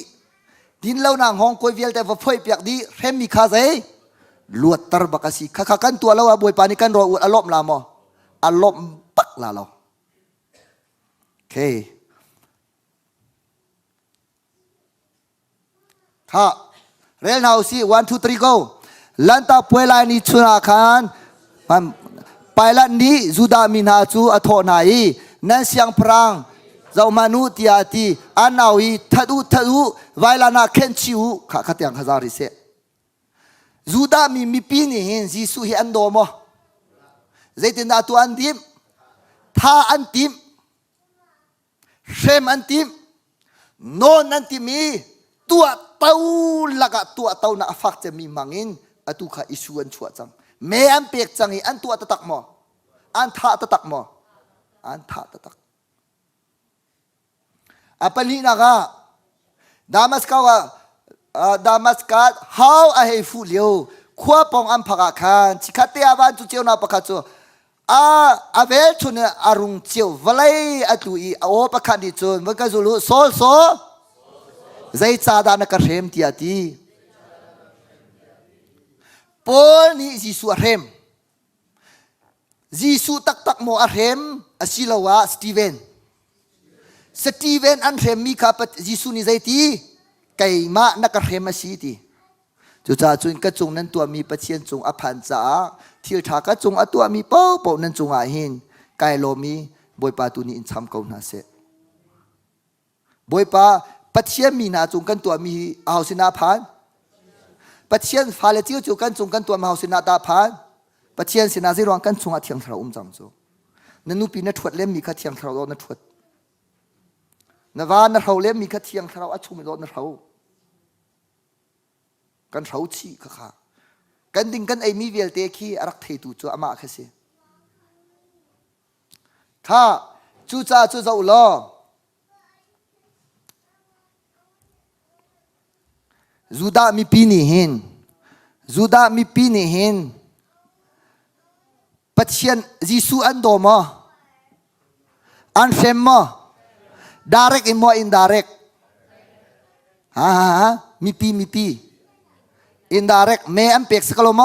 din lo nang hong koi vial te va phoi piak di hem mi kha zai luat tar bakasi kha kha kan tua lo boi pani kan ro alop la mo alop pak la lo okay ค่ะเรนเฮาสิ1 2 3 go ลันตาป่วยลายนี้ชุนาคานมันไปละนี้จุดามินาจูอโทนายนั่นเสียงพรางเจ้ามนุษย์ที่อาทิอันเอาอีทัดูไวลานาเคนชิวข้าขัดยังขจาริเสจุดามีปีนี่เห็นจิสุเห็นโดมเจตินาตัวอันติมท่าอันติมเชมอันติมโนนอันติมีตัวเต้าลักตัวเต้าน่ะฟักจะมีมังอินอตุข้าอิสุอันชัวจังแม่อันเปียกจังอันตัวตะตักมออันท่าตะตักมออันท่าตะตักอัปลีนักดามัสกาวดามัสกัด how I have full you ขั้วปองอันพักกันชิคาเตียวันจุเจียวนาปะคัดจูอาเวลชุนอารุงเจียววลัยอตุอีโอปะคันดิจูนมันก็จะรู้โซใจซาดานกับเรมที่อาทิปอลนี่จิสุเรมจิสุตักโมอาเรมอาศิลาวะสตีเวนอันเรมมีข้าพจิสุนี่ใจที่ไก่มานักเรมมาสีที่จุจ้าจุนกระจงนั้นตัวมีประเชียนจงอภันจ้าที่ถากระจงอตัวมีเป้านั้นจงอาหินไก่โลมีบอยปาตุนีอินทำเกาหนาเสบอยปาปัจเจียนมีนาจงกันตัวมีเอาสินาพานปัจเจียนฟาเลติวจงกันตัวมาเอาสินาตาพานปัจเจียนสินาซิรวงกันจงอาเทียงเราจังโจนันนูปีนัทวดเล่มมีข้าเทียงเรานัทวดนวานเราเล่มมีข้าเทียงเราอัชุมิโลนเรากันเราชีข้ากันดิ่งกันไอมีเวลเตคีรักเทตุจูอามาคเสข้าจูจ้าอุลอจูดามีปีนี่เห็นปัจเจียนจิสุอันโดมอันเฟมม direct อินโม indirect มีปีindirect เมอันเปียกสกลม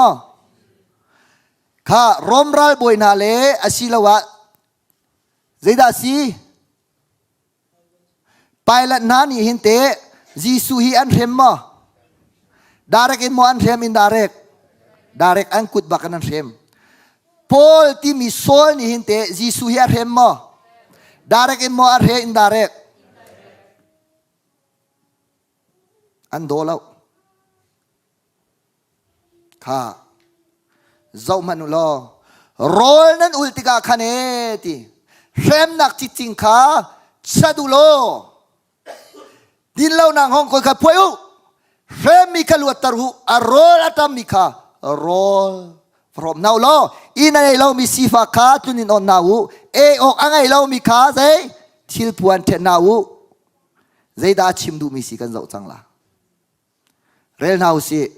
ข้ารอมรัลบอยนาเลอศิลวะเจดาซีไปละนานี่เห็นเตจิสุฮีอันเฟมมdirect in mo an rem indirect direct an kut bakan an rem Paul ti mi sol ni hinte Jesus hi rem mo direct in mo an re indirect an dolaw kha zau manulo rol nan ultiga khaneti rem nak chiching kha chadulo din law nang hong koi kha phoyu Rem mika luat taru a roll atam mika a roll from now lo ina nei lo mi sifa kha tunin on now e ok angai lo mi kha zai thil puan the now zai da chim du mi si kan zau chang la rel now si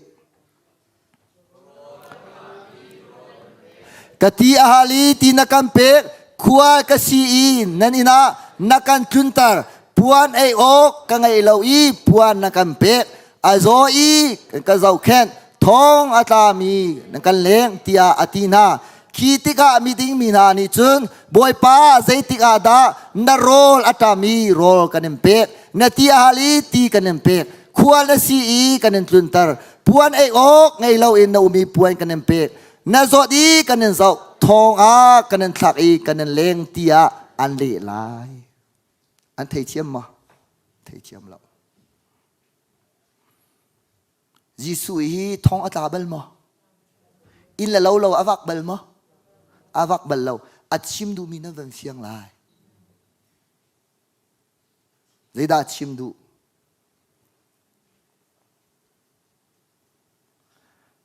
kati ahali ti nakam pe khua ka si in nan ina nakan tuntar puan e ok kangai lo i puan nakam pe azoi ka zau khen thong atami kan leng tia atina kitika meeting mina ni chun boy pa zaitika da na rol atami rol kanem pe na tia hali ti kanem pe khwal na si i kanem tuntar puan ai ok ngai lo in na umi puan kanem pe na zo di kanem zau thong a kanem thak i kanem leng tia an le lai an thei chiam ma thei chiam lo Jisu hi thong atabal mo in la lo avak bal mo avak bal lo at chim du mina van siang lai leda chim du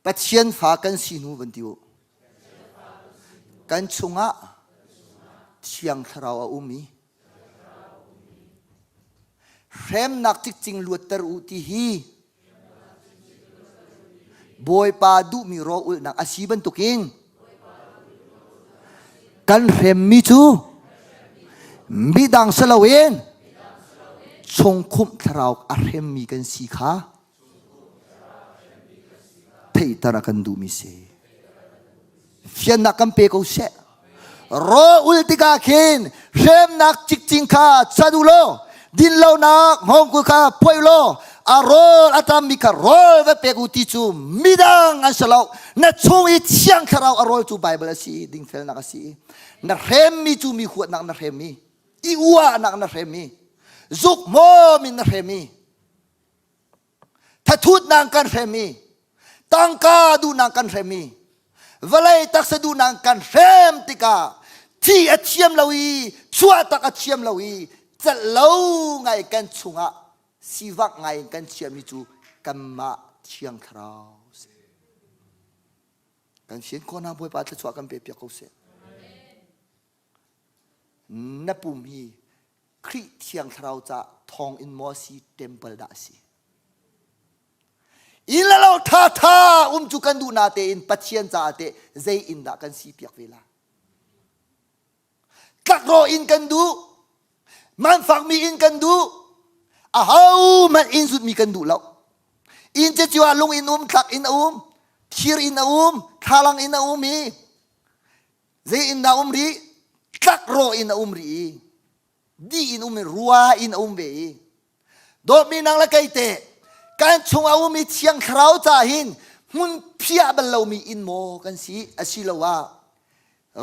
patien fa kan sinu van tiu kan chunga chiang tharau a umi rem nak tik ching luatar uti hi boy pa du mi ro ul nang asiban tukin กันเรมมิจูมิดังสลาเวนชงคุมทราวอาเรมมีกันสีขาเทตระกันดูมิเซเฟียนนักกันเปโกเซรออุลติกาเคนเรมนักจิกจิงคาซาดูโลดินเลานักฮองกุคาพวยโลอารอลอัตามิคารอลเวเปกุติจูมิดังอันสลาวนัดชงอิเชียงคาราวอารอลจูไบเบิลสีดิงเฟลนักสีนักเรมมีจูมีขวดนักนักเรมมีอีวัวนักนักเรมมีจุกโมมินนักเรมมีทัทุดนักกันเรมมีตังกาดูนักกันเรมมีเวลัยตักสะดูนักกันเรมติกาที่อัจฉริยะลาวีชัวตักอัจฉริยะลาวีจะเล่าไงกันชุงะสิวักไงกันเชียมิจูกันมาเชียงคราวกันเชียนคนน้าบวยปาจะชัวกันเปียกเขาเสียนับปุ่มฮีคริเชียงคราวจะทองอินมอสีเทมเปิลดาสีอินละเราท่าจุกันดูนาเตอินปัจเจียนจ่าเตใจอินดากันสีเปียกเวลากักรออินกันดูมันฝักมีอินกันดูมันอินสุดมีกันดูแล้วอินจะจีวาลงอินคลักอินคีรอินทาลังอินมีเจอินรีกักรออินรีดีอินรัวอินเบโดมีนางละไกเตการชงมีเชียงคราวจ่าหินมุนเพียบัลเรามีอินโมกันสีอาศิลาวา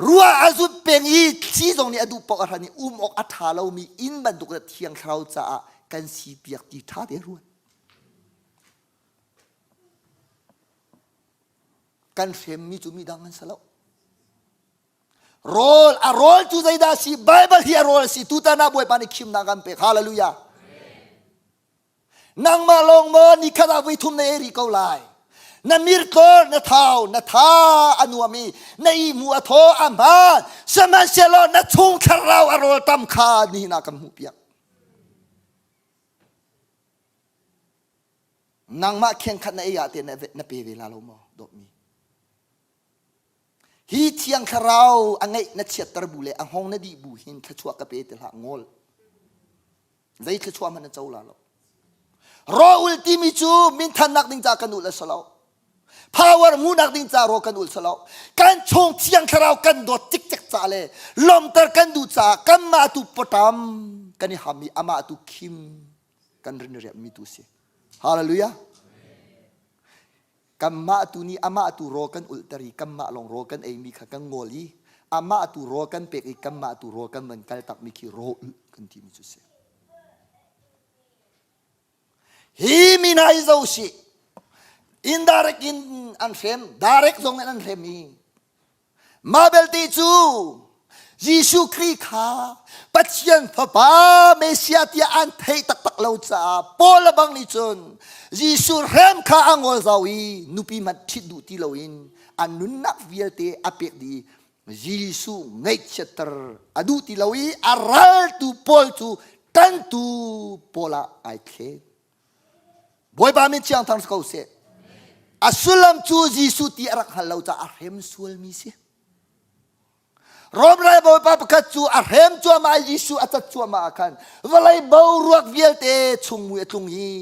รัวอาจุดเป็นอีที่ตรงนี้อดูปกติอกอัฐาเรามีอินบันดุกเทียงคราวจ่ากันสีเปียกดีท่าเดรวนกันเฟมมีจุมีดังกันสลาวโรลจูใจดาสีไบเบิลฮีโรลสีตุตานาบวยปานิคิมนากันเปฮาเลลูยานังมาลงมอนิคาดาวิทุมเนริกาลายนามิร์โกนาทาวนาทาอนุอามีนาอีมัวโทอามาสมาเชลนาทุงคาราวอารอลตัมคานีนากัมหูเปียกนางมาเขียนขันในยาเตนนเปเวลาลมอดอกมีฮีเทียงคาราวอังไงนัดเชียตระบุเลอังห้องนดีบูหินขชัวกะเปตละงอลใจขชัวมันจะเจ้าลาลรออุลติมิจูมินทันนักดิงจากกันอุลสลาวพาวร์มูนักดิงจารอกันอุลสลาวกันชงเทียงคาราวกันโดดจิกจักจ่าเลลมตะกันดูจากกันมาตุปตามกันนี่หามีอามาตุคิมกันเรนเรียมิตุเสฮาเลลูยากัมมาตุนีอามาตุโรกันอุลตรีกัมมาลงโรกันเองมีขกันงอลีอามาตุโรกันเปกกัมมาตุโรกันเหมือนกันตักมีคีโรกันที่มิจุเสฮีมินายเจ้าสิอินดาเรกินอันเฟมดาเรกตรงนั้นอันเฟมีมาเบลติจูยิสุคริคาปัจจัยพระบาเมสยาที่อันเทตักเลาจ้าปอลบังนิจนยิสุเรมข้าอังวลซาวีนุปีมัดทิดูที่เลวินอันนุนนักวิลเตอเปกดียิสุไงเชตร์อดูที่เลวีอารัลตูปอลตูตันตูปอลาไอเคบอยบามินเชียงทางสกาวเสอัสลัมจูยิสุที่อารักฮัลเลาจ้าอาเรมสวลมิเสรอบไรบอยปาปกัดจูอาเรมจูมายิสุอัตจูมาอาคันเวลัยบ่าวรักวิลเตชุงมุยชุงฮี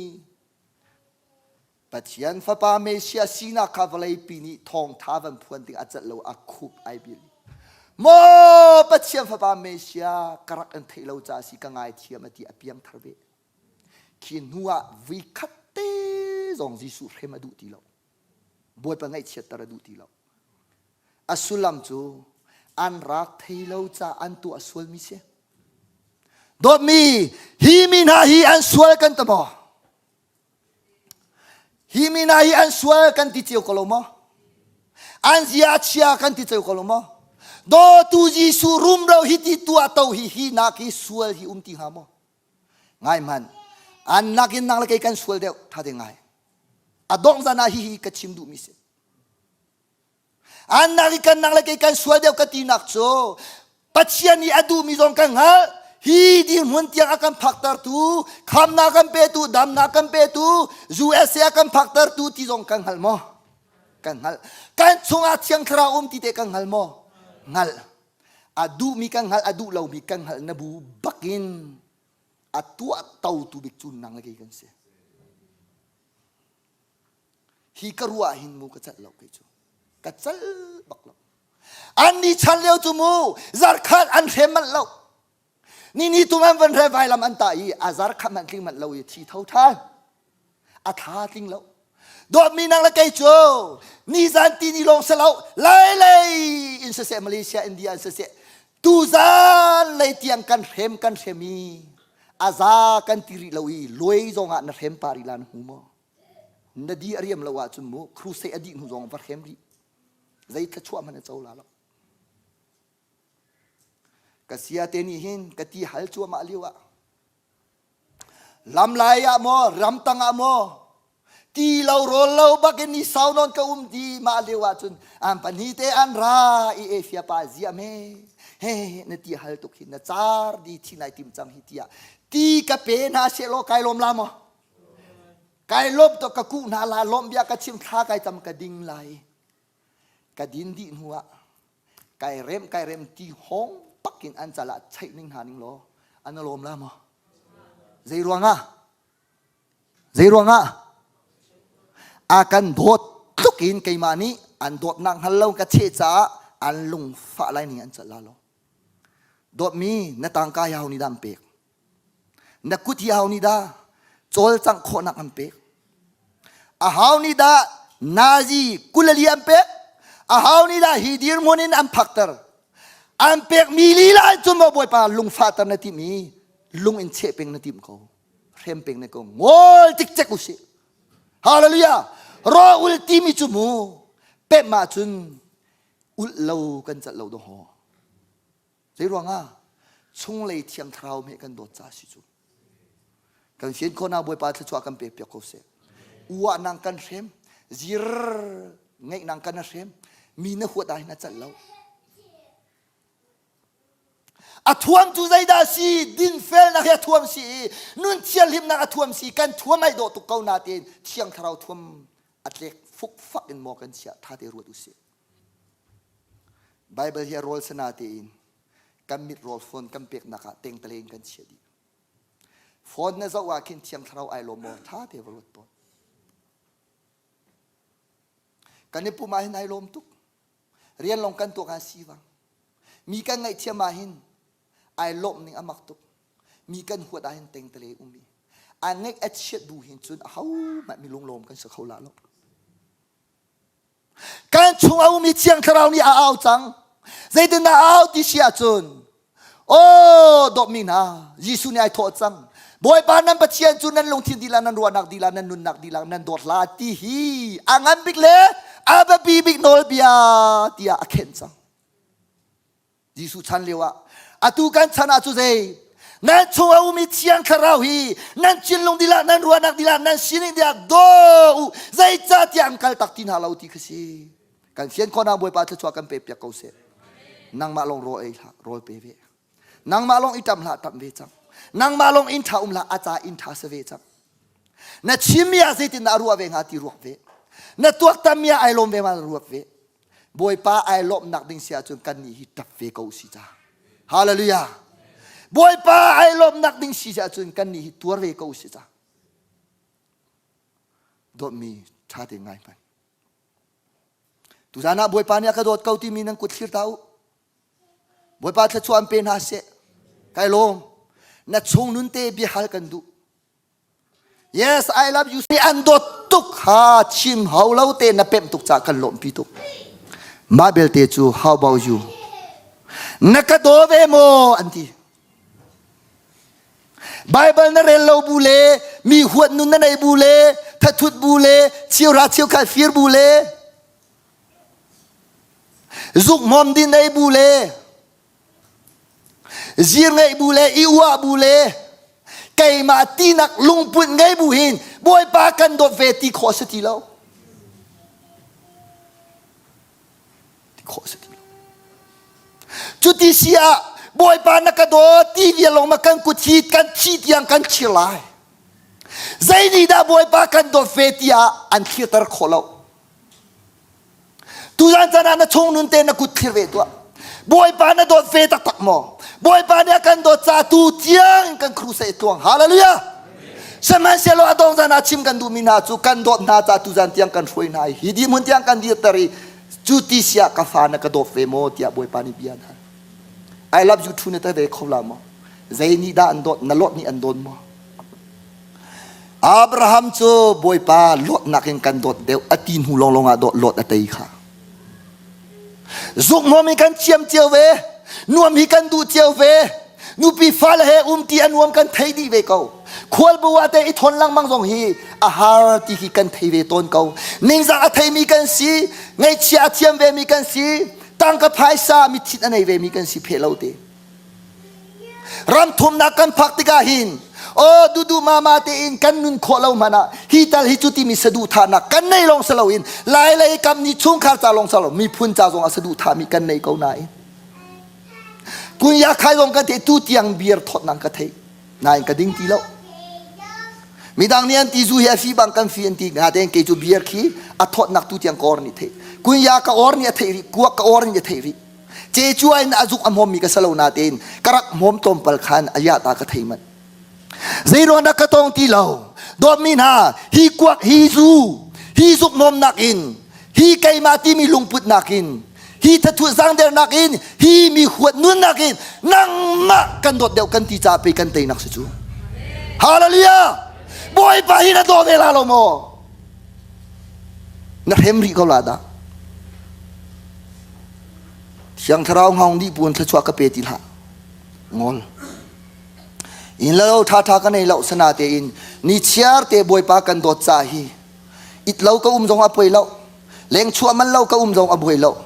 ปัจจัยฟ้าป่าเมเซียสีนักข้าเวลัยปีนี้ทองท้าวันพวนติงอาจจะเลวอาคุบไอบิลโมปัจจัยฟ้าป่าเมเซียกรักอันเทเลวจ้าสิกังไอเทียมติอภิยมทารเวคินหัววิคัตเตจงยิสุเรมาดูตีเราบวยปังไอเชียตระดูตีเราอัสุลัมจูอันรักเทเลวจ้าอันตัวอสวลมิเซดอกมีฮิมินาฮีอันสวลกันตบอฮิมินาฮีอันสวลกันติเจียวกลมออันซิอาเชียกันติเจียวกลมอโดตูยิสุรุมเราฮิติตัวเตาฮินักฮิสวลฮิติหามอง่ายมันอันนักอินนังละเกกันสวลเดียวท่าเดง่ายอดองซานาฮิกัดชิมดูมิเซอันนักอิกันนังละเกกันสวลเดียวกัดตีนักโจปัจจัยนี้อดูมิจงกันฮะฮีดีมุนเตียงakan faktor tu kham na akan pe tu dam na akan pe tu USA akan faktor tu ti jong kan hal mo kan hal kan chunga thiang khra ti te kan hal mo ngal adu mi kang hal adu lau mi kang hal nabu bakin atua tau tu bik chun nang lagi kan se hi karua hin mu ka chat lau kai chu ka chal bak lau an ni chan leo tu mu zar khat an them man lau ni tu man van re vai lam an ta i azar khat man tling man lau i thi thau than a tha tling lauดอมีนางละไกโจนี่ซันตีนี่ลงเสลาไล่อินเสเซมาเลเซียอินเดียอินเสเซตูซานไล่เตียงกันเข็มกันเขมีอาซากันติริลาวีลอยจงอ่ะนักเข็มปาริลานหูมอนดีอารียมละว่าจุนมูครูเซอดีหูจงพัดเข็มรีใจทัชวมันเจ้าลาละกษยาเตนี่หินกตีฮัลชัวมาลิวะลำลายอะโมรำตังอะโมตีเราโรลเราบักนี่สาวนอนก็ดีมาเลวะจุนอันปนิเตอันราอีเอฟยาปาเซียเมเฮ้นตีฮัลตุกินนะจาร์ดีที่ไหนติมจังฮิตยาตีกะเปนาเชโลไกลมลามอไกลบตกกะกุนาลาลมเบียกะชิมท่าไกจำกะดิงไหลกะดินดีหัวไกเรมตีห้องปักกินอันจะละใช้นิ่งหานิ่งโลอันลมลามอใจรวงอ่ะakan dot tukin kay mani an dot nang halaw ka checha an lung fa lai ni an chalalo dot mi natang ka yaw ni dampek nakut yaw ni da chol chang kho nak an pek a haw ni da nazi kulali an pek a haw ni da hidir monin an phaktar an pek mi lila chuma boy pa lung fa tar na timi lung in che peng na tim ko rem peng na ko ngol tik chek usi hallelujahรออุลติมิจุมูเป็ดมาจุนอุลเลวกันจัดเลวดหอใจรวงอ่ะช่วงเลยเทียงเท้าเมกันโดดจ่าสิจุกันเขียนคนเอาบวยปาทชัวกันเปียกเปียกเขาเสียอัวนังกันเข็มจีรไงนังกันนะเข็มมีเนื้อหัวได้นะจัดเลวอทวมจูใจดาสีดินเฟลนักทวมสีนุ่นเชียลิมนักทวมสีกันทวมไม่โดดตุกเกานาเตนเทียงเท้าทวมอัดเล็กฟุกฟักอินมอกันเสียท่าเดรัวดุเสียไบเบิลเฮียโรลสนาเตอินกันมิดโรลฟอนกันเปียกนักเต็งตะเลงกันเสียดีฟอนนั่นจะว่าคินเทียงเท้าไอโลมอท่าเดรัวตัวกันนี่ผู้มาหินไอโลมตุกเรียนลงกันตัวกันสีวังมีกันไงเทียมาหินไอโลมนี่อามักตุกมีกันหัวได้หินเต็งตะเลอุมีอันนี้เอชเชดดูหินจุนเขาไม่มีลงลมกันสักเขาละลบการชงเอามีเชียงคราวนี้เอาจังใจเดินเอาที่เชียจุนโอ้ดอกมีนายิสุนี่ไอโทษจังบอยปานั้นปะเชียนจุนนั้นลงทิ้งดีลานั้นรัวนักดีลานั้นนุนนักดีลานั้นโดดลาที่ฮีอังันบิกเล่อาบบีบิกโนลเบียที่อาเข็นจังยิสุชันเลวะอาตูกันชันอาจูเซนั่นชงเอามีเชียงคราวฮีนั่นจินลงดีละนั่นรัวนักดีละนั่นชินิเดียโดใจจัดยังกัลตักตินฮาลาวติกสิกันเชียนคนอาบวยปาจะชัวกันเปียกเขาเสนังมาลงโรเอละโรเปเวนังมาลงอิตามละตัมเวจังนังมาลงอินทาละอาจาอินทาเสเวจังนั่นชิมีอาเซตินอารัวเวงาติรัวเวนั่นตัวตามีไอลมเวมารัวเวบวยปาไอลมนักดิ่งเสียจนกันนี่ฮิตับเวเขาสิจ้าฮาเลลูยาบอยป้าไอลมนักดิ่งสิจ้าจนกันนี่ตัวเรก็อุสิจ้าโดดมีชาติง่ายไปตุจานะบอยป้าเนี่ยกระโดดเกาที่มีนังกุดขีดเท้าบอยป้าจะชวนเป็นหาเสไกลมนัดชงนุนเตบีฮัลกันดู yes I love you นี่อันโดดตุกหาชิมเฮาเล่าเตนับเป็นตุกจากกันลมปีตุกมาเบลเตจู how about you นักกระโดดเวโมอันที่ไบเบิลนั่นเรื่องเราบูเล่มีหัวนุ่นนั่นไอบูเล่ทัดทุดบูเล่เชียวราเชียวคาฟิร์บูเล่ซุกมอมดินไอบูเล่จีร์ไงบูเล่อิวะบูเล่ไก่มาตีนักลุงปุ่นไงบูหินบอยปากันโดดเวทีขอสติแล้วขอสติจุดที่เสียบอยปานักกระโดดที่เวียลงมากันกุชีกันชีดยังกันชิลายใจนี่ดาบอยปากันโดดเฟติอาอันเทียตร์ขอเราตุจันจานาชงนุนเตนักกุดขีเวตัว บอยปานะโดดเฟตักตักหมอบอยปาเนี่ยกันโดดจาตูเจียงกันครูเสตวงฮาเลลูยาสมัยเชลล์อดองจานาชิมกันดูมินาจูกันโดดนาจาตูจันเตียงกันช่วยนายฮิดีมุนเตียงกันดีตรีจูติเสียกาฟานะกระโดดเฟโมเตียบอยปานิเบียนะI love you too เนี่ยแต่เด็กเขาละมอใจนี่ได้อันโดดนรกนี่อันโดนมออับราฮัมโจบอยปาลดนักกันโดดเดียวอตินหูลงอาโดดลดอเตยค่ะจุกมอมีกันเชียมเจียวเวนวมมีกันดูเจียวเวนูปีฟ้าละเฮตีอันวมกันเทดีเวเกาควรบัวแต่อีทนลังมังสงฮีอาหารที่กันเทเวต้นเกานิ่งจากอเทมีกันสีไงเชียเทียมเวมีกันสีตั้งกับภายซามีทิศอันไหนเวมีกันสีเพลาเตรำทุ่มนักกันพักติกาหินโอ้ดูมาเตอินกันนุนโคลามานะฮิตาลฮิจุติมีสะดุทานักกันในลงสลาวินไล่กำนิชุ่งขาจาลงสลามีพุนจาจงอสะดุทามีกันในเกาไหนกุญยาใครลงกันเตตูเตียงเบียร์ทอดนังกะเทนายกระดิ่งตีแล้วมีดังนี้อันตีจูเฮฟีบังกันฟีอันตีงาเดงเกจูเบียร์ขี้อัทอดนักตูเตียงกอร์นี่เทกุญยากะออร์นี่เทริกัวกะออร์นี่เทริเจจูไอ้นาจุกอัมหอมมีกะสลาวนาเตนกรักหอมตมปลคันอายาตากะเทมันZero nak katong tilaw. Domina, hi kwak hi zu, hi zuk nom nakin, hi kay mati mi lungput nakin, hi tatu zang der nakin, hi mi huat nun nakin, nang ma kandot dew kan ti cape kan tay nak seju. Hallelujah. Boy pa hina do velalo mo. Na hemri kau lada. Siang tharau ngong di pun thachwa ka pe tilha. Ngol. In lau tha kan nei lau sana te in ni chiar te boy pa kan dot cha hi it lau ka jong a poi lau leng chua man lau ka jong a boi lau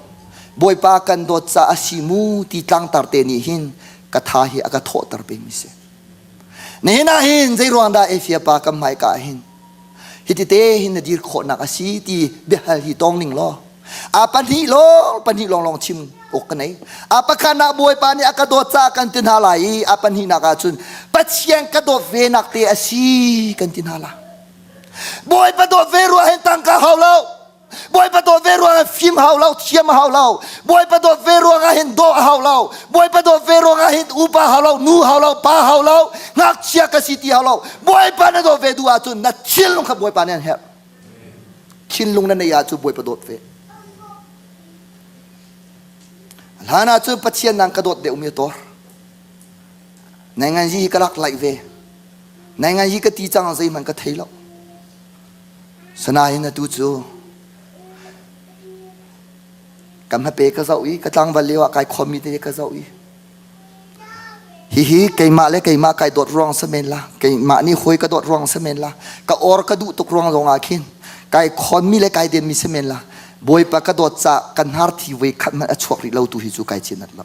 boy pa kan dot cha asimu ti tlang tar te ni hin ka tha hi aka tho tar pe mi se ne na hin zai rwanda e fia pa kam mai ka hin hitite hin na dir kho na ka si ti be hal hi tong ning lo a pan hi long chim ok nei apa kana boy pa ni aka dot cha kan tin halai apan hi na ka chun pachiang ka do ve nak te asi kan tin hala boy pa do ve ru hen tang ka haulo boy pa do ve ru fim haulo thiam haulo boy pa do ve ru ga hen do haulo boy pa do ve ru ga hen upa haulo nu haulo pa haulo ngak chia ka siti haulo boy pa na do ve du a chun na chil lung ka boy pa ne her chin lung na ne ya chu boy pa do ve Hana chu pachian nang kadot de umitor nangan yi kalak lai ve nangan yi ka ti chang zai man ka thailo sana hin tu chu kam ha pe ka zau yi ka tang valewa kai khomi te ka zau yi hi kai ma le kai ma kai dot rong semen la kai ma ni khoi ka dot rong semen la ka or ka du tuk rong rong akhin kai khomi le kai den mi semen la boy pa ka dot cha kan har thi we khat man a chok ri lo tu hi chu kai chin nat lo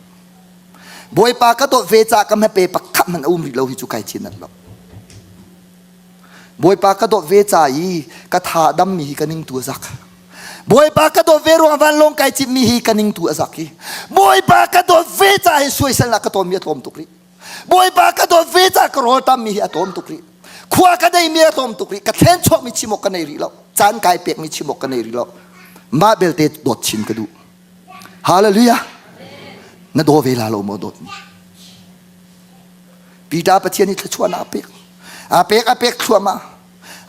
boy pa ka dot ve cha kam ha pe pa khat man ri lo hi chu kai chin nat lo boy pa ka dot ve cha yi ka tha dam mi ka ning tu zak boy pa ka dot ve ro van long kai chi mi hi ka ning tu azak ki boy pa ka dot ve cha hi soi sal na ka tom mi tom tu kri boy pa ka dot ve cha ka ro tam mi hi atom tu kri khwa ka dai mi atom tu kri ka thlen chok mi chi mok ka nei ri lo chan kai pek mi chi mok ka nei ri lo ma belte dot chin kadu hallelujah na do vela lo mo dot ni pida pachian ni thachwa na apek thua ma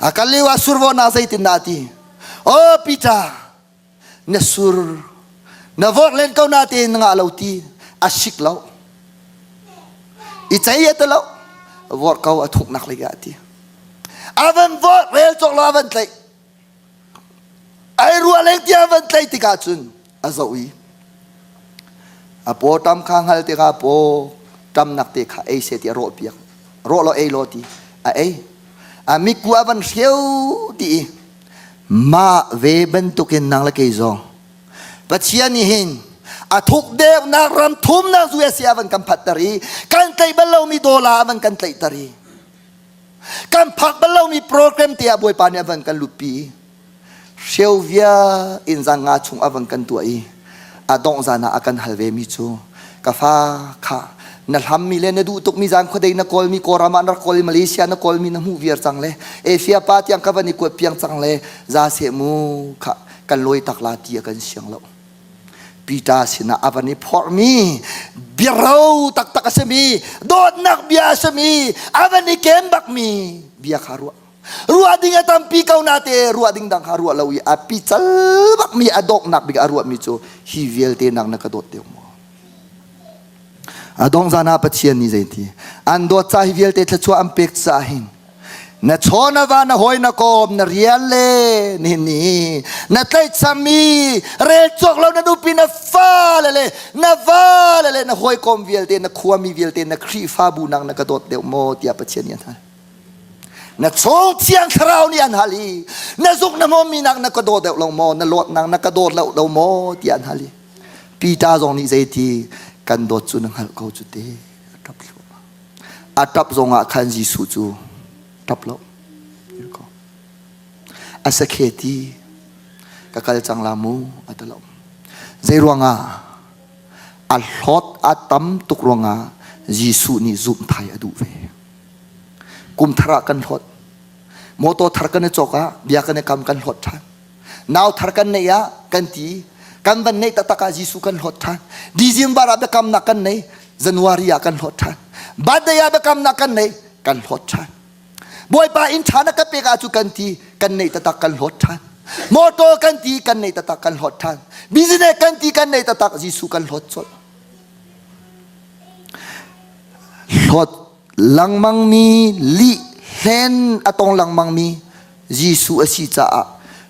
akalewa survo na zaitin nati o pita na sur na vot len kau natin nga lauti asik law ichai et law vot kau athuk nak legati avan vot rel chok lo avan tlai ai rua leng tia van tlai tika chun azawi apo tam khang hal tika po tam nak te kha ei se ti ro piak ro lo ei lo ti a ei a mi kwa van hiu ti ma ve ban tukin nang la ke zo pachian ni hin a thuk dev na ram thum na zu sia van kam phatari kan tlai balo mi dola van kan tlai tari kan phak balo mi program ti a boy pa ne van kan lupi Shelvia in zanga chung avang kan tuai adong zana akan halve mi chu kafa kha na ham mi le na du tuk mi zang khodei na kol mi korama na kol Malaysia na kol mi na mu vier chang le Asia pat yang kawani ko piang chang le za se mu kha kan loi takla ti kan siang lo pita sina avani formi birau tak tak asemi dot nak biasami avani kembak mi biak harua ruah ding atam pi kau nate ruah ding dang harua lawi api calbak mi adok nak biak arua mi cho hi velte nang nakadot te mo adong zana pathian ni zaiti ando cha hi velte thachwa ampek cha hin na chona va na hoi na kom na riale ni ni na tlai chami rel chok lo na du pi na valele na hoi kom velte na khuami velte na khri fa bu nang nakadot te mo tia pathian yan ha na chong chiang kharau ni an hali na zuk na mo mi nang nakadot de lo mo na lot nang nakadot lo mo ti an hali pi ta zong ni zaiti kan dot chu nang hal ko chu te atap zonga khan ji su chu tap lo ko asakheti kakal changlamu atalo zairuanga alhot atam tukronga jisu ni zum thai adu ve kum thara kan hot moto tharkan choka bia kan kam kan hot than naw tharkan ne ya kan ti kan ban nei tataka jisu kan hot than december ab kam na kan nei january ya kan hot than badaya ba kam na kan nei kan hot than boy pa in thana ka pe ka chu kan ti kan nei tatak kan hot than moto kan ti kan nei tatak kan hot than business kan ti kan nei tatak jisu kan hot chol hot langmang mi li hen atong langmang mi jisu asi cha a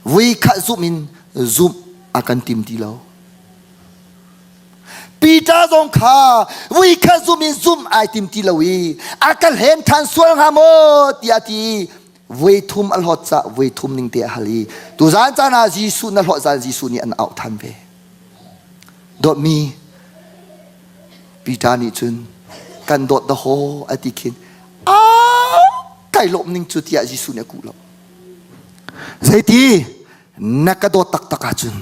we kha zumin zum akan tim tilaw pita zong kha we kha zumin zum ai tim tilawi akal hen than sual hamo tiati we thum al hot cha we thum ning te hali tu zan cha na jisu na hot zan jisu ni an out than ve dot mi pita ni chun kan dot the ho atikin kai lom ning chu tia jisu ne ku lo zaiti nakadot tak takachun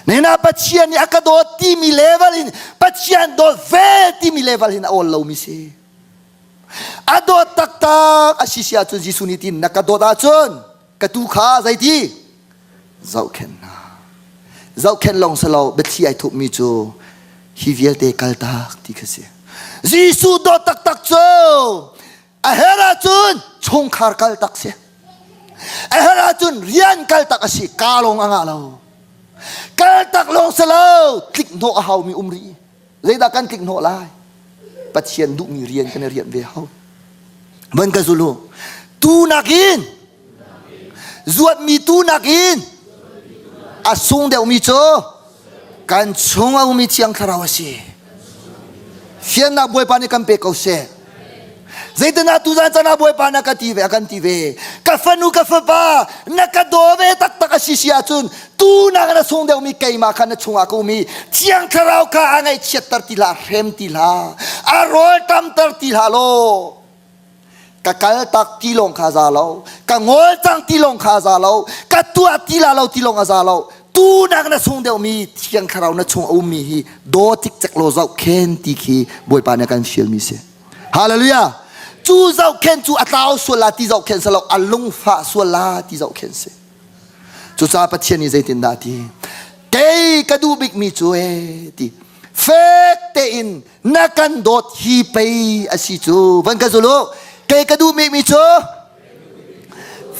nena pachian ni akadot ti mi level in pachian do ve ti mi level in all lo mi se adot tak tak asisia chu jisu ni tin nakadot a chun katu kha zaiti zau ken long salo bethi ai thup mi chu hi velte kaltak ti khase jisu do tak tak cho ahera chun chung khar kal tak se ahera chun rian kal tak asi kalong anga lo kal tak long salo klik no a hau mi umri leida kan klik no lai pathian du mi rian kan rian ve hau ban ka zulu tu nakin zuat mi tu nakin asung de mi cho kan chunga umi chiang kharawasi fian na boy pani kan pe ko se zaitana tu zan chana boy pana ka ti ve akan ti ve ka fanu ka fa ba na ka do ve tak tak asisia chun tu na na sung de umi kai ma khan chunga ko umi chiang kharaw ka angai chetar ti la rem ti la a rol tam tar ti la lo ka kal tak ti long kha za lo ka ngol chang ti long kha za lo ka tua ti la lo ti long a za lo tu nak na sung deu mi chiang kharau na chung au mi hi do tik chak lo zau khen ti khi boy pa na kan shil mi se hallelujah chu zau khen chu atao suala ti zau khen salo alung fa suala ti zau khen se chu cha pathian ni zaitin da ti ke ka du big mi chu e ti fek te in na kan dot hi pe asi chu van ka zulu ke ka du mi chu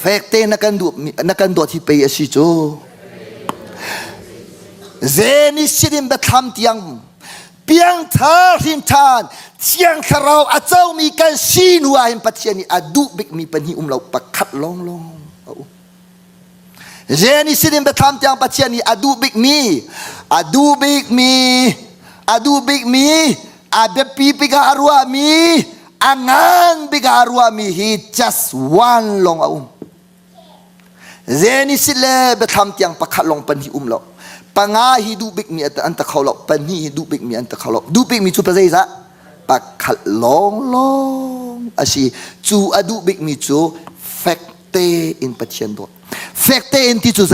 fek te na kan dot hi pe asi chu zeni sidim batham tiang piang thar him than chiang kharau achau mi kan sinua him pathiani adu bik mi pani umlo pakhat long zeni sidim batham tiang pathiani adu bik mi ade pipiga arwa mi angang biga arwa mi hi just one long zeni sile batham tiang pakhat long pani umlo panga hi du big mi anta khawlo pani hi du big mi anta khawlo du big mi chu pa zai za pakhat long asi chu adu big mi chu fakte in pathian dot fakte in ti chu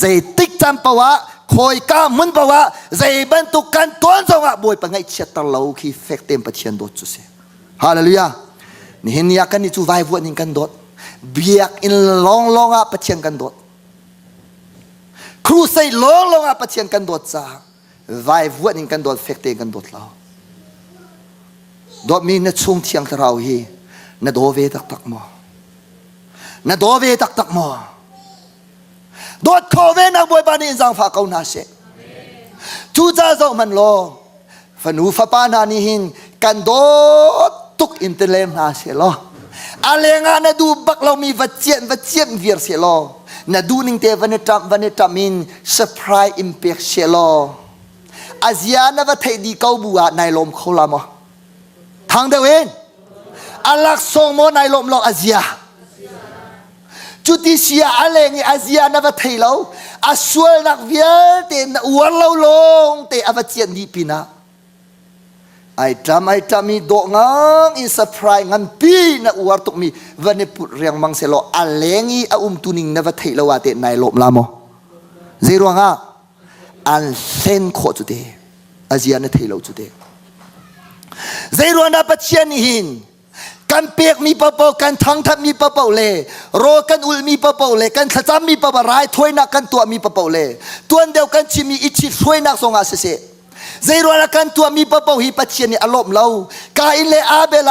zai tik cham pawa khoi ka mun pawa zai ban tu kan ton zonga boy pa ngai chetar lo khi fakte in pathian dot chu se hallelujah ni hin ya kan ni chu vai vuan in kan dot biak in long a pathian kan dot ครูใส่ลงลงอาปะเชียนกันโดดจ้าไว้วัวนิงกันโดดเฟกเตกันโดดเราโดดมีนช่วงเที่ยงเราฮีนโดเวตักตักมอนโดเวตักตักมอโดดขอเวนักบวยบานีจังฝากเอานาเสจูจ้าเจ้ามันโลฝนูฝปานานิหินกันโดดตุกอินเตเลมนาเสโลอาเลงานดูบักเรามีวัดเจียนเวียร์เสโลนาดูนิงเตวันเนตามินเซอร์ไพรส์อิมเปกเสโลอาเซียนวัดไทยดีเก้าบัวนายลมเขาละมอทางเดวินอาลักทรงโมนายลมลองอาเซียจุดที่เสียอะไรเงี้ยอาเซียนวัดไทยเราอาสวลนักเวียเตนอวนเราลงเตอวัดเจียนดีปีนะไอ้จำมีดอกงางอินสปรายงันปีนะอวดตุกมีวันนี้พูดเรียงมังเสลออะไรเงี้ยอาตุนิงนวัดไทยเราว่าเตนายลมลามอเจรวงอ่ะอันเซนโคจุดเดอาเซียนไทยเราจุดเดเจรวงนับเชียนหินกันเปียกมีเปล่ากันทั้งทับมีเปล่าเลยโรกันอุลมีเปล่าเลยกันขจำมีเปล่าร้ายถ้วยนักกันตัวมีเปล่าเลยตัวเดียวกันชิมีอิชิถ้วยนักทรงอาเสเจรวงกันตัวมีเปล่าฮิปัจเจียนี่อารมณ์เรากาอินเลอาเบล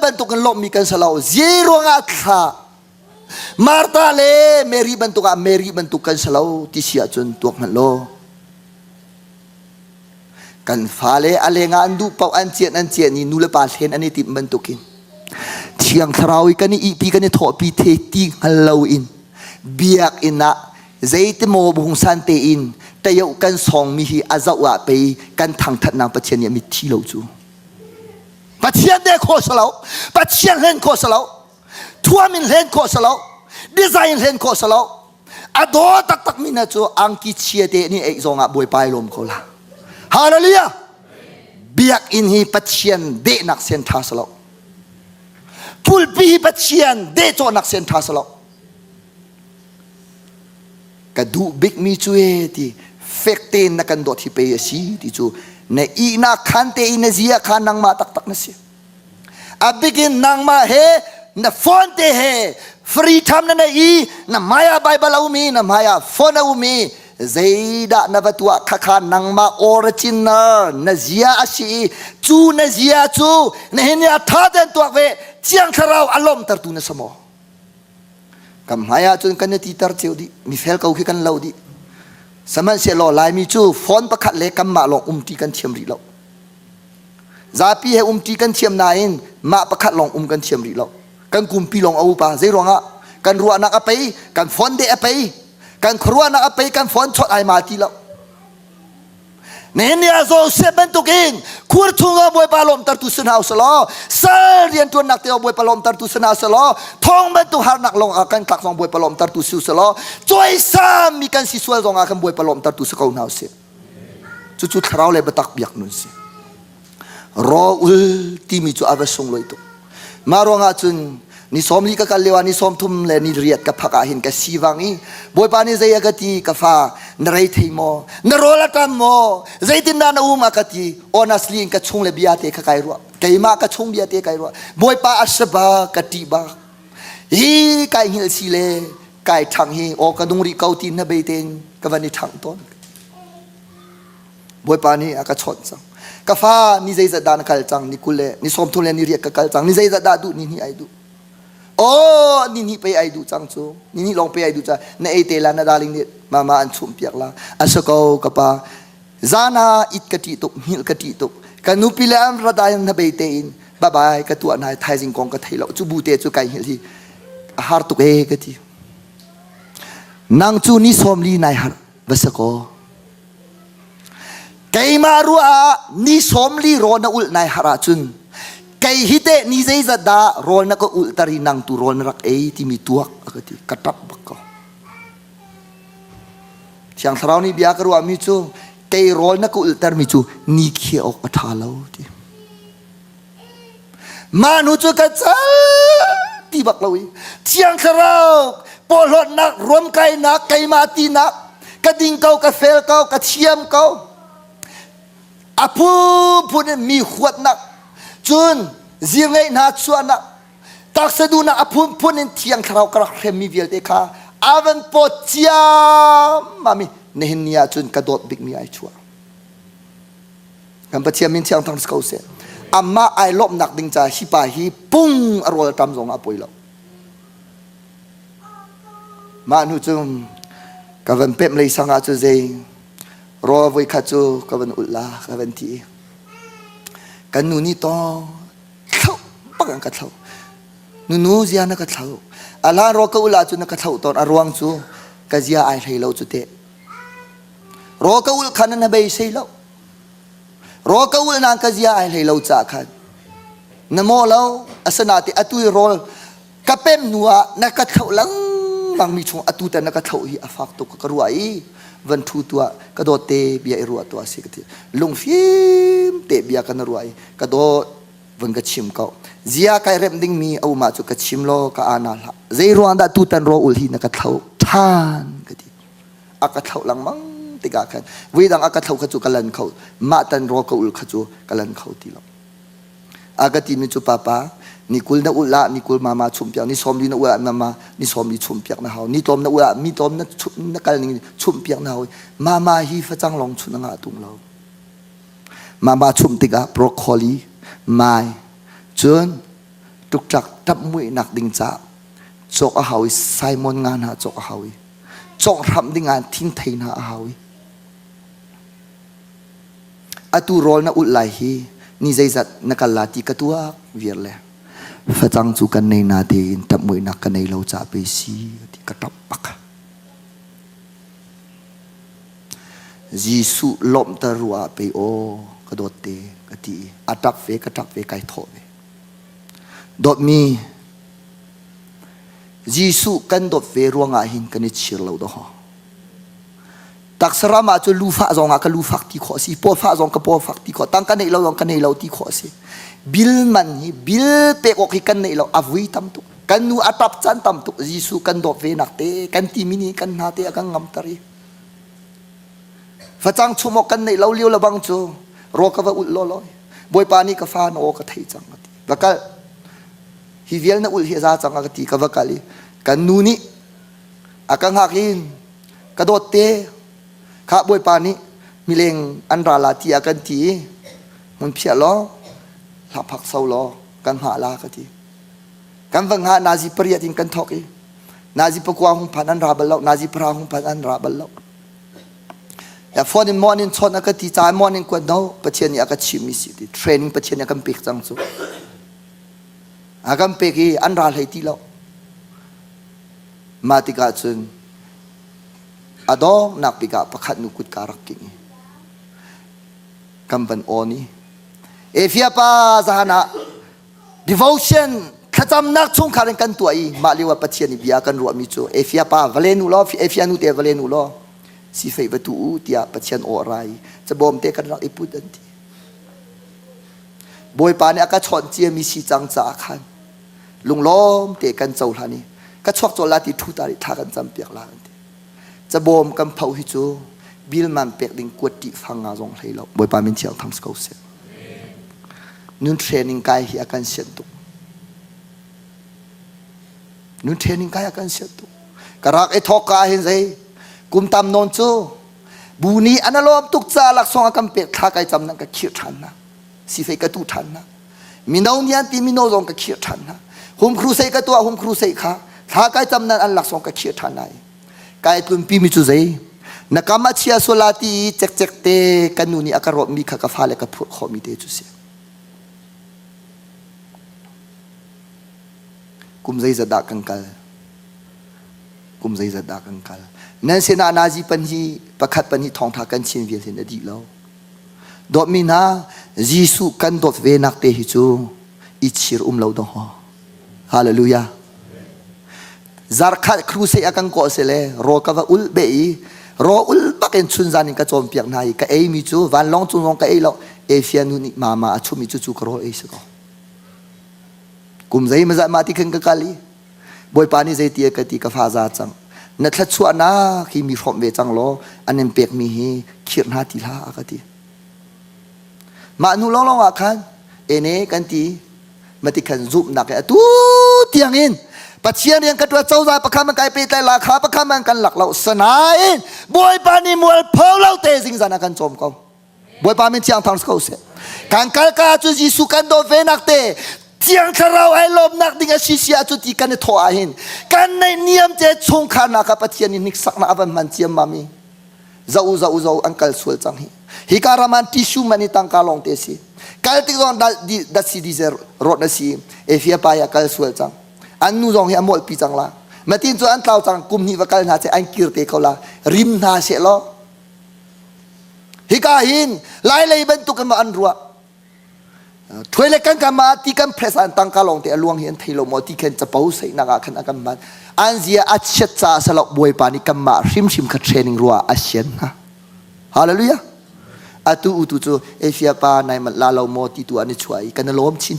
บรรทุกันลมมีกันสลาวเจรวงอาค่ะมาร์ตาเลเมรีบรรทุกันสลาวที่เสียจนตัวมันโลกันฟ้าเลอะไรงานดูเป่าอันเจียนนี่นูเลปาเห็นอันนี้ติดบรรทุกินเชียงทราวกันนี่อีพีกันนี่ถอดปีเทติฮัลโลอินเบียกอินนะใจเตโมบุงสันเตอินแต่ยกกันสองมีฮีอาซาวะไปกันทางทัดนางปัจเจียนมีที่เราจูปัจเจียนเด็กโคสลาวปัจเจียนเล่นโคสลาวทัวมินเล่นโคสลาวดีไซน์เล่นโคสลาวอดอตักมินาจูอังกิเชียเตนี่เอกซองอ่ะบวยไปลมเขาละฮาเลลูยาเบียกอินฮีปัจเจียนเดนักเซนทาสลาวพูลปีปัจเจียนเดโจนักเซนทาสลาวกระดูบิกมีช่วยที่เฟกเตนนักันดอที่ไปสิที่จูในอีนักขันเตอินเซียขันนังมาตักนั่นสิอาบิกินนังมาเฮนฟอนเตเฮฟรีทำนั่นอีนมายาไบเบิลเอามีนมายาฟอนเอามีเจดานวัตวะขันนังมาออริจินัลนเซียอาชีจูนเซียจูนเฮนี่ท่าเดินตัวเวเจียงคราวอารมณ์ตัดตุนสมอกำหายาจนกันตีตาเจียวดิมีเฟลเขาคือกันเล่าดิสมัยเสียหล่อลายมีจูฟอนประคัดเล็กกำมาลองตีกันเทียมรีเล่าซาปีให้ตีกันเทียมนายนมาประคัดลองกันเทียมรีเล่ากันกุมปีลองเอาปะเจรวงอ่ะกันรัวนักอไปกันฟอนเดอไปกันครัวนักอไปกันฟอนชดไอมาทีเล่าเนี่ยโซเซเป็นตุกินคูร์ทุ่งเอาบวยปลอมตัดตุสนาสลอเสเรียนตัวนักเตะบวยปลอมตัดตุสนาสลอท้องเป็นตุหานักลงอากันตักสองบวยปลอมตัดตุสุสลอจอยซ้ำมีกันสิสวลลงอากันบวยปลอมตัดตุสกาวนาเสียจุดๆคราวเลยบัตักเบียกนุ่นเสียรออุลที่มีจุดอาเวสงเลยตุมารองอาจุนนี่สมลีกับเลวานี่สมทุ่มเลยนี่เรียดกับพักอาหินกับชีวังอีบวยปานี่ใจกติกับฟ้านไรทีโมนโรลตัมโมใจตินดานอุมากติออนัสลีนกับชงเลบียาเตะไกรัวไกมากับชงบียาเตะไกรัวบวยปาอัศบากติบาฮีไกหิลซีเลไกทางฮีโอกระดุงริเกาตินนเบเตนกับวันนี้ทางต้นบวยปานี่อากาชดซังกับฟ้านี่ใจจะดานกัลจังนี่กุเลนี่สมทุ่มเลยนี่เรียกกับกัลจังนี่ใจจะดาดูนี่ไอดูโอ้นี่ไปไอดูจังจูนี่ลองไปไอดูจ้ะในเอเตลานาดาลิงเนี่ยมาอันชุมเปียกละอาสกาวกับปาจานาอิดกติตุมิลกติตุกันนุปิเลอันระดายังนเบเตอินบายบายกับตัวนายไทยจิงกองกับไทยเราจูบูเตจูไกเฮลีฮาร์ตุเอกตินางจูนี่สมลีนายฮาร์บสกอไกมารัวนี่สมลีโรนาอุลนายฮาราจุนไก่ฮิเตนี่ใจจะด่ารอนักอุลตารีนังตุรอนรักที่มีตัวก็ที่กระตับบักก็เชียงสาวนี่เบียกรัวมิจูไก่รอนักอุลตามิจูนี่เขียวกระทาเลาที่มานุจูกระจ้าที่บักเลาเชียงสาวปอลดนักรวมไก่นักไก่มาตีนักกระดิ่งเก่ากระเฟลเก่ากระเทียมเก่าอาพูดมีขวดนักจุนเสียงไอ้นาชวนนะตักสะดูนะอภุนพุนินเทียงคราวกระเคมีเวลเดคา avan potia mami nehnia chun kadot big mi ai chua kan patia min chiang thang skau se amma ai lop nak ding cha hi pa hi pung arol tam zong apoi lo ma nu chung ka van pem lei sanga chu zei ro voi kha chu ka van ulla ka van ti kan nu ni to thau pakang ka thau nu zia na ka thau ala ro ka ula chu na ka thau ton arwang chu ka zia ai thei lo chu te ro ka ul khan na bei sei lo ro ka ul na ka zia ai thei lo cha khan namo lo asanati atui rol ka pem nuwa na ka thau lang mang mi chung atu ta na ka thau hi afak to ka ruai van thu tua ka do te bia ruwa to asi ka ti lung phim te bia ka na ruai ka do van ka chim ka zia kai rem ding mi au ma chu ka chim lo ka ana la zei ruanda tu tan ro ul hi na ka thau than ka ti aka thau lang mang ti ga khan wi dang aka thau kha chu ka lan khau ma tan ro ka ul kha chu ka lan khau ti lo aga ti mi chu papa ni kul na ula ni kul mama chumpiak ni somli na ula mama ni somli chumpiak na haw ni tom na ula mi tom na kal ni chumpiak na haw mama hi fa chang long chu na nga tung lo mama chumtika broccoli mai chun tuk chak tap mui nak ding cha chok a hawi simon ngan ha chok a hawi chok ram ding an thing thein ha a hawi atu rol na ul lai hi ni zaizat nakalati katua virle fatang chu kan nei na te in tap moi nak kan nei lo cha pe si ti ka tap pak jisu lom ta ruwa pe o ka dot te ka ti atap fe kai tho ve dot mi jisu kan dot fe ruanga hin kan ni chir lo do ho tak sarama chu lu fa zonga ka lu fak ti kho si po fa zong ka po fak ti kho tang kan nei lo zong kan nei lo ti kho si bil man hi bil pe ko ki kan nei lo avui tam tu kan nu atap chan tam tu jisu kan do ve nak te kan ti mini kan na te akang ngam tari fa chang chumo kan nei lo liu la bang chu ro ka va ul lo lo boy pa ni ka fa no ka thei chang ati bakal hi vial na ul hi za chang ka ti ka va kali kan nu ni akang hakin ka do te kha boy pa ni mileng an ra la ti akan ti mun phia lo la phak sau lo kan ha la ka ti kan wang ha nazi priya tin kan thok i nazi pakwa hung phan an ra bal lo nazi pra hung phan an ra bal lo ya for in morning chon ka ti cha morning ko no pathian ni aka chimi si ti training pathian ni kan pek chang chu agam pek i an ra lai ti lo matika chun adong nak pika pakhat nukut karak kingi kamban oni efia pa zahana devotion khatam nak chung kharin kan tuai maliwa pathian bia kan ro mi chu efia pa valenu lo efia nu te valenu lo si fei batu tia pathian orai chabom te kan rak iput anti boy pa ne aka chon chia mi si chang cha khan lunglom te kan chau hlani ka chok chola ti thu tari tha kan cham piak laจะบอมกันเผาหิจูบิลมันเป็กดิงกวดติฟังงาจงเลยเราบอยปามินเชียงทำสกาวเสียนุ่นเทรนนิ่งกายอาการเสียตุนุ่นเทรนนิ่งกายอาการเสียตุกระรักไอ้ทอกาเห็นใจกุมตามนนจูบูนีอันนั้นล้อมตุกจ่าหลักสองอาการเป็กข้าไก่จำนั่งกับเขียดทันนะสิเฟกระตูทันนะมีน้องยันตีมีน้องจงกับเขียดทันนะหุ่มครูใส่กระตัวหุ่มครูใส่ขาข้าไก่จำนั่งอันหลักสองกับเขียดทันไหนกายตุนปีมิจุใจนักมาเชียโซลาตีเจ็กเตกันนูนี่อากาศมีขากฟ้าและกับพวกขมิเตจุเสียกุมใจจะดักกันกัลกุมใจจะดักกันกัลนั่นเสนานาจีปัญญีประคัดปัญญีทองทากันเชียนเวียนเสนดีแล้วดอกมีนายิสุกันดอกเวนักเตหิจูอิชิรเราดอกฮาเลลูยาzarkhat kruse akan ko sele ro ka va ul be ro ul baken chun zanin ka chom piak nai ka ei mi chu van long chung long ka ei lo e fianu ni mama achu mi chu chu kro ei se ko kum zai ma za ma ti khen ka kali boy pani zai ti ka ti ka fa za chang na thla chu na khi mi phom ve chang lo anem pek mi hi khir na ti la ka ti ma nu long long a khan ene kan ti ma ti khan zup na ka tu tiang in ปัจเจียนเรียนกันตัวเจ้าใจประคำมันไกลไปแต่ราคาประคำมันกันหลักเราสนายบวยปานิมวลเพลเราเตสิงสานักันจอมเขาบวยปามินเชียงทางสเขาเสียการกัลกาจุจิสุกันโดเวนักเตเจียงคาราวไอลมนักดิ่งชิเสียจุติกันในทออาหินกันในเนียมเจชงขานักปัจเจียนนิกสักนาบันมันเจียมมามีจะอูอังกัลสวลจังฮิการามันทิชูมันนี่ตังกาลองเตสิกัลติกอนดัชดีเซอร์รถนัสีเอฟีปายากัลสวลจังอันนู้จงเฮียมอลปีจังละมาตินจวนเต้าจังกุมนี่ว่ากัลนาเจอันกิรเตเขาละริมนาเสลอฮิกาหินไล่เลยบรรทุกกันมาอันรัวช่วยเล็กกันกันมาที่กันเพรสันตังกาลองเตอลวงเห็นไทยลมที่เข็นจะเป้าใส่นักขันกันมันอันเสียอัจฉริยะสลับบวยปานิกันมาชิมขัดเทรนนิ่งรัวอาเซียนนะฮาเลลูยาอะตูอุตุโจเอเชียปาในมันลาลามอที่ตัวนี้ช่วยกันล้มชิน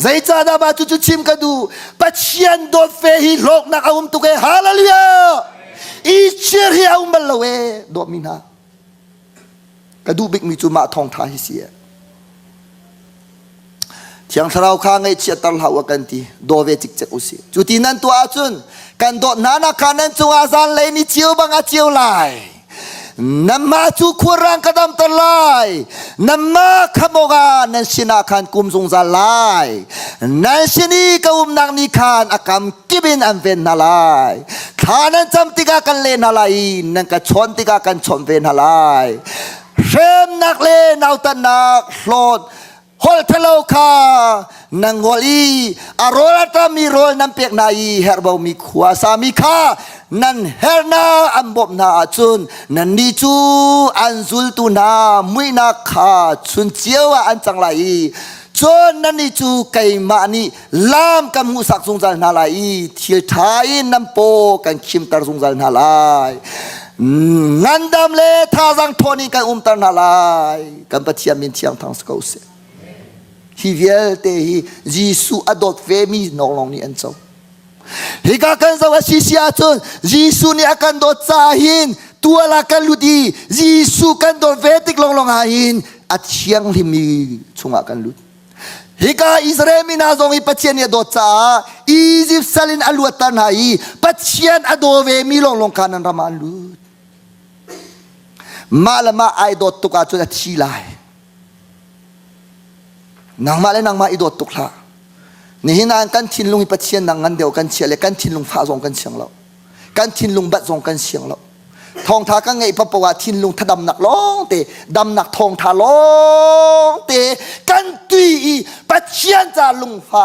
ใจจ้าดาบาจุชิมกันดูปัจเจียนโดนเฟหิโลกนักอุ้มตุกฮาเลลูยาอีเชียร์เฮียอุ้มบัลลเวโดมินากระดูบิกมีจุมาทองทาฮิเสียเที่ยงเราข้างไอเชียตลหาวกันทีโดเวจิกเจอุสิจุดที่นั้นตัวอาจุนกันโดนานาคานันจงอาซานเลยนี่เจียวบังอาเจียวลายน้ำมาจุคุรังกระดำตะลายน้ำมาขโมกานันชินาคันกุมทรงซาลายนันชินีกอุมนักนิคานอากามกิบินอันเวนนาลายขานันจำติกากันเลนาลายนันกะชนติกากันชนเวนนาลายเริ่มนักเลนเอาตนักโลดฮอลเทโลคานังวลีอารอลตามีโรลนันเปียกนายเฮร์บามีขวาสามีคานันเฮร์นาอันบบนาจุนนันนิจูอันซุลตุนามุยนาคาจุนเจียวอันจังไรจนนันนิจูไกมานีลามกันมุสักสงสารนาลายทิลทายนัมโปกันคิมตารสงสารนาลายงันดำเลท่าจังทอนี่กันตารนาลายกันปะเทียมินเทียงทางสกาวเสฮิเวลเตฮิยิสุอดอดเฟมินองลองนี่อันเจ้าฮิกากันสวัสดิเสียจนยิสุนี่อากันโดดซาหินตัวละกันลุดียิสุกันโดดเวติกลองหาหินอัดเชียงลิมีชงอากันลุดฮิกาอิสราเอลมินาซองอิปัจเจียนยาโดดซาอียิปต์ซาลินอลวตันหายปัจเจียนอโดเวมิลองkananรามันลุดมาละมาไอโดดตุกอาจุดชีไลนางมาเลยนางมาอีโดดตุกละนี่หินานกันทินลุงอิปัจเจียนนางงันเดียวกันเชียเลยกันทินลุงฟ้าซองกันเชียงเรากันทินลุงบัดซองกันเชียงเราทองทากันไงพระประวัติทินลุงถ้าดำหนักร้องเตะดำหนักทองทาร้องเตะกันตุยปัจเจียนจ่าลุงฟ้า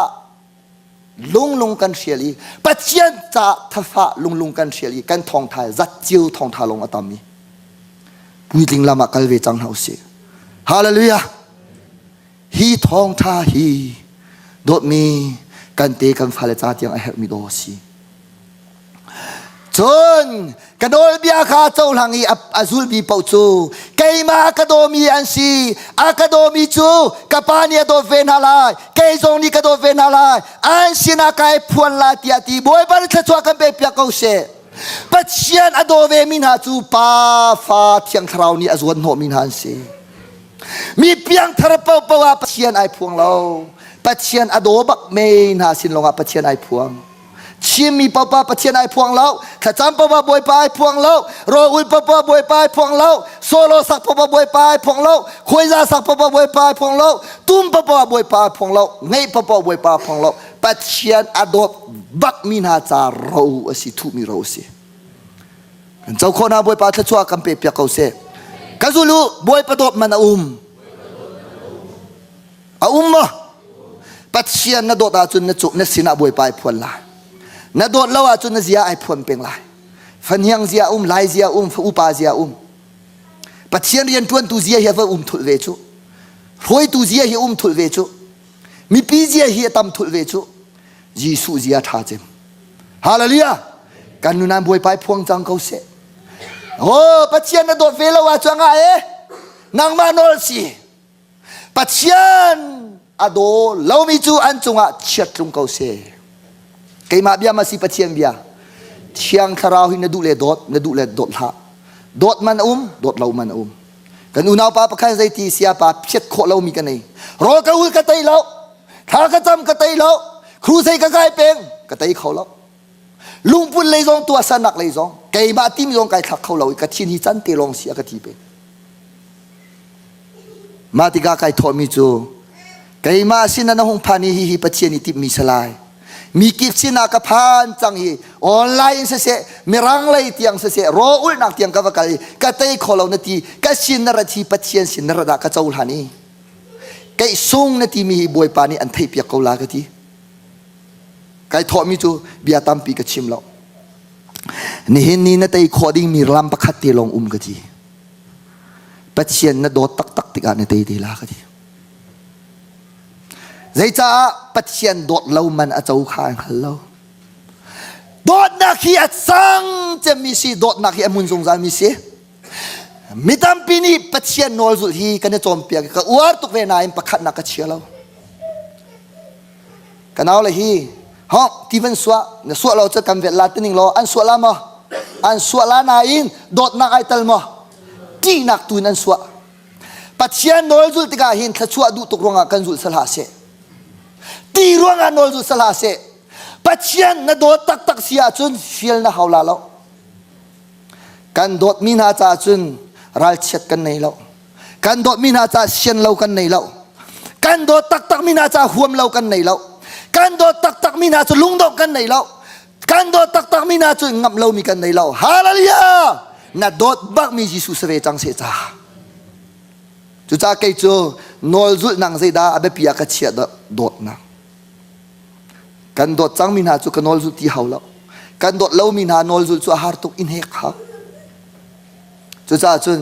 ลุงกันเชียลีปัจเจียนจ่าทัฟฟ้าลุงกันเชียลีกันทองทาจัดเจียวทองทาลงอัตามีวิลิงลามากัลเวจังเฮาเสียฮาเลลูยาฮีทองทาฮีโดดมีกันเตกันฟาเลจาเตียงไอเฮมีโดซีจนกระโดดเบียขาเจ้าหลังอีอาซุลบีเป่าจูไกมากระโดมีอันซีอากระโดมีจูกะปานีโดเวนฮาลายไกจงนี่กระโดเวนฮาลายอันซีนาไกพวนลาติอาตีบอยบันทะชัวกันเปียกเขาเสปัจเจียนอโดเวมินหาจูปาฟาเทียงคราวนี้อจวนโหมินหันเสมีเพียงทระเปาปวาปัจเจียนไอพวงเราปัจเจียนอโดบักเมนหาสินลงอาปัจเจียนไอพวงชิมมีปะปะปัจเจียนไอพวงเราขจำปะปะบวยปลายพวงเราโรอุลปะปะบวยปลายพวงเราโซโลสักปะปะบวยปลายพวงเราคุยซาสักปะปะบวยปลายพวงเราตุ้มปะปะบวยปลายพวงเราไงปะปะบวยปลายพวงเราปัจเจียนอโดบักมินหาจาเราสิทุมีเราสิเจ้าคนหาบวยปลายชัวกันเปียกเขาเสกะซุลุบวยปะโดดมันมะปัจเจียนนโดดอาจุนนจุนสินาบวยปลายพวนลานโดดเล่าอาจุนนเสียไอพวนเป็นลายฟันยังเสียลายเสียอุปาเสียปัจเจียนเรียนทวนตูเสียเฮียว่าทุลเวชุรวยตูเสียเฮียทุลเวชุมีปีเสียเฮียตำทุลเวชุยิสุเสียท่าเจมฮาเลลูยากันนุนานบวยปลายพวงจังเขาเสโอ้ปัจเจียนนโดดเวลาว่าจังไงนางมานอลสีปัจเจียนอโดเรามีจูอันจงอาเชิดลงเขาเสใครมาเบียมาสิปัจเจียนเบียเชียงคาราวหินดูเลโดดละโดดมันโดดเรามันกันอุณาปาปะคันใจตีเสียปาเพียดโคเรามีกันไหนรอกะอุลกะไตเราข หากระจำกระไตแล้วครูใส่กระไกเปงกระไตเขาแล้วลุงปุ่นเลยจงตัวสนักเลยจงไก่มาติมจงไก่ขักเขาเรากระชินฮิจันเตลงเสียกระทีเปมาติกาไก่ทอมิจูไก่มาสินะนะหงพานีฮิปัจเจนิติมีสลายมีกิฟสินากระพานจังฮีออนไลน์เสะมีรังเลยเตียงเสะรออุลนักเตียงกะวะกะลีกะเตยขอเรานาทีกะสินนรทีปัจเจนสินนรดากะเจ้าหานีไก่ซุงนาทีมีบวยปานีอันไทยเปียกเขาลากะทีไก่ทอมิจูเบียตัมปีกะชิมเรานี่เห็นนี่นะเตยขอดิ้งมีลำประคัดเตลงกะทีปัจเจนนะโดดตักติกานะเตยดีลากะทีใจจ้าปัจเจียนโดดเรามันอาจจะข้างฮัลโหลโดดนักที่อัดสังจะมีสิโดดนักที่มุนสงสารมีสิมิตรปีนี้ปัจเจียนนอลสุดที่กันจะโจมเปียกก็อวดตุกเวนายประคัดนักเชียเรากันเอาเลยฮีฮะที่เป็นสวะเนี่ยสวะเราจะกำเวลาตินิงเราอันสวะละมั้อันสวะละนายโดดนักไอตัลมั้ที่นักตุนอันสวะปัจเจียนนอลสุดที่กาหินถ้าสวะดูตุกรงกันสุดสละเสตีรวงอันนอลจุสลาเสปัจเจียนนะโดดตักเสียจุนฟิลนะฮาวลาเรากันโดดมีนาจาจุนรัลเช็ดกันในเรากันโดดมีนาจาเชียนเรากันในเรากันโดดตักมีนาจาห่วมเรากันในเรากันโดดตักมีนาจุลุงดอกกันในเรากันโดดตักมีนาจุงับเรามีกันในเราฮาเลลูยานะโดดบักมียิสุสเวจังเสจ้าจุจ้าเกจูนอลจุนังเซดาอเบปียกัเชียโดดนะกันโดดจังมินาจุกันนอลจุที่เฮาแล้วกันโดดเล่ามินานอลจุจุอาหารตุกอินเฮกฮะจุจ้าจุน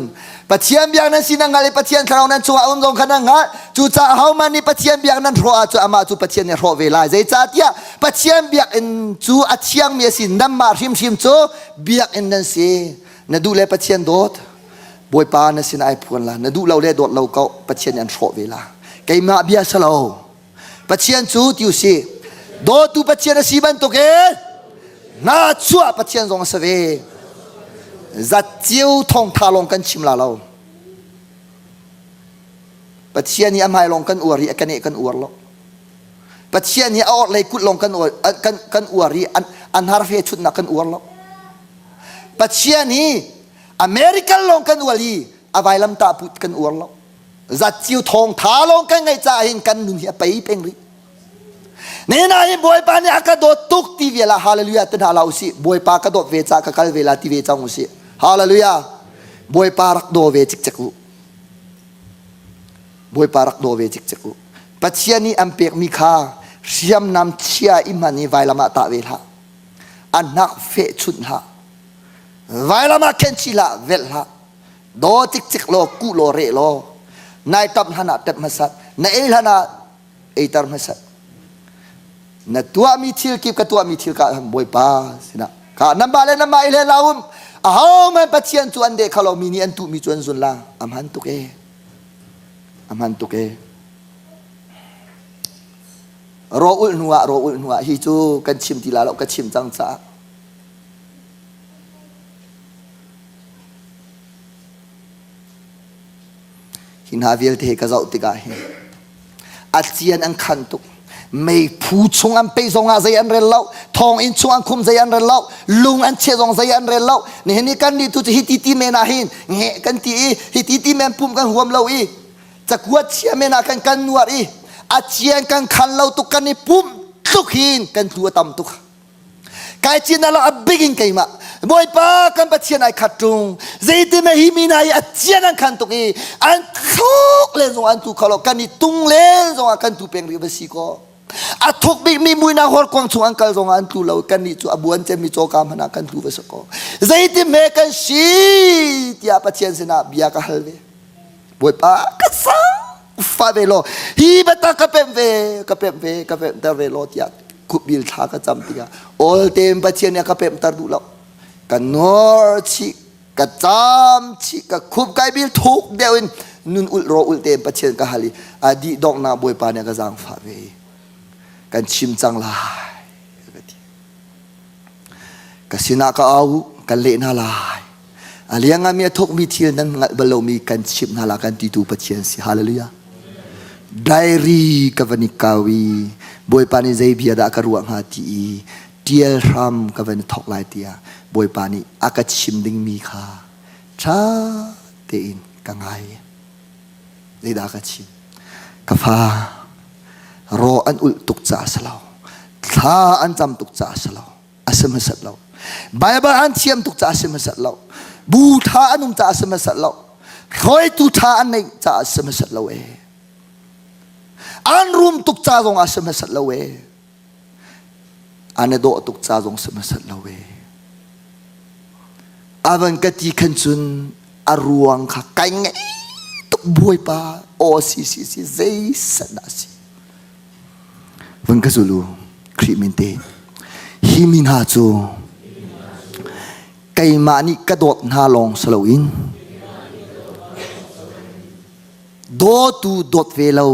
ปัจเจียนเบียงนั้นสินังอะไรปัจเจียนคราวนั้นชัวอุ้มจงขนังฮะจุจ้าเฮามันนี่ปัจเจียนเบียงนั้นรอจุอามาจุปัจเจียนเนี่ยรอเวลาใจจ้าเตียปัจเจียนเบียงอินจุอัจเชียงเมียสินัมมาชิมจูเบียงอินนั้นสินดูเลปัจเจียนโดดบวยปานั้นสินายพวนละนดูเราเลโดดเราก็ปัจเจียนยันรอเวลาไก่มาเบียสลาวปัจเจียนจูติวสิโดตุปัจเจียนสีบันตุเกน่าชัวปัจเจียนทรงเสวจัดเจียวทองทาลงกันชิมลาเราปัจเจียนนี้อามายลงกันอวรีกันเอกันอวรแล้วปัจเจียนนี้เอาอะไรกุดลงกันอวกันอวรีอันฮาร์เฟชุดนักกันอวรแล้วปัจเจียนนี้อเมริกันลงกันอวรีอาไว้ลำตาพุดกันอวรแล้วจัดเจียวทองทาลงกันไงจ่าเห็นกันนุ่นเหียไปเป็นรินี่นายบวยปานี่อากาศตุกที่เวลาฮาเลลูยาตันฮาลาอุสิบวยปากระโดดเวจากกัลเวลาที่เวจาอุสิฮาเลลูยาบวยปารักโดเวจิกจักุบวยปารักโดเวจิกจักุปัจเจียนี้อัมเปียกมีค่าเสียมนำเชียอิมันนี่ไวลามาตาเวลาอันนักเฟชุนฮะไวลามาเคนชิลาเวลาโดจิกจิกโลกุโลเรโลนายตับหนาเต็มมาสัตนายเอลหนาเอตาร์มาสัตนะตัวมีทิลกิบกับตัวมีทิลกับบวยปาสินะข้าน้ำบาเลน้ำมาอิเลลาอุมอ้าวมันปัจเจียนจวนเด็กเขาเรามีนี่อันตุมีจวนสุนละอามันตุกอามันตุกรออุลนัวฮิจูกันชิมทีละเรากันชิมจังจ้าหินหาวิลเทกะเจ้าติกาหินอาเจียนอันขันตุกไม่ผู้ชงอันไปทรงอาใจอันเรลเล่าทองอินชงอันคุมใจอันเรลเล่าลุงอันเชทรงใจอันเรลเล่านี่เห็นกันดีตุจะฮิติติเมนาหินเงกันตีฮิติติเมนปุ่มกันหัวมเราอีจะกวดเชียเมนากันนวดอีอาเจียนกันขันเราตุกันนี่ปุ่มทุกหินกันตัวต่ำตุกกายจีนเราอับบิกินไกมาบอยปากันปัจเจียนไอขัดตรงใจที่ไม่หิมินายอาเจียนอันขันตุกอีอันทุกเลนทรงอันตุกเขาเรากันนี่ตุงเลนทรงอันกันตุเปงริบสิโกอาทุกบิมีมุยนาฮอลกวางชงอังกัลทรงอันตุเรากันนี่จูอบุญเจมีโจกามหนากันตุเวสโกใจที่ไม่กันชีที่อาปัจเจียนเสนาบิยากะฮัลเวบอยปากันสังฟาเวโลฮีบัตากะเปมเวตาเวโลที่คุบิลทากะจำติกาโอลเต็มปัจเจียนเนี่ยกะเปมตาดูเรากันนอร์ชิกะจำชิกะคุบไกบิลทุกเดวินนุนอุลโรอุลเต็มปัจเจียนกะฮัลีอดีดอกนาบอยปาเนี่ยกะจังฟาเวกันชิมจังลายกะสินากะเอากันเละนาลายอาเลียงอามีทุกมีเทียนนั้นบะโลมีกันชิมนาลากันติตูปัจเจียนสิฮาเลลูยา diary kavani kawi boy pani zai bia da karuang hati tiel ram kavani thok lai tia boy pani akachim ding mi kha cha te in kangai zai da kachim kafa ro an ul tuk cha salau tha an cham tuk cha salau asam sat lau bible an thiam tuk cha asam sat lau bu tha anum cha asam sat lau khoi tu tha an nei cha asam sat lau an room tuk cha jong asam sat lau an do tuk cha jong sam sat lau avan kati khanchun aruang kha kai nge tuk boy pa o si zai sanasi vang ka zulu krimente himin ha chu kai mani ka dot na long saloin do tu dot velo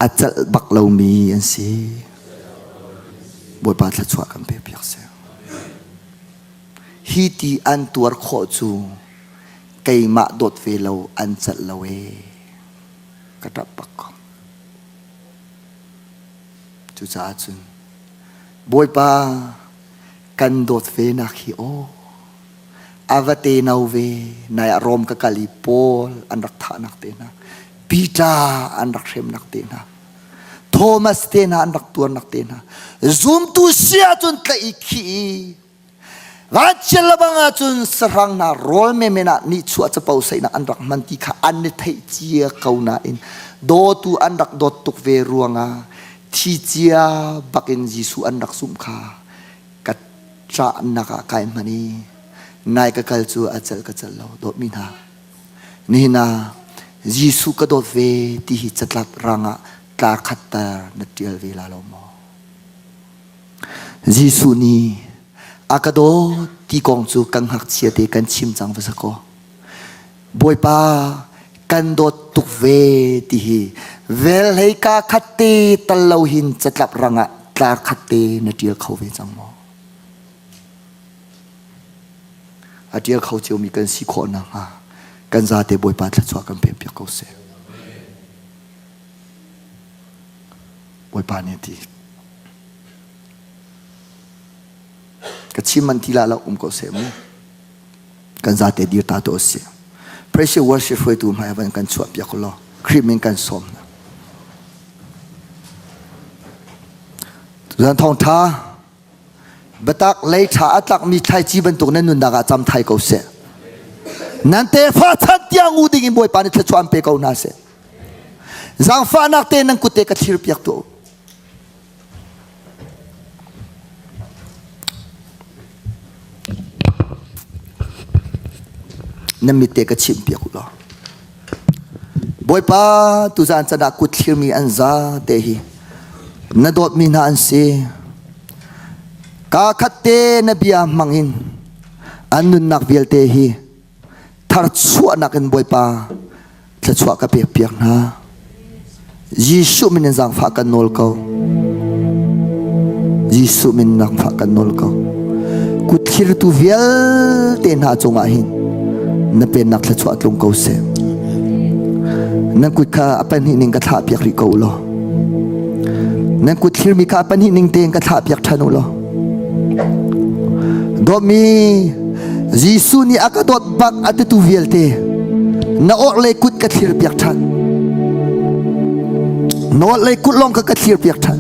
achal bak lo mi an si boy pa thla chwa kam pe piak se hi ti an tuar kho chu kai ma dot velo an chal lawe kata pak chu cha chun boy pa kan dot ve na khi o avate nau ve na rom ka kali pol an rak tha nak te na pita an rak sem nak te na thomas te na an rak tuan nak te na zoom tu sia chun tla ikhi vachel banga chun sarang na rol me mena ni chua cha pau sai na an rak man ti kha an ne thai chia kauna in do tu an rak dot tuk ve ruanga thi chia bakin jisu an rak sum kha kat cha naka kai mani nai ka kal chu achal ka chal lo do min ha ni na jisu ka dot ve ti hi chatlap ranga ta khatta na tial ve la lo mo jisu ni akado ti kong chu kang hak chia te kan chim chang va sako boy pa kan dot tuk ve ti hi vel hei ka khatte tal lo hin chatlap ranga ta khatte na tial khau ve chang mo atial khau chiu mi kan si kho na ha kan za te boy pa thla chwa kan pe pya ko se boy pa ne ti ka chiman ti la ko se mu kan za te dir ta to se pressure worship foi tu mai van kan chwa pya ko lo krimen kan som na zan thong tha batak lei tha atlak mi thai chi ban tuk nan nun daga cham thai ko se nan te fa chat tiang u ding boy pa ni thla chwan pe ko na se zang fa nak te nang ku te ka thir piak to nami te ka chim piak lo boy pa tu zan chana ku thir mi an za te hi na dot mi na an se ka khatte na bia mangin anun nak vial te hi thar chua nakin boy pa thla chua ka pe piak na jisu min zang fa kan nol ko jisu min nak fa kan nol ko ku thir tu vial te na chunga hin na pe nak thla chua tlung ko se na ku kha apan hi ning ka tha piak ri ko lo na ku thir mi ka apan hi ning te ka tha piak thanu lo do mi jisu ni akadot bak atu vielte na ok le kut ka thir piak than no le kut long ka thir piak than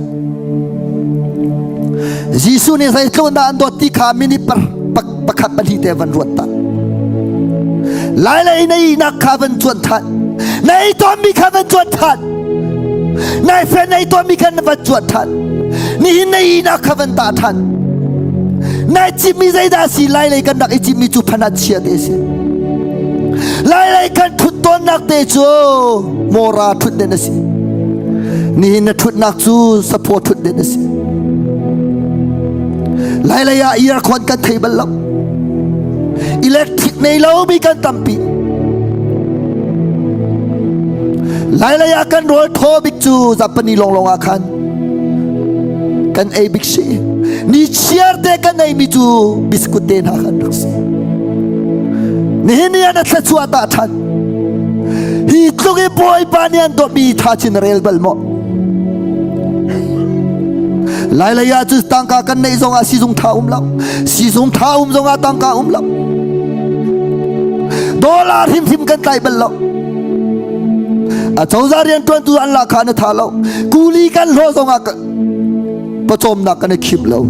jisu ni sai tlo na andot ti kha mini par pakhat pani te van ruat ta lai lai nei na kha van chuan than nei to mi kha van chuan than nei fe nei to mi khan van chuan than ni nei na kha van ta than nai chi mi zai da si lai lai kan nak chi mi chu phana chia te se lai lai kan thut ton nak te chu mora thut de na si ni na thut nak chu support thut de na si lai lai ya ear khon kan thei bal lam electric nei lo mi kan tampi lai lai ya kan rol tho bik chu zapani long long a khan kan a big she ni chiar de kan nei mi chu biskut te na khan rak se ni ni ana thla chua ta than hi tlungi boy panian do mi tha chin rel bal mo lai lai ya chu tangka kan nei zong a si zong tha lau si zong tha zong a tangka lau dollar him him kan tai bal lau a chawzarian tuan tu an la kha na tha lau kuli kan lo zong a pachom na kan khim lau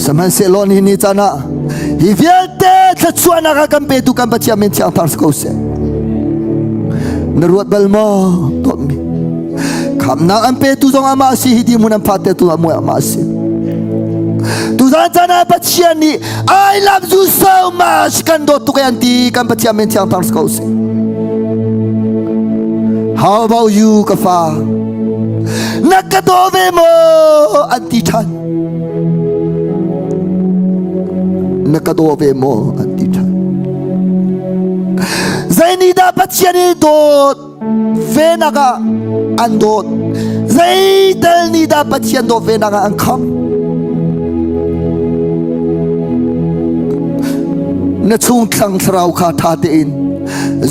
saman se lon hi ni chana hi vialte tha chuana ka kan pe tu kan pachia men chang thar ko se na ruat bal mo to mi kham na an pe tu zong ama si hi di mun an phat tu mo ama si tu zan chana pachia ni I love you so much kan do tu kan ti kan pachia men chang thar ko se how about you kafa nakadove mo anti chan nakadove mo anti chan zaini da pachani do venaga andot zaital ni da pachian do venaga angkham na chung thang thrau kha tha te in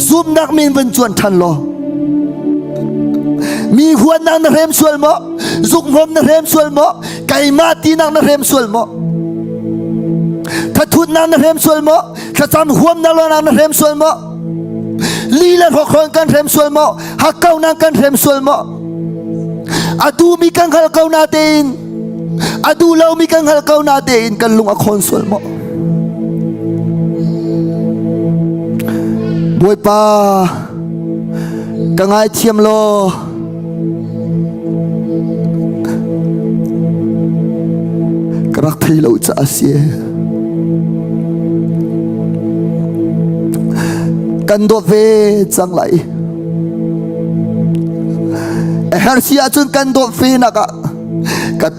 zum nak min ven chuan than lo mi huan nang na rem sual mo zuk hom na rem sual mo kai ma ti nang na rem sual mo tha thut nang na rem sual mo tha cham huam na lo nang na rem sual mo li la ho khon kan rem sual mo ha kau nang kan rem sual mo adu mi kan hal kau na tin adu lo mi kan hal kau na tin kan lung a khon sual mo boy pa ka ngai thiam lo karak thei lo cha asia kan do ve chang lai her sia chun kan do ve na ka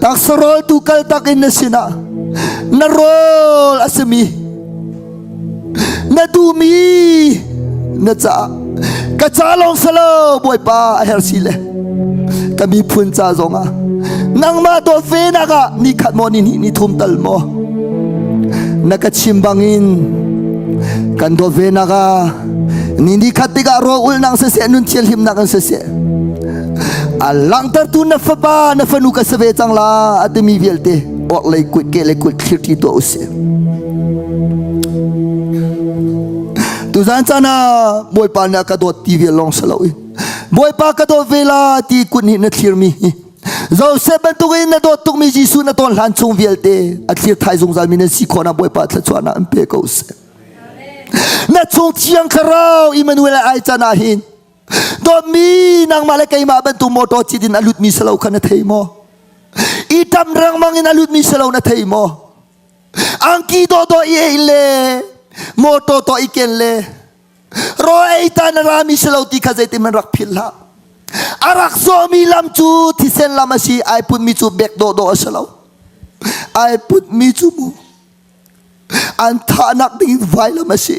tak sorol tu kal tak in sina na rol asmi na du mi na cha ka cha long salo boy pa her si le ka mi phun cha zonga nang ma do ve na ga ni khat mo ni thum tal mo na ka chim bangin kan do ve na ga ni khat ti ga ro ul nang se se nun chel him na kan se se alang tar tu na fa ba na fa nu ka se ve chang la admi velte ot le ku ke le ku khirti to se tu zan chana boy pa na ka do ti ve long saloi boy pa ka do vela ti ku ni na thir mi zo se ban tu na do tu mi jisu na ton lan chung velte a thir thai zong zal mi na si khona boy pa thla chwana am pe ko se na chung chiang kharau Emmanuel ai chana hin do mi nang malakai ma ban tu moto chidin alut mi salo khana theimo itam rang mangin alut mi salo na theimo angki do e le moto to ikenle ro eita na rami selo ti khazeti man rak philla arak so mi lam chu thi sen lamasi I put me chu back do selo I put me chu mu an tha nak ding vai lamasi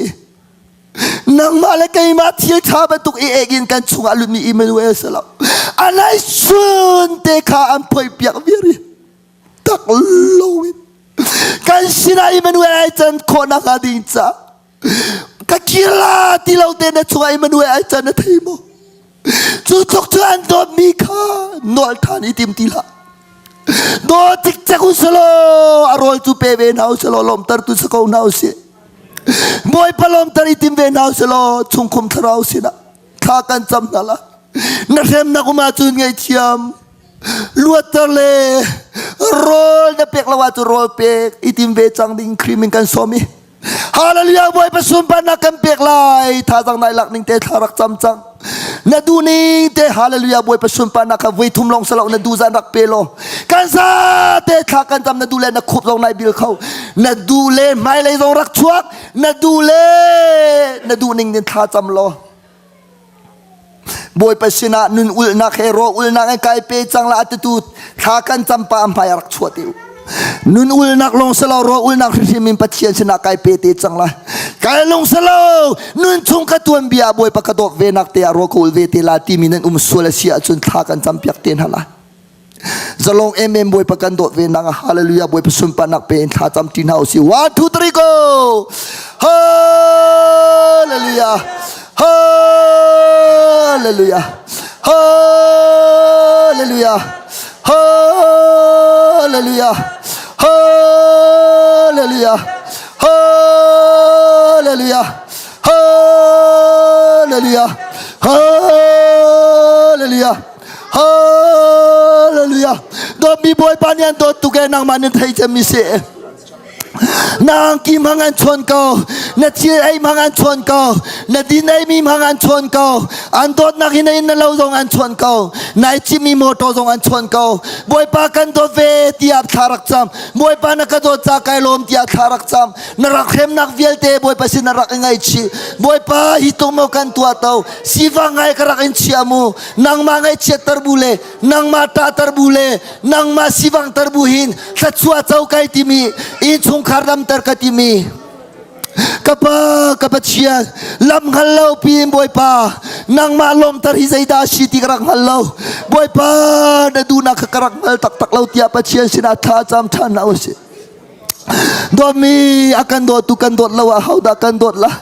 nang malakai ma thil tha ba tuk e egin kan chunga lu mi Emmanuel selo anai sun te kha am phoi piak veri tak lowin kan sina Emmanuel ai chan khona ka ding cha ka kila ti lo te na chunga Emmanuel ai chan na theimo chu tok chan do mi kha nol than itim ti la do tik cha ku solo arol chu pe ve nau solo lom tar tu sa ko nau se boy palom tar itim ve nau solo chung khum tharau sina kha kan cham na la na rem na kuma chun ngai chiam luaterle roll na pek lawa tu roll pek itim ve chang ding creaming kan somi hallelujah boy pasum pa na kan pek lai tha jang nai lak ning te tharak cham chang na du ning te hallelujah boy pasum pa na ka voi thum long salo na du zan rak pelo kan sa te tha kan cham na du le na khup jong nai bil khau na du le mai le jong rak chuak na du ning nin tha cham lo boy pasina nun ul na khero ul na kai pe chang la attitude tha kan champa am phai rak chuatiu nun ul nak long salo ro ul nak rimin pathian sina kai pe te chang la kai long salo nun chung ka tuan bia boy pa ka dok ve nak te ro ko ve te la ti min um sola sia chun tha kan cham piak ten hala จะลงเอ็มบวยประกันโดดเวนังฮาเลลูยาบวยประสุนปานักเป็นท่าจำจีนเฮาสิ 1 2 3 go ฮาเลลูยาฮาเลลูยาฮาเลลูยาฮาเลลูยาฮาเลลูยาฮาเลลูยาฮาเลลูยาฮาเลลูยาฮาเลลูยาโดดมีบวยปานยันโดดตุกแกนางมันไทยจะมีเสียนางกิมังอันชนเกาเนเชียไอมังอันชนเกาเนดินไอมีมังอันชนเกาอันโดดนักหินไอนั่นเราทรงอันชนเกานายจิมีโมโตทรงอันชนเกาบวยปากันโดดเวตีอับทารักจำบวยปานักโดดจากไกลมตีอับทารักจำนรักเข้มนักเวลเตบวยปาสินรักไงชีบวยปาฮิตโมกันตัวเตาสีฟังไงกรักอินชีอามูนางมาไงเชตร์บุเลนางมาตาตร์บุเลนางมาสีฟังตร์บุหินสัตว์ชัวเจ้าไก่ติมีอินชงKaram terkatimi kapachian lam halau pim boy pa nang malom terhizai dasi tikrak halau boy pa na duna kakarak mal tak lau tiap pachian sinatha jam thana osi domi akan dot tukan dot lawa hauda akan dot lah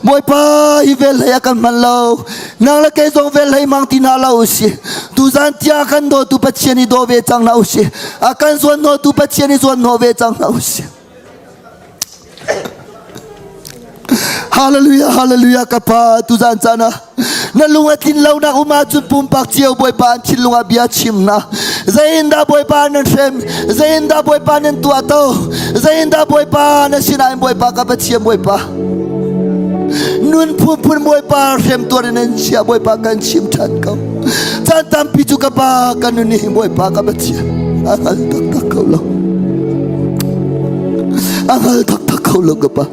boy pa ivel hai akan malau nang la kai zong vel hai mang tin halau osi tu zan tia akan dot tu pachian ni do ve chang na osi akan zon no tu pachian ni zon no ve chang na osi Hallelujah, hallelujah kapa tuzan sana. Nalungatin law na umajud pumpak chiyaw boy pa chin lunga biya chim na. Zainda boy pa nan shem, zainda boy pa nan tuato, zainda boy pa na sinain boy pa kapa chiyam boy pa. Nun pun boy pa shem tuarinan siya boy pa kan chim chan kau. Chan tam pichu kapa kanuni boy pa kapa chiyam. Angal tak tak kau lo. Angal tak tak kau lo kapa.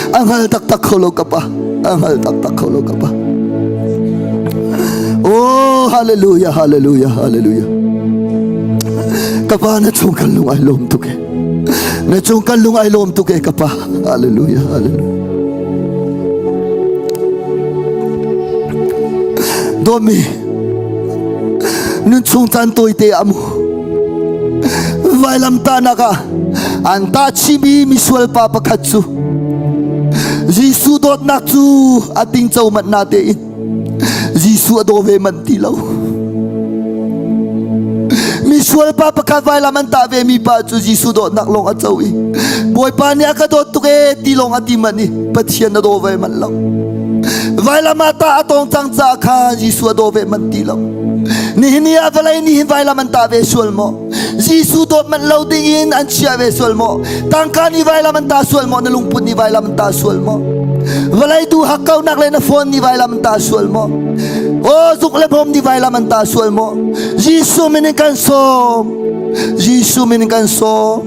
Angal tak tak kholo kapa, angal tak tak kholo kapa. Oh hallelujah, hallelujah, hallelujah. Kapa na chungkal lung ay lom tuke, na chungkal lung ay lom tuke kapa. Hallelujah, hallelujah. Domi, nun chung tan toy te amu, vailam tanaka, anta chimi miswal papakatsu. Jisu dot nakchu ating chau mat natin Jisu adove man tilaw Misual pa pakavay laman tabe mi pa chu Jisu dot naklong at chawi boy pa niya ka dot tuke tilong atimani pathian adove man lang vai lamata atong chang cha kha Jisu adove man tilaw ni hinia valai ni vai laman tabe sul mo Jisu dot man law dingin an chia ve sul mo tangka ni vai laman ta sul mo nalungput ni vai laman ta sul mo Walay tu hakaw nakle na phone ni vai laman ta sul mo Oh zukle bom ni vai laman ta sul mo Jisu minikan som Jisu minikan som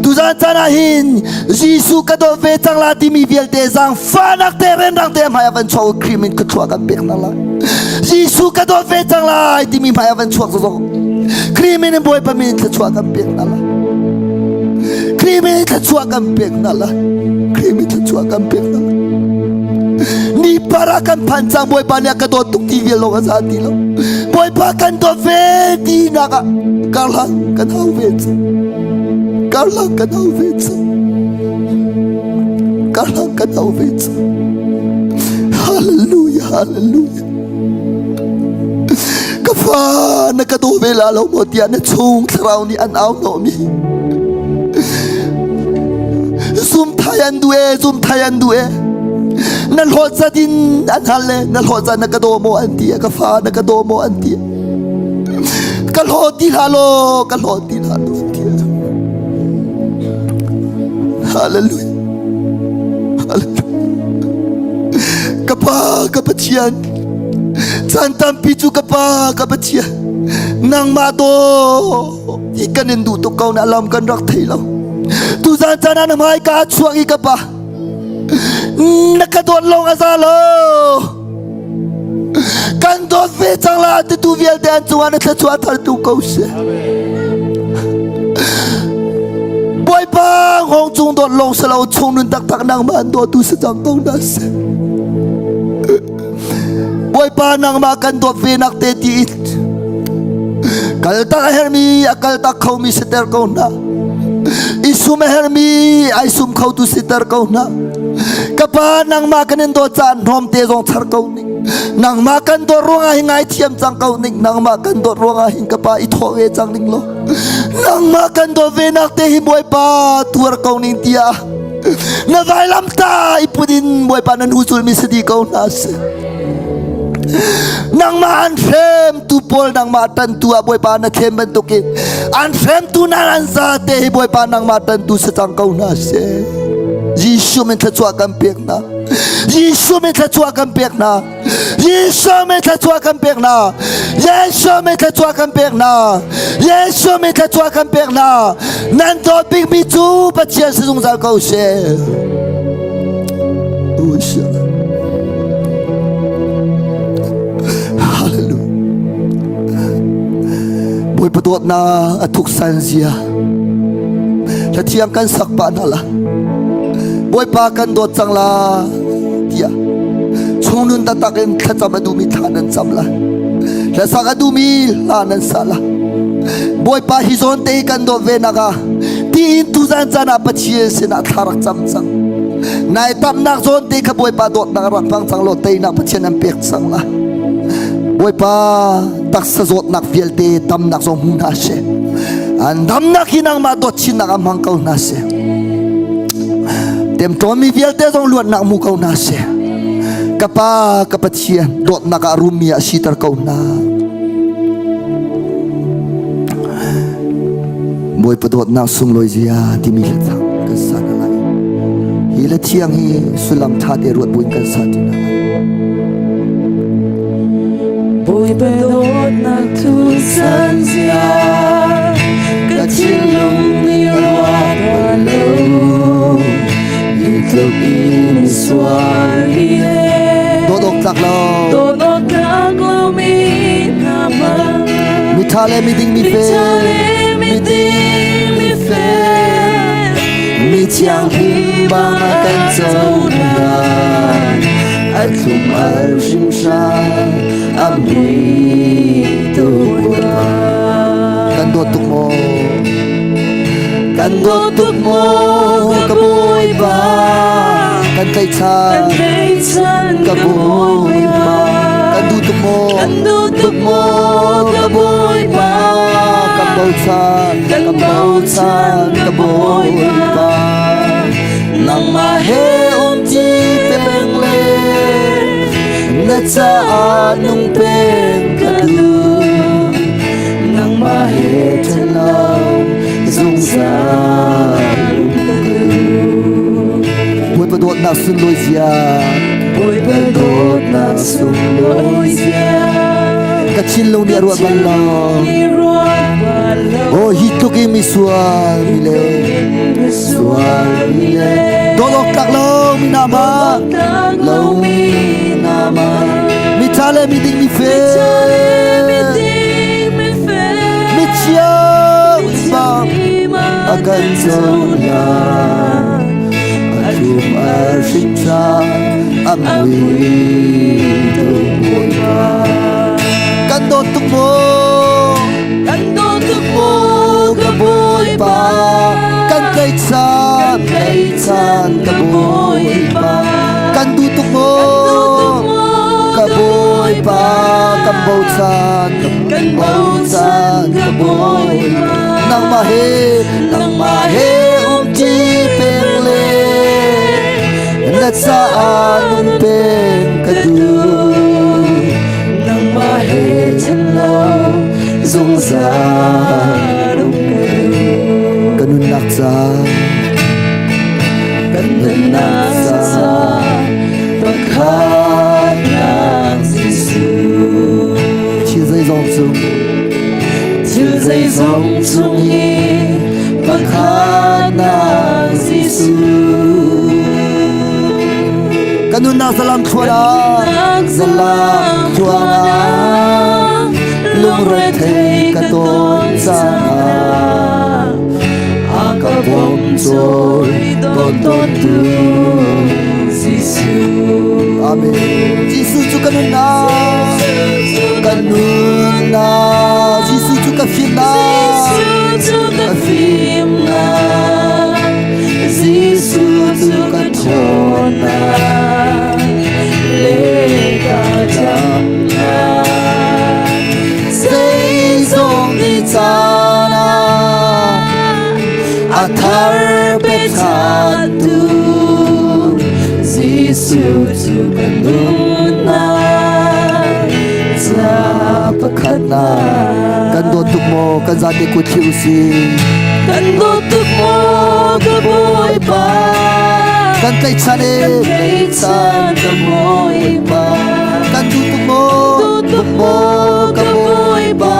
Tu zan tanahin Jisu kado vetang la di mi viel te zang fanak te rendang te mayavan chaw krimin katwa kan pek na la Jisu kado vetang la di mi mayavan chwa zo krimin boy pa min katwa kan pek na la krimin katwa kan pek na la krimin katwa kan pek na la Ni para kan pansang boy pa niya kadot tuk TV lo sa ati lo boy pa kan do vedi naka kalang kan hawetsa kalang kan hawetsa kalang kan hawetsa Hallelujah, hallelujah Kafa nakadobe lalaw mo tiyan na chung saraw ni anaw no mi Zoom tayan duwe Nalhoza din anhale nalhoza nakadomo antia kafa nakadomo antia kalhoti halo antia Hallelujah Hallelujah Kapatian Santam pichu kapatian Nang mato ikanin duto kau na alam kan rak thailaw Tu sana namay ka atsuang ikapa Nakadot long asalo Kandot vetang la tu viel de antuan na tatuat har tu kause Boy pa hong chung dot long salaw chung nun tak tak nang man do tu sa jang kong nas Boy pa nang makan dot venak te ti kalta hermi akalta khau mi seter ko na isum hermi ai sum khau tu seter ko na kapa nang makanin do chan hom te jong thar ko ni nang makan do ronga hingai thiam chang ko ni nang makan do ronga hing kapa I tho we chang ning lo nang makan do ve nak te hi boy pa tuar ko ning tia na vai lam ta ipudin boy pa nan husul mi sedi ko na se nang ma an frem tu pol nang ma tan tu boy pa na khem ban tu ke an frem tu na an sa te boy pa nang ma tan tu se chang ko na se Yesu men tha chua kam pek na Yesu men tha chua kam pek na Yesu men tha chua kam pek na Yesu men tha chua kam pek na Yesu men tha chua kam pek na nan do big mi chu pa chia se jong za ko se Boy patot na atuk san zia la thiang kan sak pa na la boy pa kan do chang la tia chung nun ta takin kha cham du mi thanan cham la la sa du mi la nan sala boy pa hi zon te kan do ve na ga ti in tu zan chana pa chie se na tharak cham chang nai tam nak zon te kha boy pa dot na ran pang chang lo te na pa chen am pek chang la boy pa tak sa zot nak fiel te tam nak zong hun ha se an dam nak hinang ma dot chin nak am hang kau na se tem to mi fiel te zong luat nak mu kau na se kapa kapachia dot nak arumia sitar kau na boy pa dot nak sung loi zia ti mi la thang ka sa na lai hi la thiang hi sulam tha te ruat buin kan sa ti na Boy bedot na tu san zia Ka chilung ni roat walo Itlog ini suari dodok tak lo Dodok kaklo mi namang mi thale mi ding mi fe Mitale mi ding mi fe mi chiang him ba kan zau na Atlum al shimshan Amri tuwa kan do tuk mo ka boy ba kan kai cha ka boy ba kan du tuk mo ka boy ba ka bau chan ka boy ba nang ma he chi peng le na cha nung peng ka du nang ma he chenao zung sa boy pa dot na sun loi zia Boy bedot na sumloy zia ka chin lo ni arwa ban lo Ni roat walo oh hito ke mi sual mi le Sual mi le dolok tak lo mi nama Lo mi nama mi thale mi ding mi fe Mi ding mi fe mi chiang ba akan zona atum arshita amwi tu kan do tuk mo Kando tumo ka boy pa kan kai chan ka boy pa kan du tuk mo ka boy pa kan bau chan ka boy nang ma he chi peng le na sa anung peng ka du Nang mahe chanlo zung sa kanun nak sa Pagkat ng Giêsu chia dây dòng sung Chiều dây dòng chung hi Pagkat ng Giêsu kanun nak salam thuana lung re thei ka ton sa ka bom choi ton tu Giêsu amen Giêsu chu kanun na Giêsu chu ka fina Zisu ka fimna Zisu ka tona Leka jamna Say song di tana Atar betatu Zisu ka nuna Zapakana kan dotuk mo kan zati ku chiusi Kan tutup mo kaboy pa kan kay chane Kaitan kaboy pa kan tutuk mo Tutup mo kaboy pa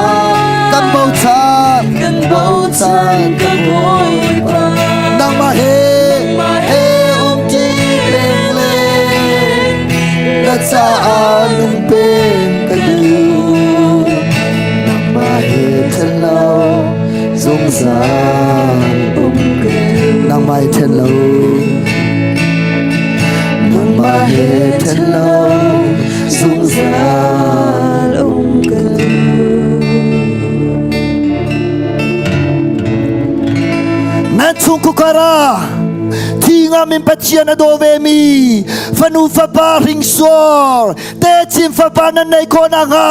kan bau chan Kan bautan kaboy pa nang mahe he ji beng le na sa anung beng kayu nang mahe chalo zong zan nang mai chalo nang mahe chalo zong zan na chung ku kara tinga min pathian adove mi fanu fa ba ring sor te chim fa ba na nei ko na nga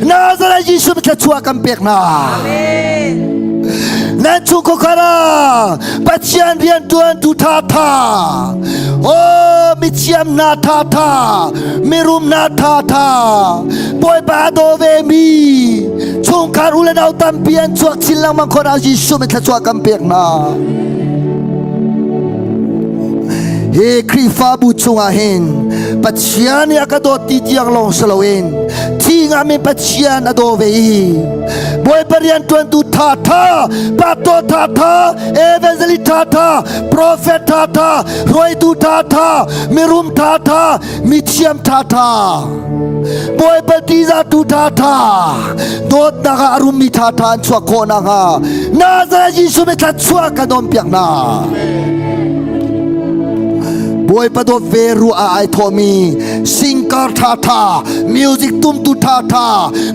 nazara jisu ta chua kam pek na na chung ku kara pathian rian tuan tu tha tha o mi chiam na tha tha mi rum na tha tha boy ba adove mi chung kar ulen au tam pian chuak chin lang mang ko na jisu ta chua kam pek na he kri fa bu chunga hen pachian ya ka do ti tiang long salawin tinga me pachian ado ve boy parian tuan tu tha tha pato tha tha evangelist tha tha prophet tha tha roi tu tha tha mirum tha tha michiam tha tha boy patiza tu tha tha dot na ga arumi tha tha chwa ko na ga nazara jisu me tha chwa ka dom piak na boy pado veru a ai thomi singer tha tha music tum tu tha tha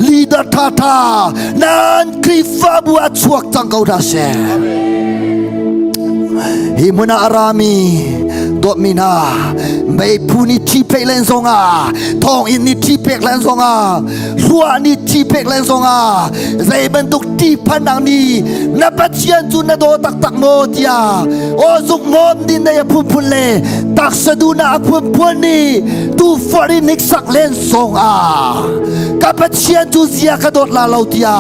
leader tha tha nan krifa bu a chuak chang kau da se himuna arami dot mina mai puni ti pe len zonga thong in ni ti pe len zonga ruwa ni ti pe len zonga zai bentuk ti panang ni na pachian chu na do tak tak mo tia o zuk mom din na ya phun phun le tak saduna phun phun ni tu fori nik sak len zonga ka pachian chu zia ka dot la lau tia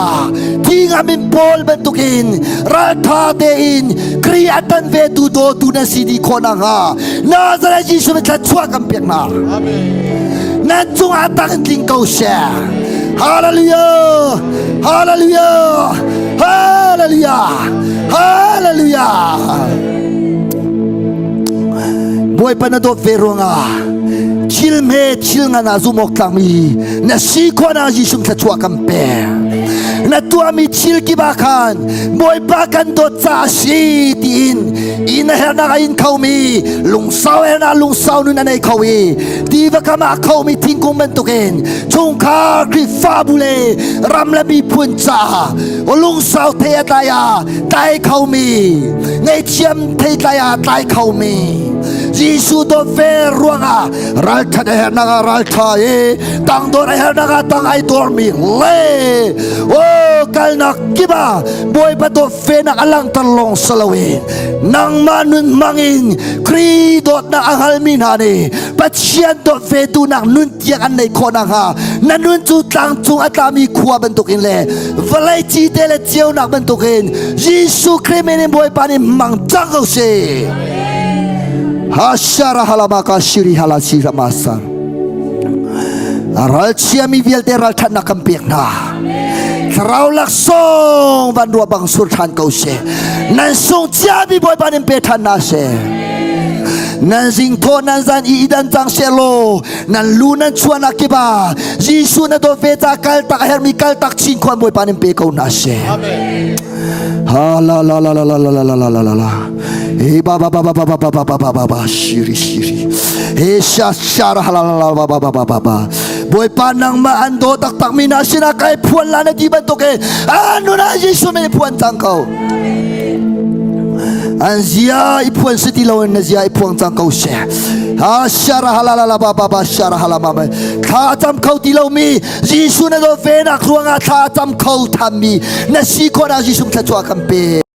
tinga min pol bentukin ra tha de in kriatan ve tu do tu na sidi khona nga nazara jisu me tha chua kam pek na na chung atak ting kau sha hallelujah hallelujah hallelujah hallelujah boy panado veronga chil me chil nga na zumok tang mi na si ko na jisu tha chua kam pe na tua mi chil ki bakan boy bakan do cha si tin in her na in khau mi lung sao na lung sao nu na nei khau i di va kama khau mi ting kum ben token chung kha kri fa bule ram la bi phun cha o lung sao the ta ya tai khau mi nei chiam thei ta ya tai khau mi jisu do ve ruanga ral tha de na ral tha e tang do her na tang ai dor mi le o kal na kiba boy pa do fe na alang talong salawin nang manun mangin kri dot na angal minani pachian dot fe tu nang nun tiak an nei khona ha na nun chu tang chung atami khuwa bentukin le valai chi te le chiao nak bentukin jisu kremene boy pa ni mang chang ko se hashara halamaka shiri halasi ramasa aral chiami vial te ral than na kampek na Trau lak song van dua bang sultan kau se nan song jabi boy panim petan na se nan sing to nan zan I idan tang selo nan lu nan chuan akiba jisu na do veta kal tak her mi kal tak chin kwan boy panim pe kau na se ha la la la la la la la la la la e ba ba ba ba ba ba ba ba ba ba ba shiri shiri e sha sha la la la ba ba ba ba ba boy panang maando taktak minasina kay puan lana di bantoke ano na Yesus may puan tangkaw anzia ipuan setilawan na zia ipuan tangkaw siya syara halala baba syara halama katam kau tilaw mi Yesus na do vena kruanga katam kau tami nasiko na Yesus tlatua kampe